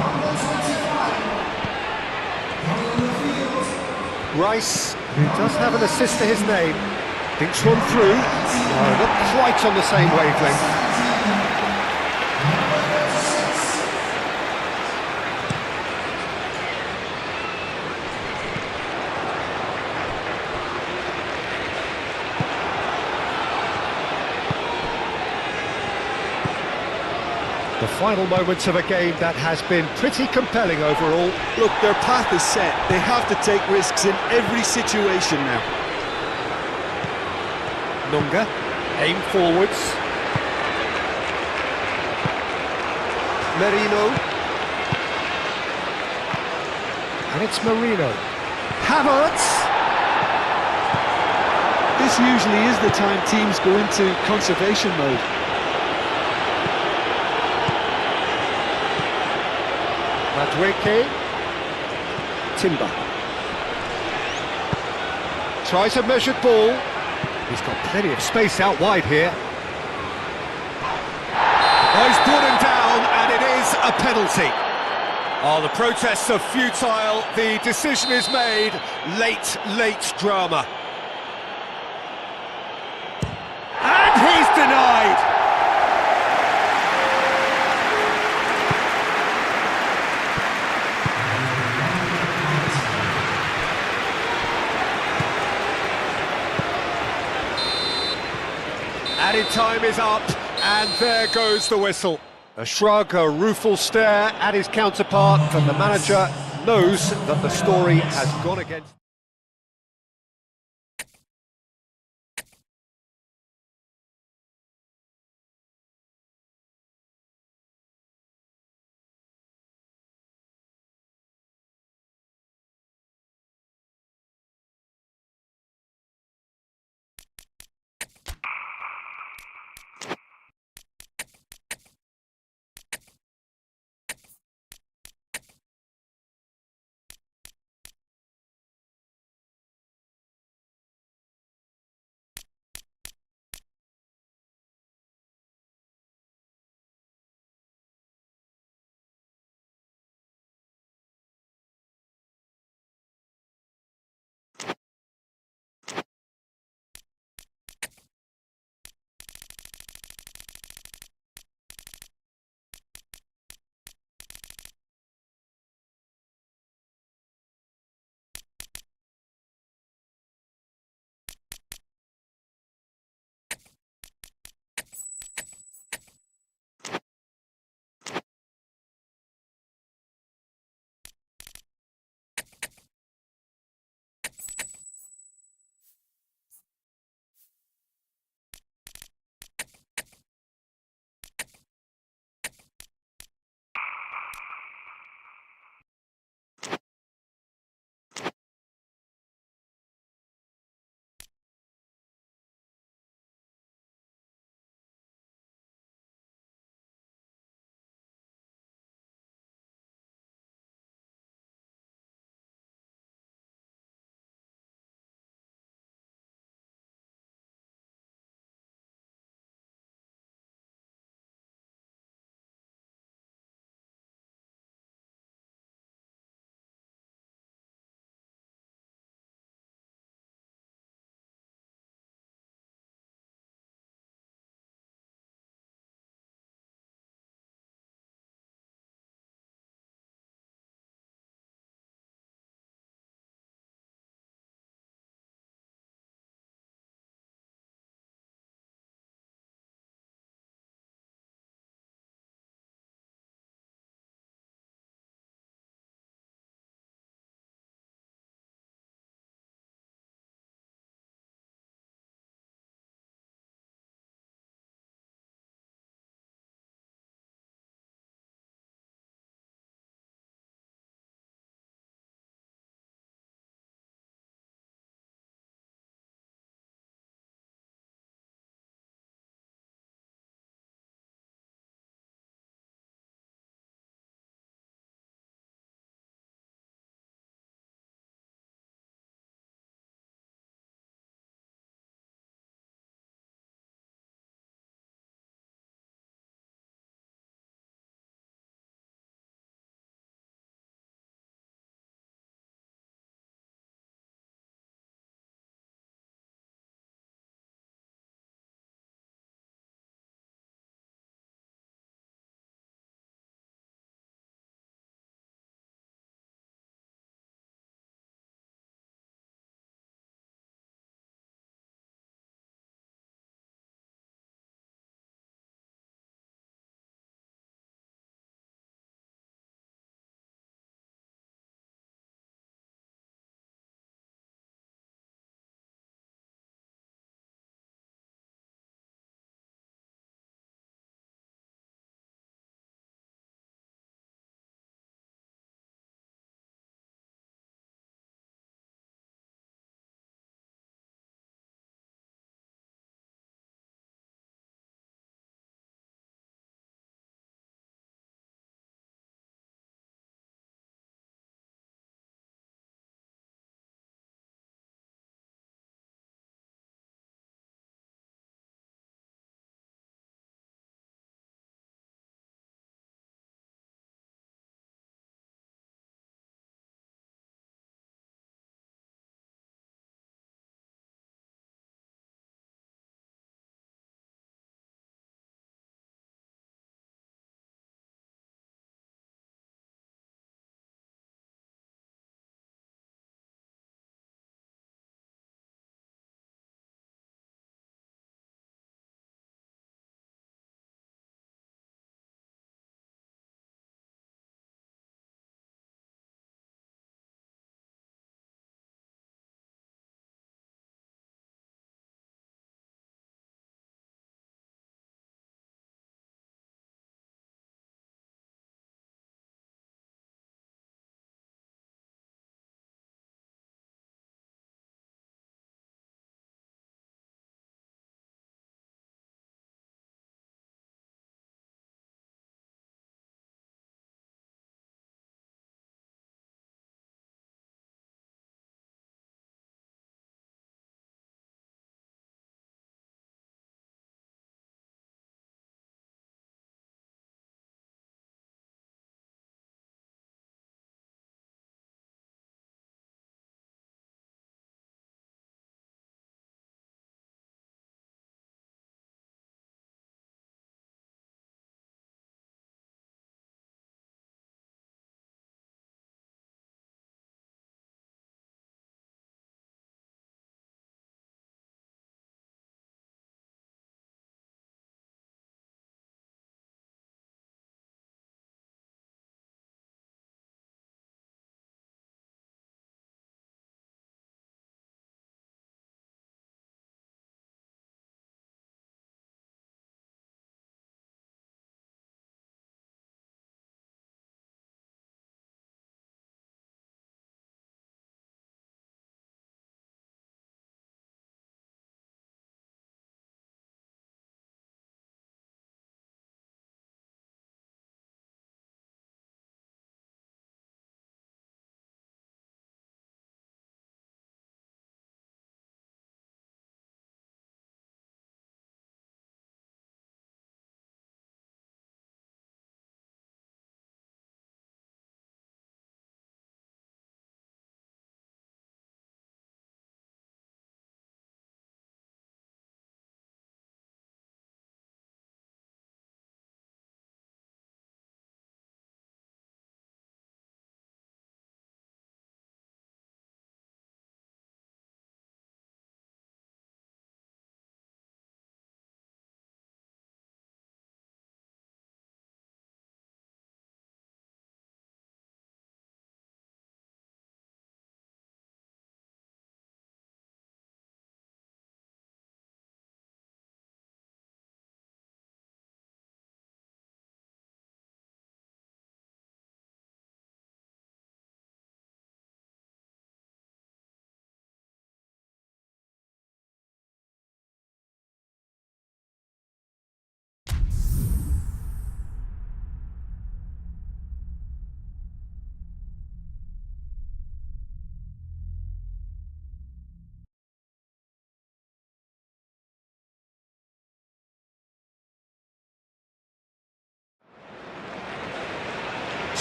Rice, who does have an assist to his name. Thinks one through. No, not quite on the same wavelength. The final moments of a game that has been pretty compelling overall. Look, their path is set. They have to take risks in every situation now. Nunga, aim forwards. Merino. And it's Marino. Havertz! This usually is the time teams go into conservation mode. Madueke. Timber. Tries a measured ball. He's got plenty of space out wide here. Oh, he's brought him down, and it is a penalty. Oh, the protests are futile. The decision is made. Late drama. And he's denied. Added time is up, and there goes the whistle. A shrug, a rueful stare at his counterpart, and the manager knows that the story has gone against...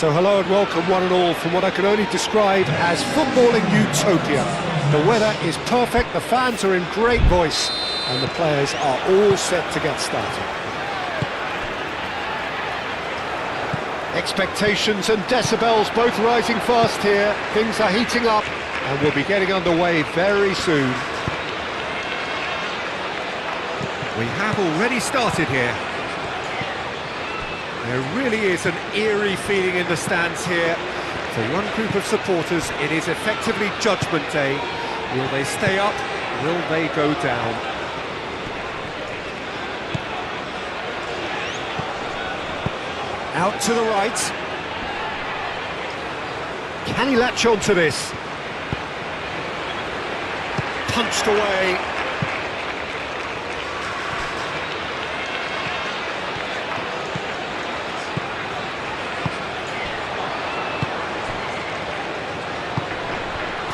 So hello and welcome one and all from what I can only describe as footballing utopia. The weather is perfect, the fans are in great voice, and the players are all set to get started. Expectations and decibels both rising fast here. Things are heating up and we'll be getting underway very soon. We have already started here. There really is an eerie feeling in the stands here. For one group of supporters, it is effectively Judgment Day. Will they stay up? Will they go down? Out to the right. Can he latch on to this? Punched away.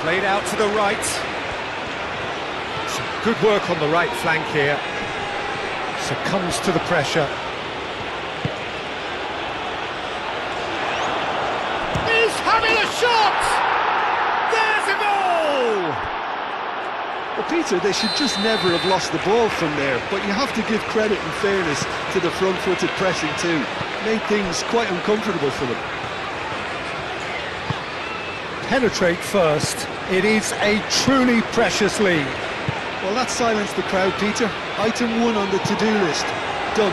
Played out to the right. Some good work on the right flank here. Succumbs to the pressure. He's having a shot! There's a goal! Well, Peter, they should just never have lost the ball from there, but you have to give credit and fairness to the front-footed pressing too. Made things quite uncomfortable for them. Penetrate first. It is a truly precious lead. Well, that silenced the crowd, Peter. Item 1 on the to-do list. Done.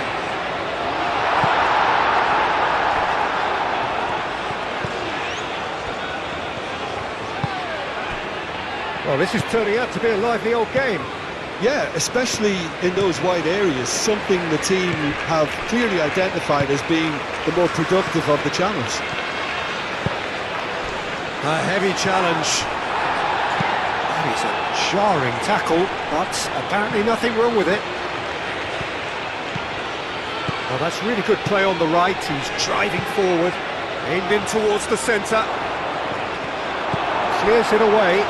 Well, this is turning out to be a lively old game. Yeah, especially in those wide areas, something the team have clearly identified as being the more productive of the channels. A heavy challenge. That is a jarring tackle, but apparently nothing wrong with it. Well, that's really good play on the right. He's driving forward. Aimed in towards the centre. Clears it away.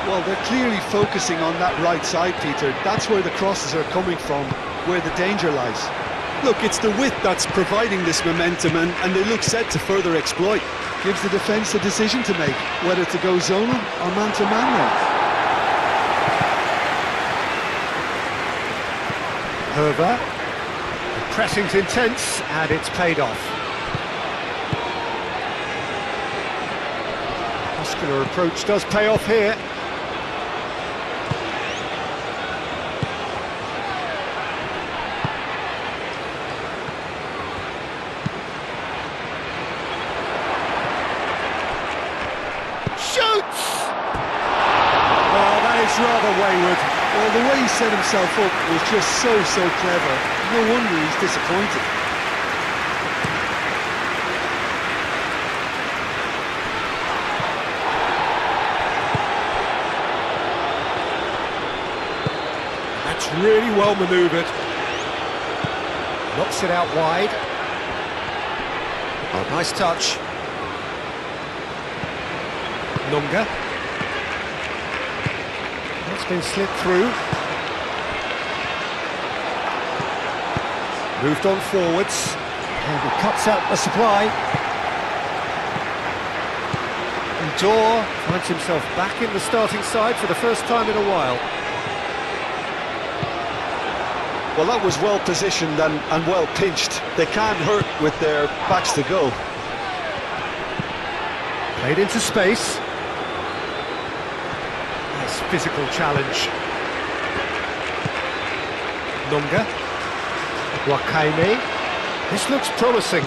Well, they're clearly focusing on that right side, Peter. That's where the crosses are coming from, where the danger lies. Look, it's the width that's providing this momentum, and they look set to further exploit. Gives the defence a decision to make, whether to go zonal or man-to-man now. Herber. The pressing's intense, and it's paid off. Muscular approach does pay off here. Rather wayward. Well, the way he set himself up was just so clever. No wonder he's disappointed. That's really well manoeuvred. Knocks it out wide. Oh, nice touch. Nunga. It's been slipped through. Moved on forwards. And he cuts out the supply. And Dor finds himself back in the starting side for the first time in a while. Well, that was well positioned and well pinched. They can't hurt with their backs to goal. Played into space. Nice physical challenge. Nunga. Wakaime. This looks promising.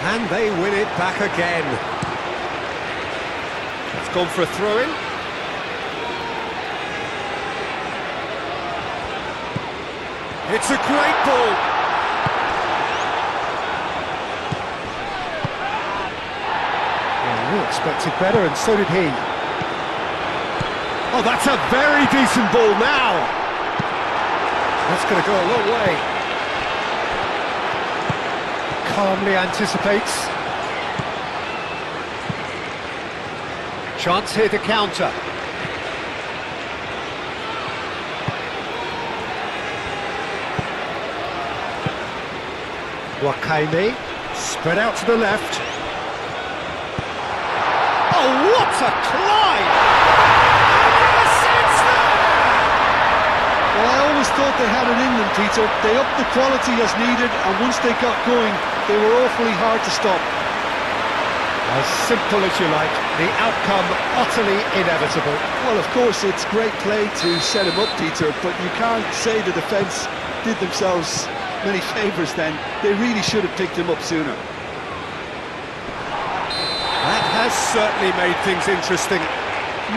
And they win it back again. It's gone for a throw-in. It's a great ball. Well, we expected better, and so did he. Oh, that's a very decent ball now. That's going to go a long way. Calmly anticipates. Chance here to counter. Wakame, spread out to the left. Oh, what a climb! And yes, it's there! Well, I always thought they had it in them, Peter. They upped the quality as needed, and once they got going, they were awfully hard to stop. As simple as you like, the outcome utterly inevitable. Well, of course, it's great play to set him up, Peter, but you can't say the defence did themselves many favours then. They really should have picked him up sooner. That has certainly made things interesting.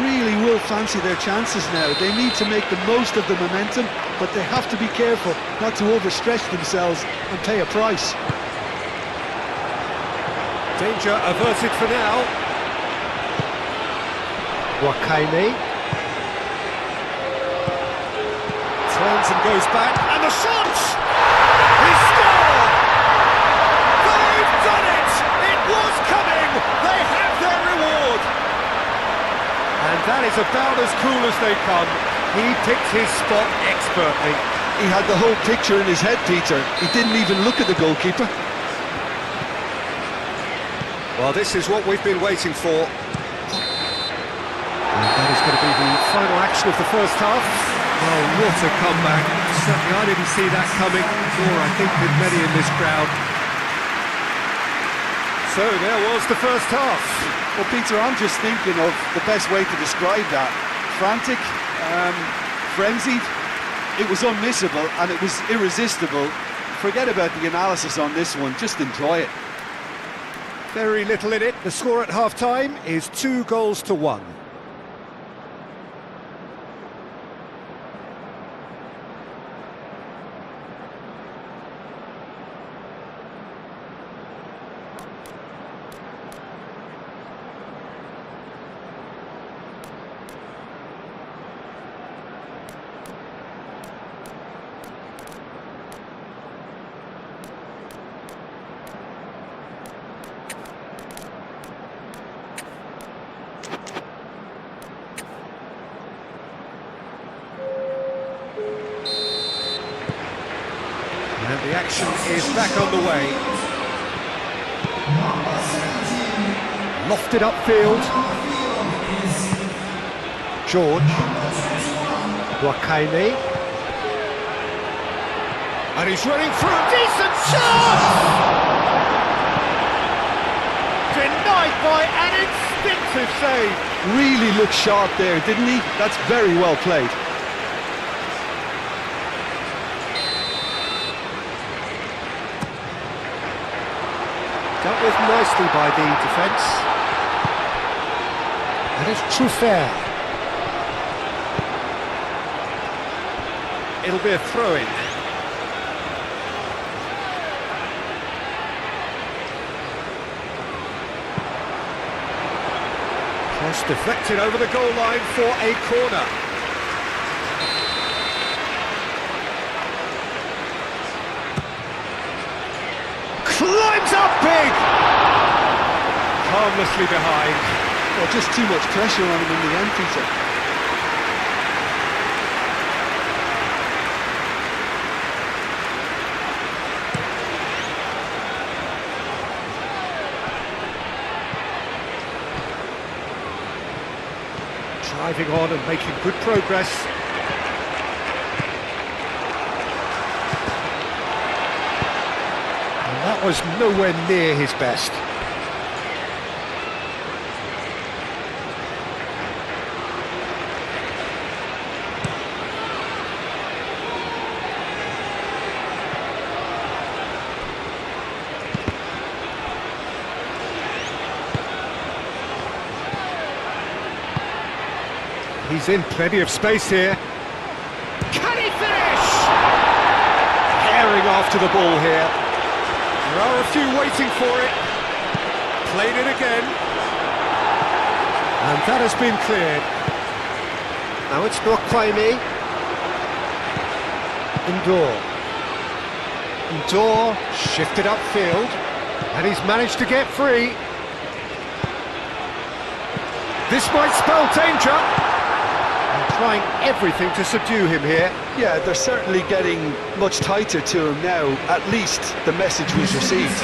Really will fancy their chances now. They need to make the most of the momentum, but they have to be careful not to overstretch themselves and pay a price. Danger averted for now. Wakame, Turns and goes back, and the shot! He scored! They've done it! It was coming! They have their reward! and that is about as cool as they come. He picked his spot expertly. He had the whole picture in his head, Peter. He didn't even look at the goalkeeper. Well, this is what we've been waiting for. And that is going to be the final action of the first half. Oh, what a comeback. Certainly I didn't see that coming, nor I think did many in this crowd. So there was the first half. Well, Peter, I'm just thinking of the best way to describe that. Frantic, frenzied. It was unmissable and it was irresistible. Forget about the analysis on this one, just enjoy it. Very little in it. The score at half-time is 2-1. And the action is back underway. Lofted upfield. George. Wakame. And he's running through. Decent shot! Denied by an instinctive save. Really looked sharp there, didn't he? That's very well played. Dealt with nicely by the defence. That is Truffert. It'll be a throw-in. Cross deflected over the goal line for a corner. Climbs up big! Harmlessly behind. Well, just too much pressure on him in the end, Peter. Driving on and making good progress. And that was nowhere near his best. He's in plenty of space here. Can he finish? Herring after the ball here. There are a few waiting for it. Played it again. And that has been cleared. Now it's Wakame. Ndor shifted upfield. And he's managed to get free. This might spell danger. trying everything to subdue him here. Yeah, they're certainly getting much tighter to him now. At least the message was received.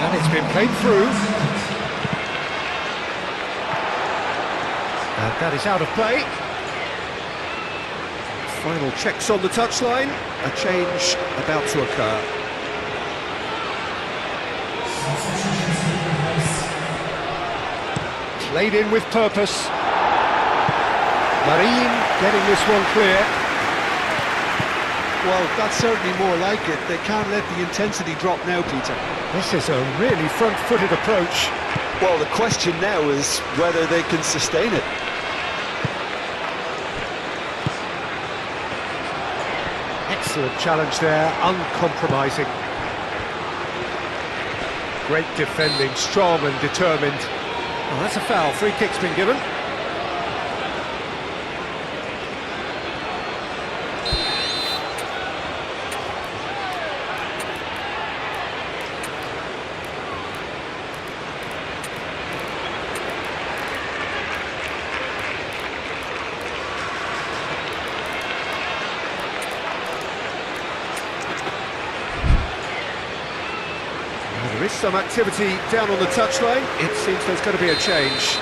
And it's been played through. And that is out of play. Final checks on the touchline. A change about to occur. Played in with purpose. Marine getting this one clear. Well, that's certainly more like it. They can't let the intensity drop now, Peter. This is a really front-footed approach. Well, the question now is whether they can sustain it. Excellent challenge there, uncompromising. Great defending, strong and determined. Well, that's a foul. Free kick's been given. There is some activity down on the touchline. It seems there's going to be a change.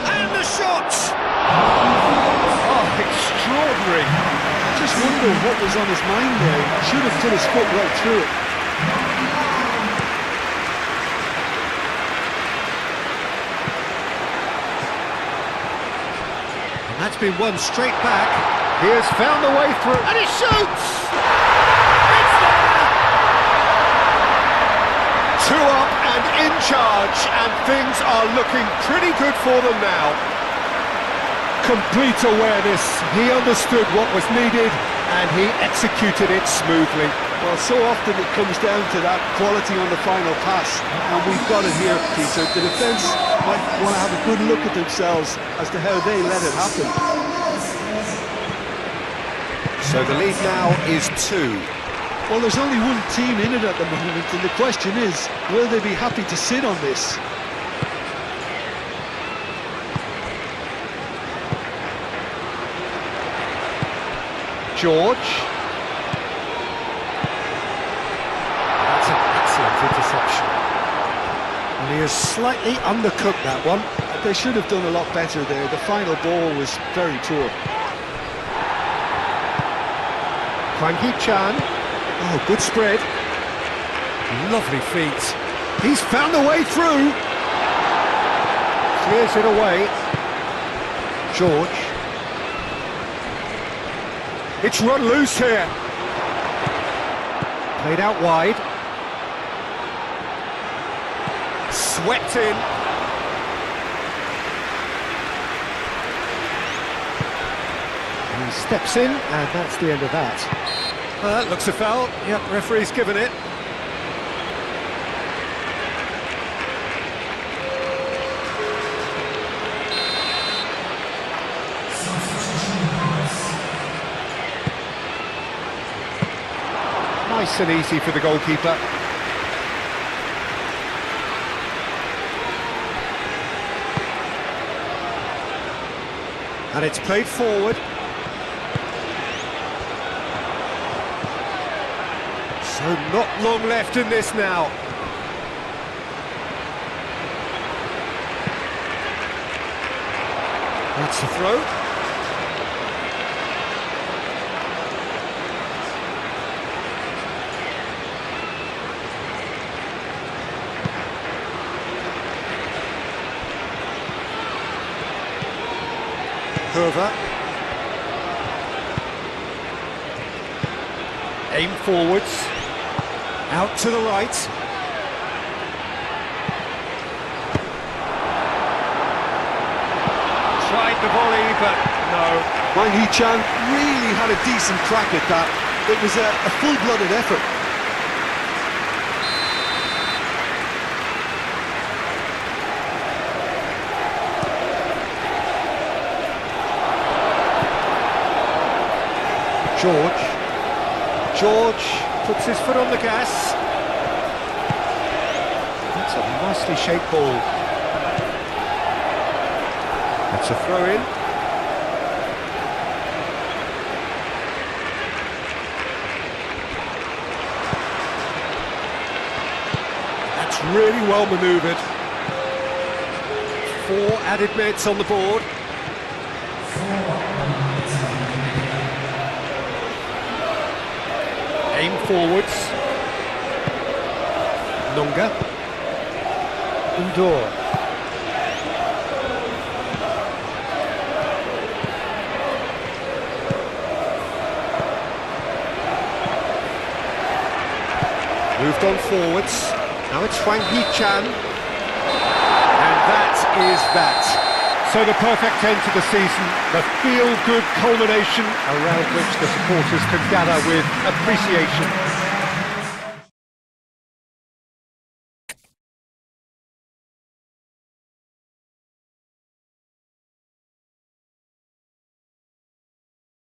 And the shot! Oh, extraordinary. Just wonder what was on his mind there. Should have put his foot right through it. And that's been won straight back. He has found a way through. And he shoots! It's there! 2 up and in charge, and things are looking pretty good for them now. Complete awareness, he understood what was needed, and he executed it smoothly. Well, so often it comes down to that quality on the final pass, and we've got it here, Peter. The defence might want to have a good look at themselves as to how they let it happen. So the lead now is 2. Well, there's only one team in it at the moment, and the question is, will they be happy to sit on this? George. That's an excellent interception. And he has slightly undercooked that one. They should have done a lot better there. The final ball was very poor. Hwang Hee-chan. Oh, good spread. Lovely feet. He's found a way through. Clears it away. George. It's run loose here. Played out wide. Swept in. He steps in, and that's the end of that. That looks a foul. Yep, referee's given it. Nice and easy for the goalkeeper. And it's played forward. So not long left in this now. That's the throw. Curver. Aim forwards. Out to the right. Tried the volley, but no. Hwang Hee-chan really had a decent crack at that. It was a full-blooded effort. George. puts his foot on the gas. That's a nicely shaped ball. That's a throw-in. That's really well manoeuvred. 4 added minutes on the board. Aim forwards. Nunga. Undur. Moved on forwards. Now it's Huang Hee-chan. And that is that. So the perfect end to the season, the feel-good culmination around which the supporters can gather with appreciation.